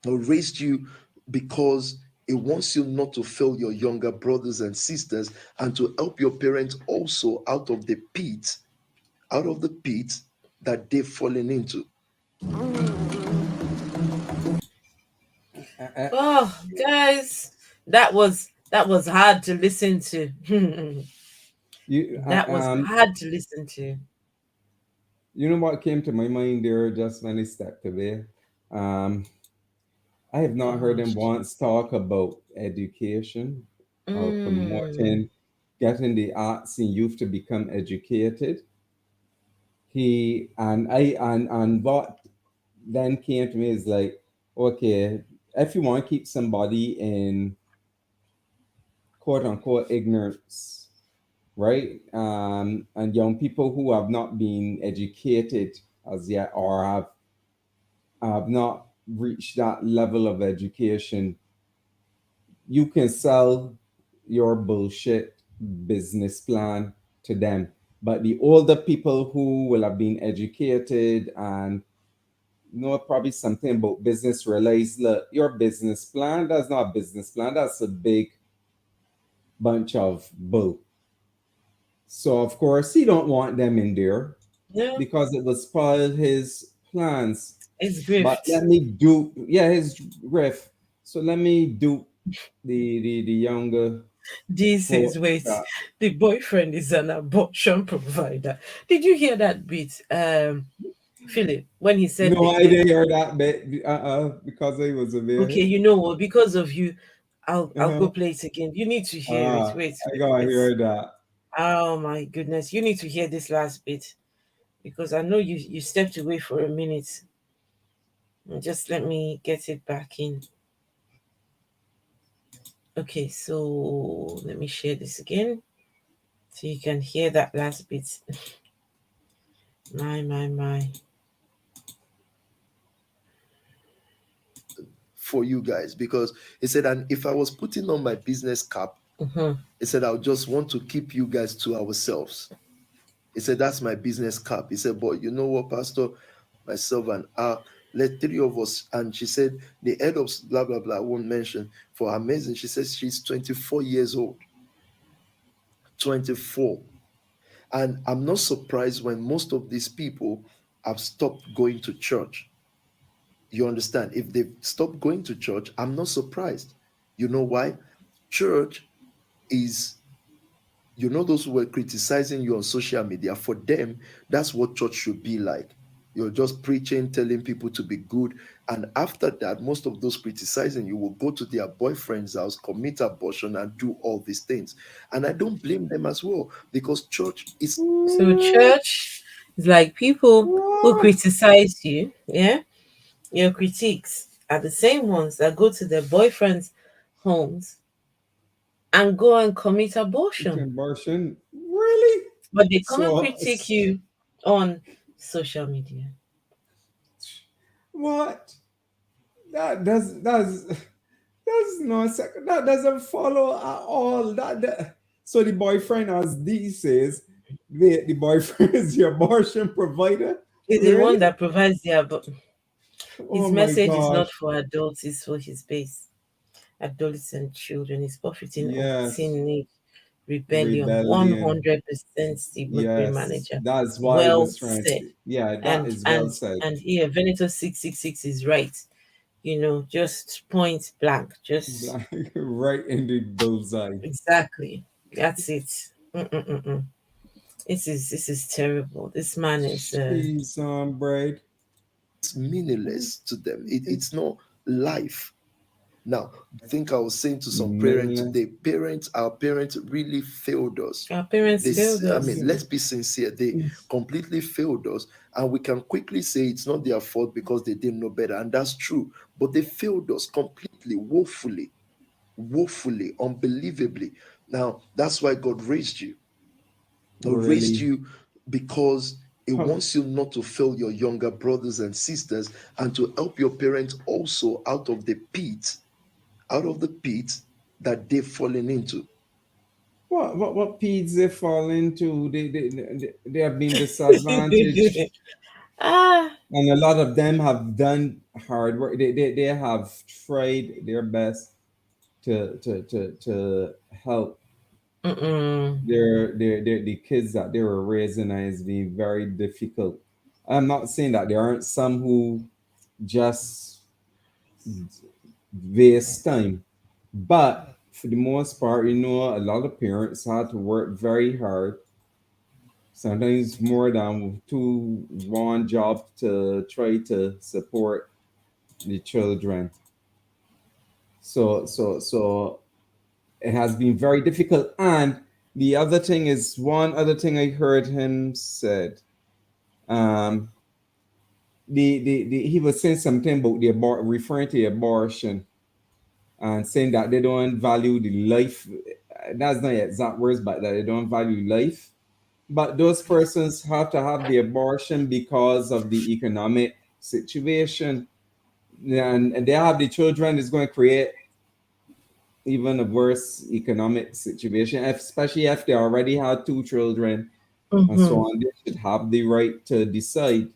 God raised you because it wants you not to fail your younger brothers and sisters, and to help your parents also out of the pit that they've fallen into. Oh, guys, that was hard to listen to. That was hard to listen to. You know what came to my mind there just when he stepped away? I have not heard him once talk about education or promoting, getting the arts and youth to become educated. And what then came to me is like, okay, if you want to keep somebody in quote unquote ignorance, right? And young people who have not been educated as yet, or have not reached that level of education, you can sell your bullshit business plan to them. But the older people who will have been educated and know probably something about business realize, look, your business plan, that's not a business plan, that's a big bunch of bull. So of course he don't want them in there, because it will spoil his plans. His grift. But let me do, his grift. So let me do the younger. This is wait. The boyfriend is an abortion provider. Did you hear that bit, Philip, when he said? No, I didn't hear that bit. Because I was away. Okay, you know what? Because of you, I'll go play it again. You need to hear it. Wait, I gotta hear that. Oh my goodness, you need to hear this last bit. because I know you stepped away for a minute. Just let me get it back in. Okay, so let me share this again so you can hear that last bit. My. For you guys, because he said, and if I was putting on my business cap, Mm-hmm. he said, I would just want to keep you guys to ourselves. He said, that's my business cap. He said, but you know what, Pastor? Myself and let three of us. And she said, the head of blah, blah, blah, I won't mention, for amazing. She says she's 24 years old. 24. And I'm not surprised when most of these people have stopped going to church. You understand? If they've stopped going to church, I'm not surprised. You know why? Church is, you know, those who were criticizing you on social media, for them, that's what church should be like. You're just preaching, telling people to be good. And after that, most of those criticizing you will go to their boyfriend's house, commit abortion, and do all these things. And I don't blame them as well, because church is. So church is like people who What? criticize you, yeah? Your critiques are the same ones that go to their boyfriends' homes and go and commit abortion. Abortion? Really? But they come and So, critique you on social media. what? That's no second. That doesn't follow at all. So the boyfriend, as Dee says, the boyfriend is your abortion provider. He's the Really? one that provides the abortion. Oh His my message is not gosh. for adults, it's for his base. Adolescent children. He's profiting on Yes. teenage rebellion. Rebellion. 100% Steve McQueen Yes. manager. That's why I Well was trying said. to. Yeah, that And is well and said. and here Veneto 666 is right. Just point blank. Just Black, right in the bullseye. exactly. That's it. Mm-mm-mm-mm. This is terrible. This man is Cheese on bread. It's meaningless to them. It's not life. Now, I think I was saying to some parents Meaningless. today, our parents really failed us. our parents failed I us. mean, let's be sincere, they completely failed us. And we can quickly say it's not their fault because they didn't know better. And that's true. But they failed us completely, woefully, unbelievably. Now, that's why God raised you. God raised Really. you because it Huh. wants you not to fail your younger brothers and sisters, and to help your parents also out of the pit that they've fallen into. What peas they fall into? They have been disadvantaged, ah, and a lot of them have done hard work. They have tried their best to help mm-mm. the kids that they were raising, and it's been very difficult. I'm not saying that there aren't some who just waste time, but for the most part, a lot of parents had to work very hard, sometimes more than one job to try to support the children. So it has been very difficult. And the other thing is, one other thing I heard him said, um, he was saying something about referring to abortion, and saying that they don't value the life. That's not exact words, but that they don't value life. But those persons have to have the abortion because of the economic situation, and they have the children. Is going to create even a worse economic situation, especially if they already had two children and so Mm-hmm. on. They should have the right to decide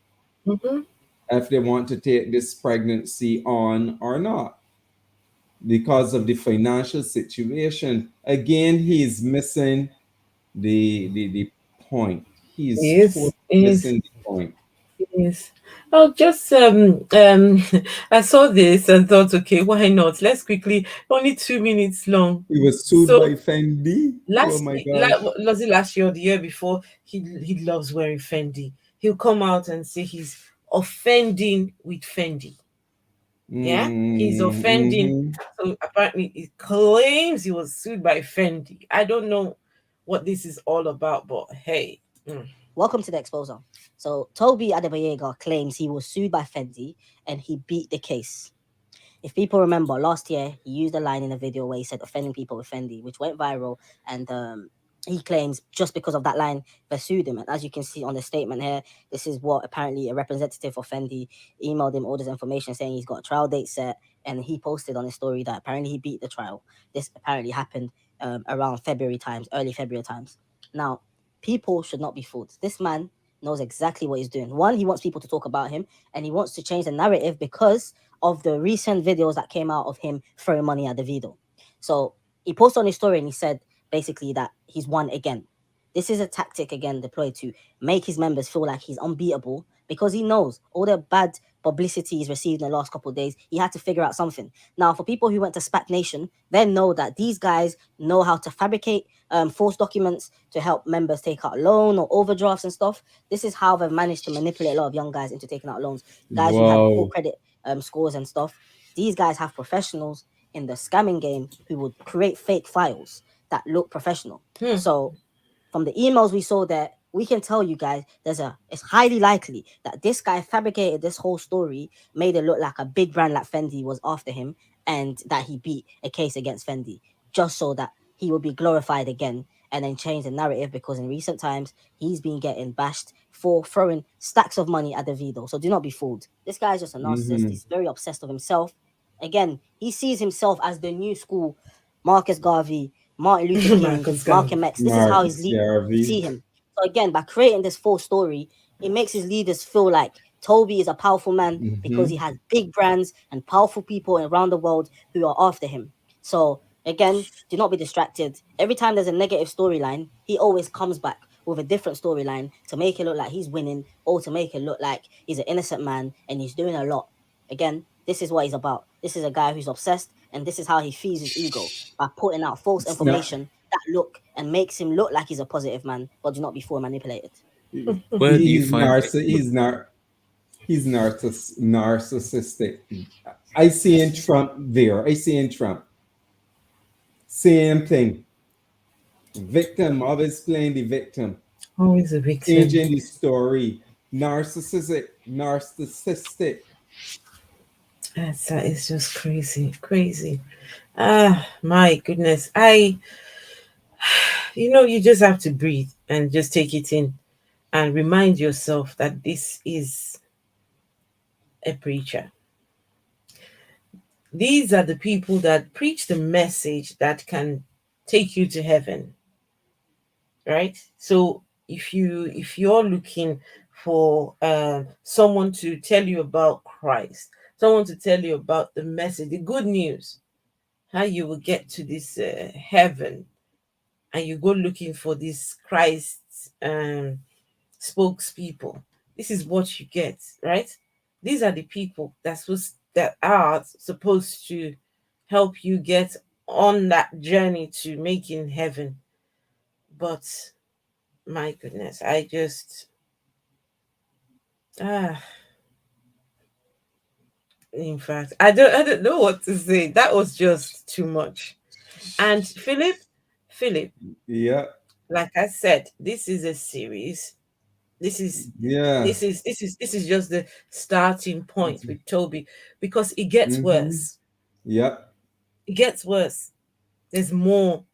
Mm-hmm. if they want to take this pregnancy on or not, because of the financial situation. Again, he is missing the point. He's Yes, totally yes, missing the point. yes. Oh, just I saw this and thought, okay, why not? Let's quickly. Only 2 minutes long. He was sued So by Fendi. Oh my gosh. was it last year or the year before? He loves wearing Fendi. He'll come out and say he's offending with Fendi. Yeah, he's offending. Mm-hmm. So apparently, he claims he was sued by Fendi. I don't know what this is all about, but hey. Mm. welcome to the exposure. So Tobi Adegboyega claims he was sued by Fendi and he beat the case. If people remember, last year he used a line in a video where he said offending people with Fendi, which went viral, and he claims just because of that line they sued him. And as you can see on the statement here, this is what apparently a representative of Fendi emailed him all this information saying he's got a trial date set, and he posted on his story that apparently he beat the trial. This apparently happened around February times, early February times. Now, people should not be fooled. This man knows exactly what he's doing. One, he wants people to talk about him, and he wants to change the narrative because of the recent videos that came out of him throwing money at the video. So he posted on his story and he said basically that he's won again. This is a tactic again deployed to make his members feel like he's unbeatable because he knows all the bad publicity he's received in the last couple of days. He had to figure out something. Now, for people who went to SPAC Nation, they know that these guys know how to fabricate false documents to help members take out loan or overdrafts and stuff. This is how they've managed to manipulate a lot of young guys into taking out loans. Guys who have poor Wow. credit scores and stuff. These guys have professionals in the scamming game who would create fake files that look professional. So from the emails we saw there, we can tell you guys it's highly likely that this guy fabricated this whole story, made it look like a big brand like Fendi was after him, and that he beat a case against Fendi just so that he will be glorified again and then change the narrative because in recent times he's been getting bashed for throwing stacks of money at the video. So do not be fooled. This guy is just a narcissist. Mm-hmm. He's very obsessed with himself. Again, he sees himself as the new school Marcus Garvey, Martin Luther King, Marcus Garvey. Malcolm X. This is how his Marcus leaders see Garvey. him. So again, by creating this false story, it makes his leaders feel like Toby is a powerful man because he Mm-hmm. has big brands and powerful people around the world who are after him. So again, do not be distracted. Every time there's a negative storyline, he always comes back with a different storyline to make it look like he's winning or to make it look like he's an innocent man and he's doing a lot. Again, this is what he's about. This is a guy who's obsessed, and this is how he feeds his ego by putting out false It's not. information that look and makes him look like he's a positive man, but do not be fully manipulated. Where do you He's find narciss. He's narcissistic. I see in Trump there. I see in Trump. Same thing. Victim, always playing the victim, Always a victim. changing the story. Narcissistic. That is just crazy, crazy. Ah, my goodness. You just have to breathe and just take it in and remind yourself that this is a preacher. These are the people that preach the message that can take you to heaven, right? So if you're looking for someone to tell you about Christ, someone to tell you about the message, the good news, how you will get to this heaven, and you go looking for this Christ spokespeople, this is what you get, right? These are the people that are supposed to help you get on that journey to making heaven. But my goodness, I just ah in fact, I don't know what to say. That was just too much. And Philip, Yeah, like I said, this is a series. This is yeah. this is just the starting point with Toby, because it gets Mm-hmm. worse. Yep. It gets worse. There's more.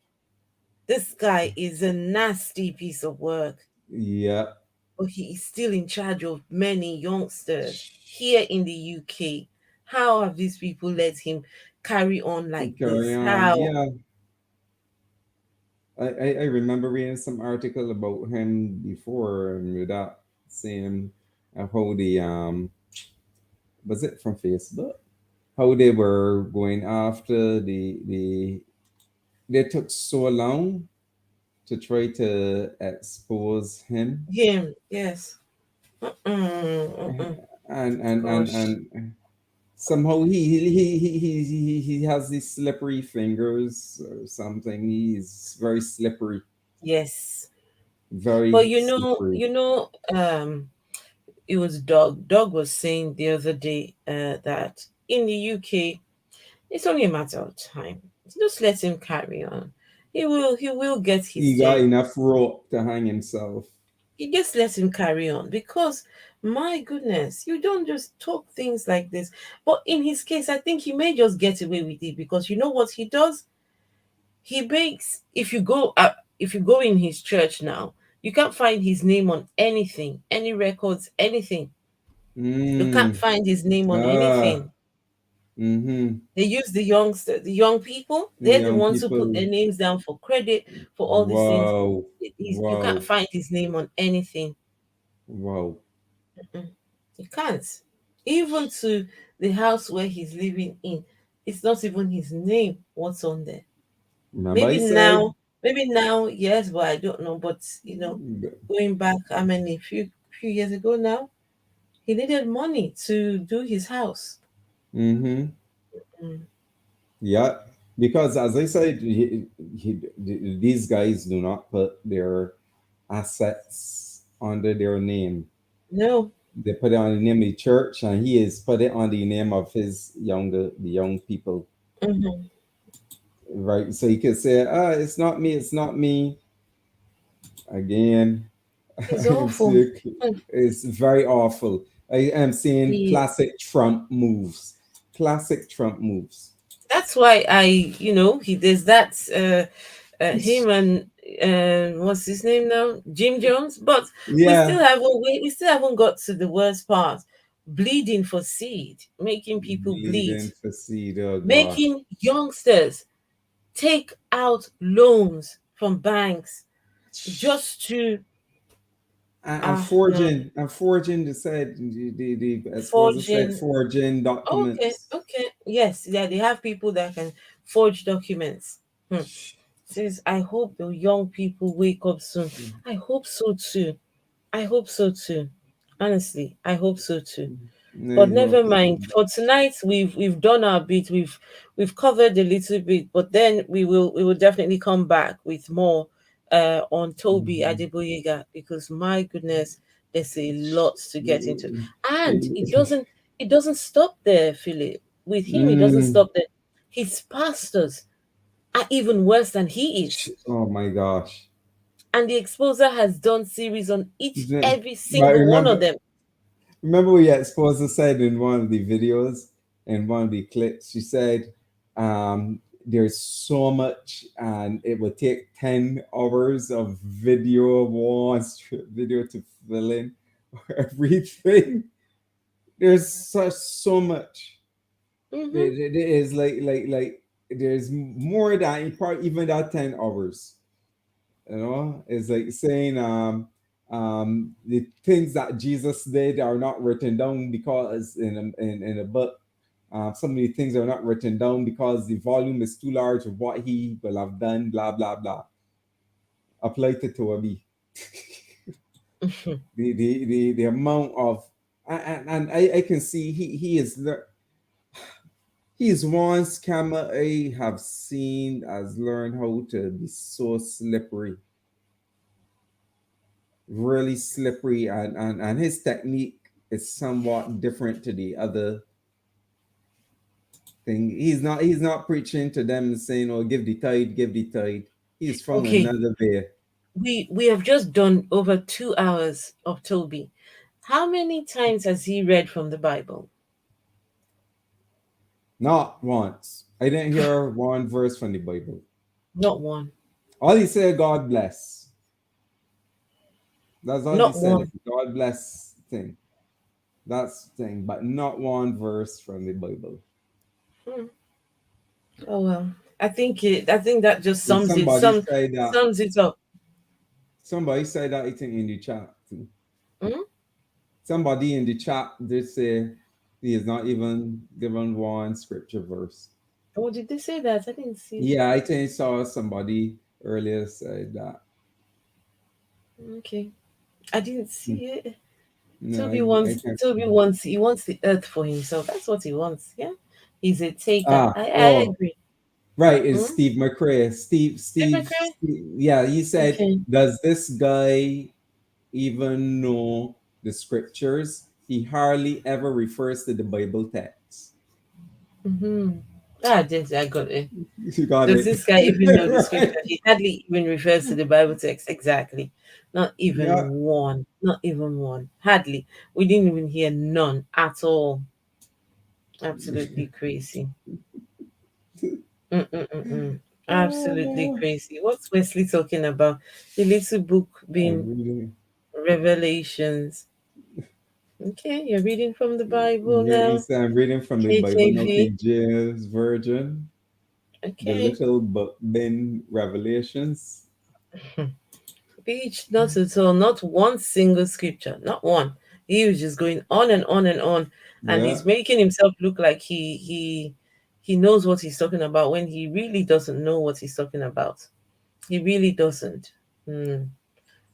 This guy is a nasty piece of work, Yep. but he is still in charge of many youngsters here in the UK. How have these people let him carry on like Carry this? on. How? Yeah. I remember reading some article about him before and without seeing how the was it from Facebook? How they were going after the they took so long to try to expose him, Him, yes. Mm-mm. Gosh. and somehow he has these slippery fingers or something. He's very slippery, Yes. But very slippery. it was Doug. Doug was saying the other day that in the UK, it's only a matter of time. Just let him carry on. He will get his He got day. enough rope to hang himself. you just let him carry on, because my goodness, you don't just talk things like this. But in his case, I think he may just get away with it because you know what he does? He makes, if you go in his church now, you can't find his name on anything, any records, anything. You can't Mm. find his name on Ah. anything. Mm-hmm. They use the young people. They're the Young ones who put people. their names down for credit for all these things. Wow. You can't Wow. find his name on anything. Wow. Mm. You can't. Even to the house where he's living in, it's not even his name. What's on there? Remember I Maybe said, now, maybe now, yes, but I don't know. But going back, how many few years ago now, he needed money to do his house. mm-hmm. Mm. Yeah, because as I said, these guys do not put their assets under their name. No. They put it on the name of the church, and he is put it on the name of the young people, Hmm. right? So he could say, "Ah, it's not me, it's not me." Again, It's I'm awful. sick. Mm. It's very awful. I am seeing He classic Trump moves. Classic Trump moves. That's why he there's that him and what's his name now, Jim Jones. But Yeah, we still haven't got to the worst part: bleeding for seed, making people bleed, bleeding for seed. Oh gosh. making youngsters take out loans from banks just to no, I'm forging the said I suppose I said forging. forging Okay, documents. okay, yes, yeah, they have people that can forge documents. Hmm. Says, I hope the young people wake up soon. I hope so too. I hope so too. Honestly, I hope so too. But I never hope mind. so. For tonight, we've done our bit. We've covered a little bit, but then we will definitely come back with more on Tobi Mhm. Adegboyega, because my goodness, there's a lot to get into, and it doesn't stop there, Philip. With him, it doesn't Mm. stop there. His pastors are even worse than he is. Oh my gosh. And the exposer has done series on each every But single one of them. remember we had supposed to said in one of the videos, in one of the clips, she said, there's so much and it would take 10 hours of video, one strip video to fill in everything. There's so much. Hmm. There is like there's more than probably even that 10 hours. You know, it's like saying the things that Jesus did are not written down because in a book. Some of the things are not written down because the volume is too large of what he will have done. Blah blah blah. Apply to Toby. The amount of and I can see he is one scammer I have seen has learned how to be so slippery, really slippery, and his technique is somewhat different to the other thing. He's not preaching to them and saying, "Oh, give the tithe, give the tithe." He's from Okay, another way. we have just done over 2 hours of Toby. How many times has he read from the Bible? Not once. I didn't hear one verse from the Bible. Not one. All he said, "God bless." That's all he Not said. one. God bless thing. That's the thing, but not one verse from the Bible. Hmm. Oh well. I think that just And sums it sums it up. somebody said that I think in the chat too. Hmm? Somebody in the chat did say he is not even given one scripture verse. Oh, did they say that? I didn't see Yeah, I think I saw somebody earlier say that. that. Okay. I didn't Hmm. see it. No, Toby I wants can't. Toby wants he wants the earth for himself. That's what he wants. Yeah. He's a taker. Ah, I oh, agree. right, it's Hmm? Steve McCrae. Steve McCray? Yeah, he said, Okay. does this guy even know the scriptures? He hardly ever refers to the Bible text. Mm-hmm. Ah, yes, I got it. You got Does it. this guy even know the scripture? Right. He hardly even refers to the Bible text exactly. Not even Yeah. one. Not even one. Hardly. We didn't even hear none at all. Absolutely crazy. Mm-mm-mm-mm. Absolutely Ah, crazy. What's Wesley talking about? The little book being I'm reading. Revelations. Okay, you're reading from the Bible now. I'm reading from the Bible now, KJV. King James Version, the Okay. little book bin Revelations. Page not at all, not one single scripture, not one. He was just going on and on and on, and Yeah. he's making himself look like he knows what he's talking about when he really doesn't know what he's talking about. He really doesn't. Hmm.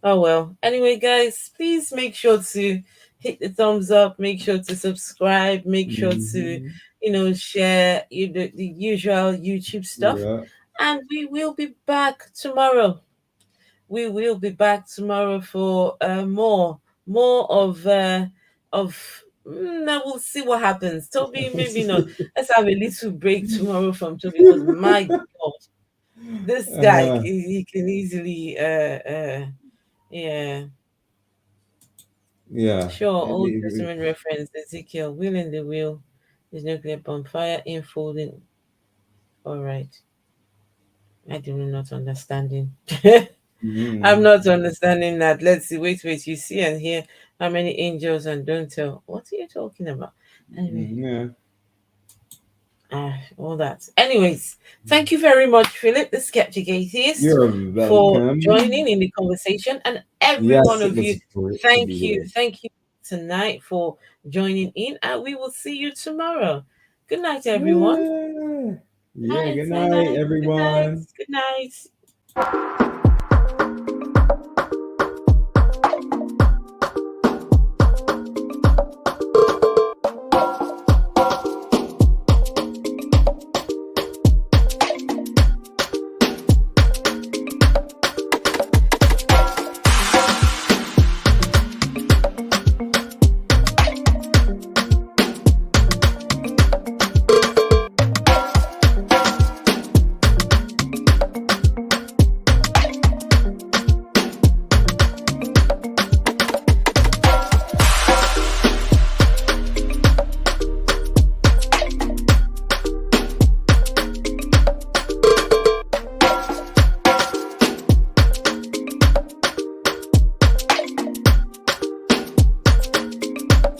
Oh well. Anyway, guys, please make sure to hit the thumbs up. Make sure to subscribe. Make sure to, Hmm. share the usual YouTube stuff. Yeah. And we will be back tomorrow. We will be back tomorrow for more of we'll see what happens. Toby, maybe not. Let's have a little break tomorrow from Toby because my God, this guy uh, he can easily yeah. yeah. Sure, Old Testament reference, Ezekiel, wheel in the wheel, is nuclear bomb, fire unfolding. All right. I do not understanding. I'm Mhm. not understanding that. Let's see. Wait. You see and hear how many angels and don't tell. What are you talking about? Anyway, Yeah. all that. Anyways, thank you very much, Philip, the skeptic atheist, You're for welcome. joining in the conversation, and every one Yes, it of you. was great to be here. Thank you tonight for joining in, and we will see you tomorrow. Good night, everyone. Yeah. Yeah. Night, Good night, night, night. Good night. everyone. Good night.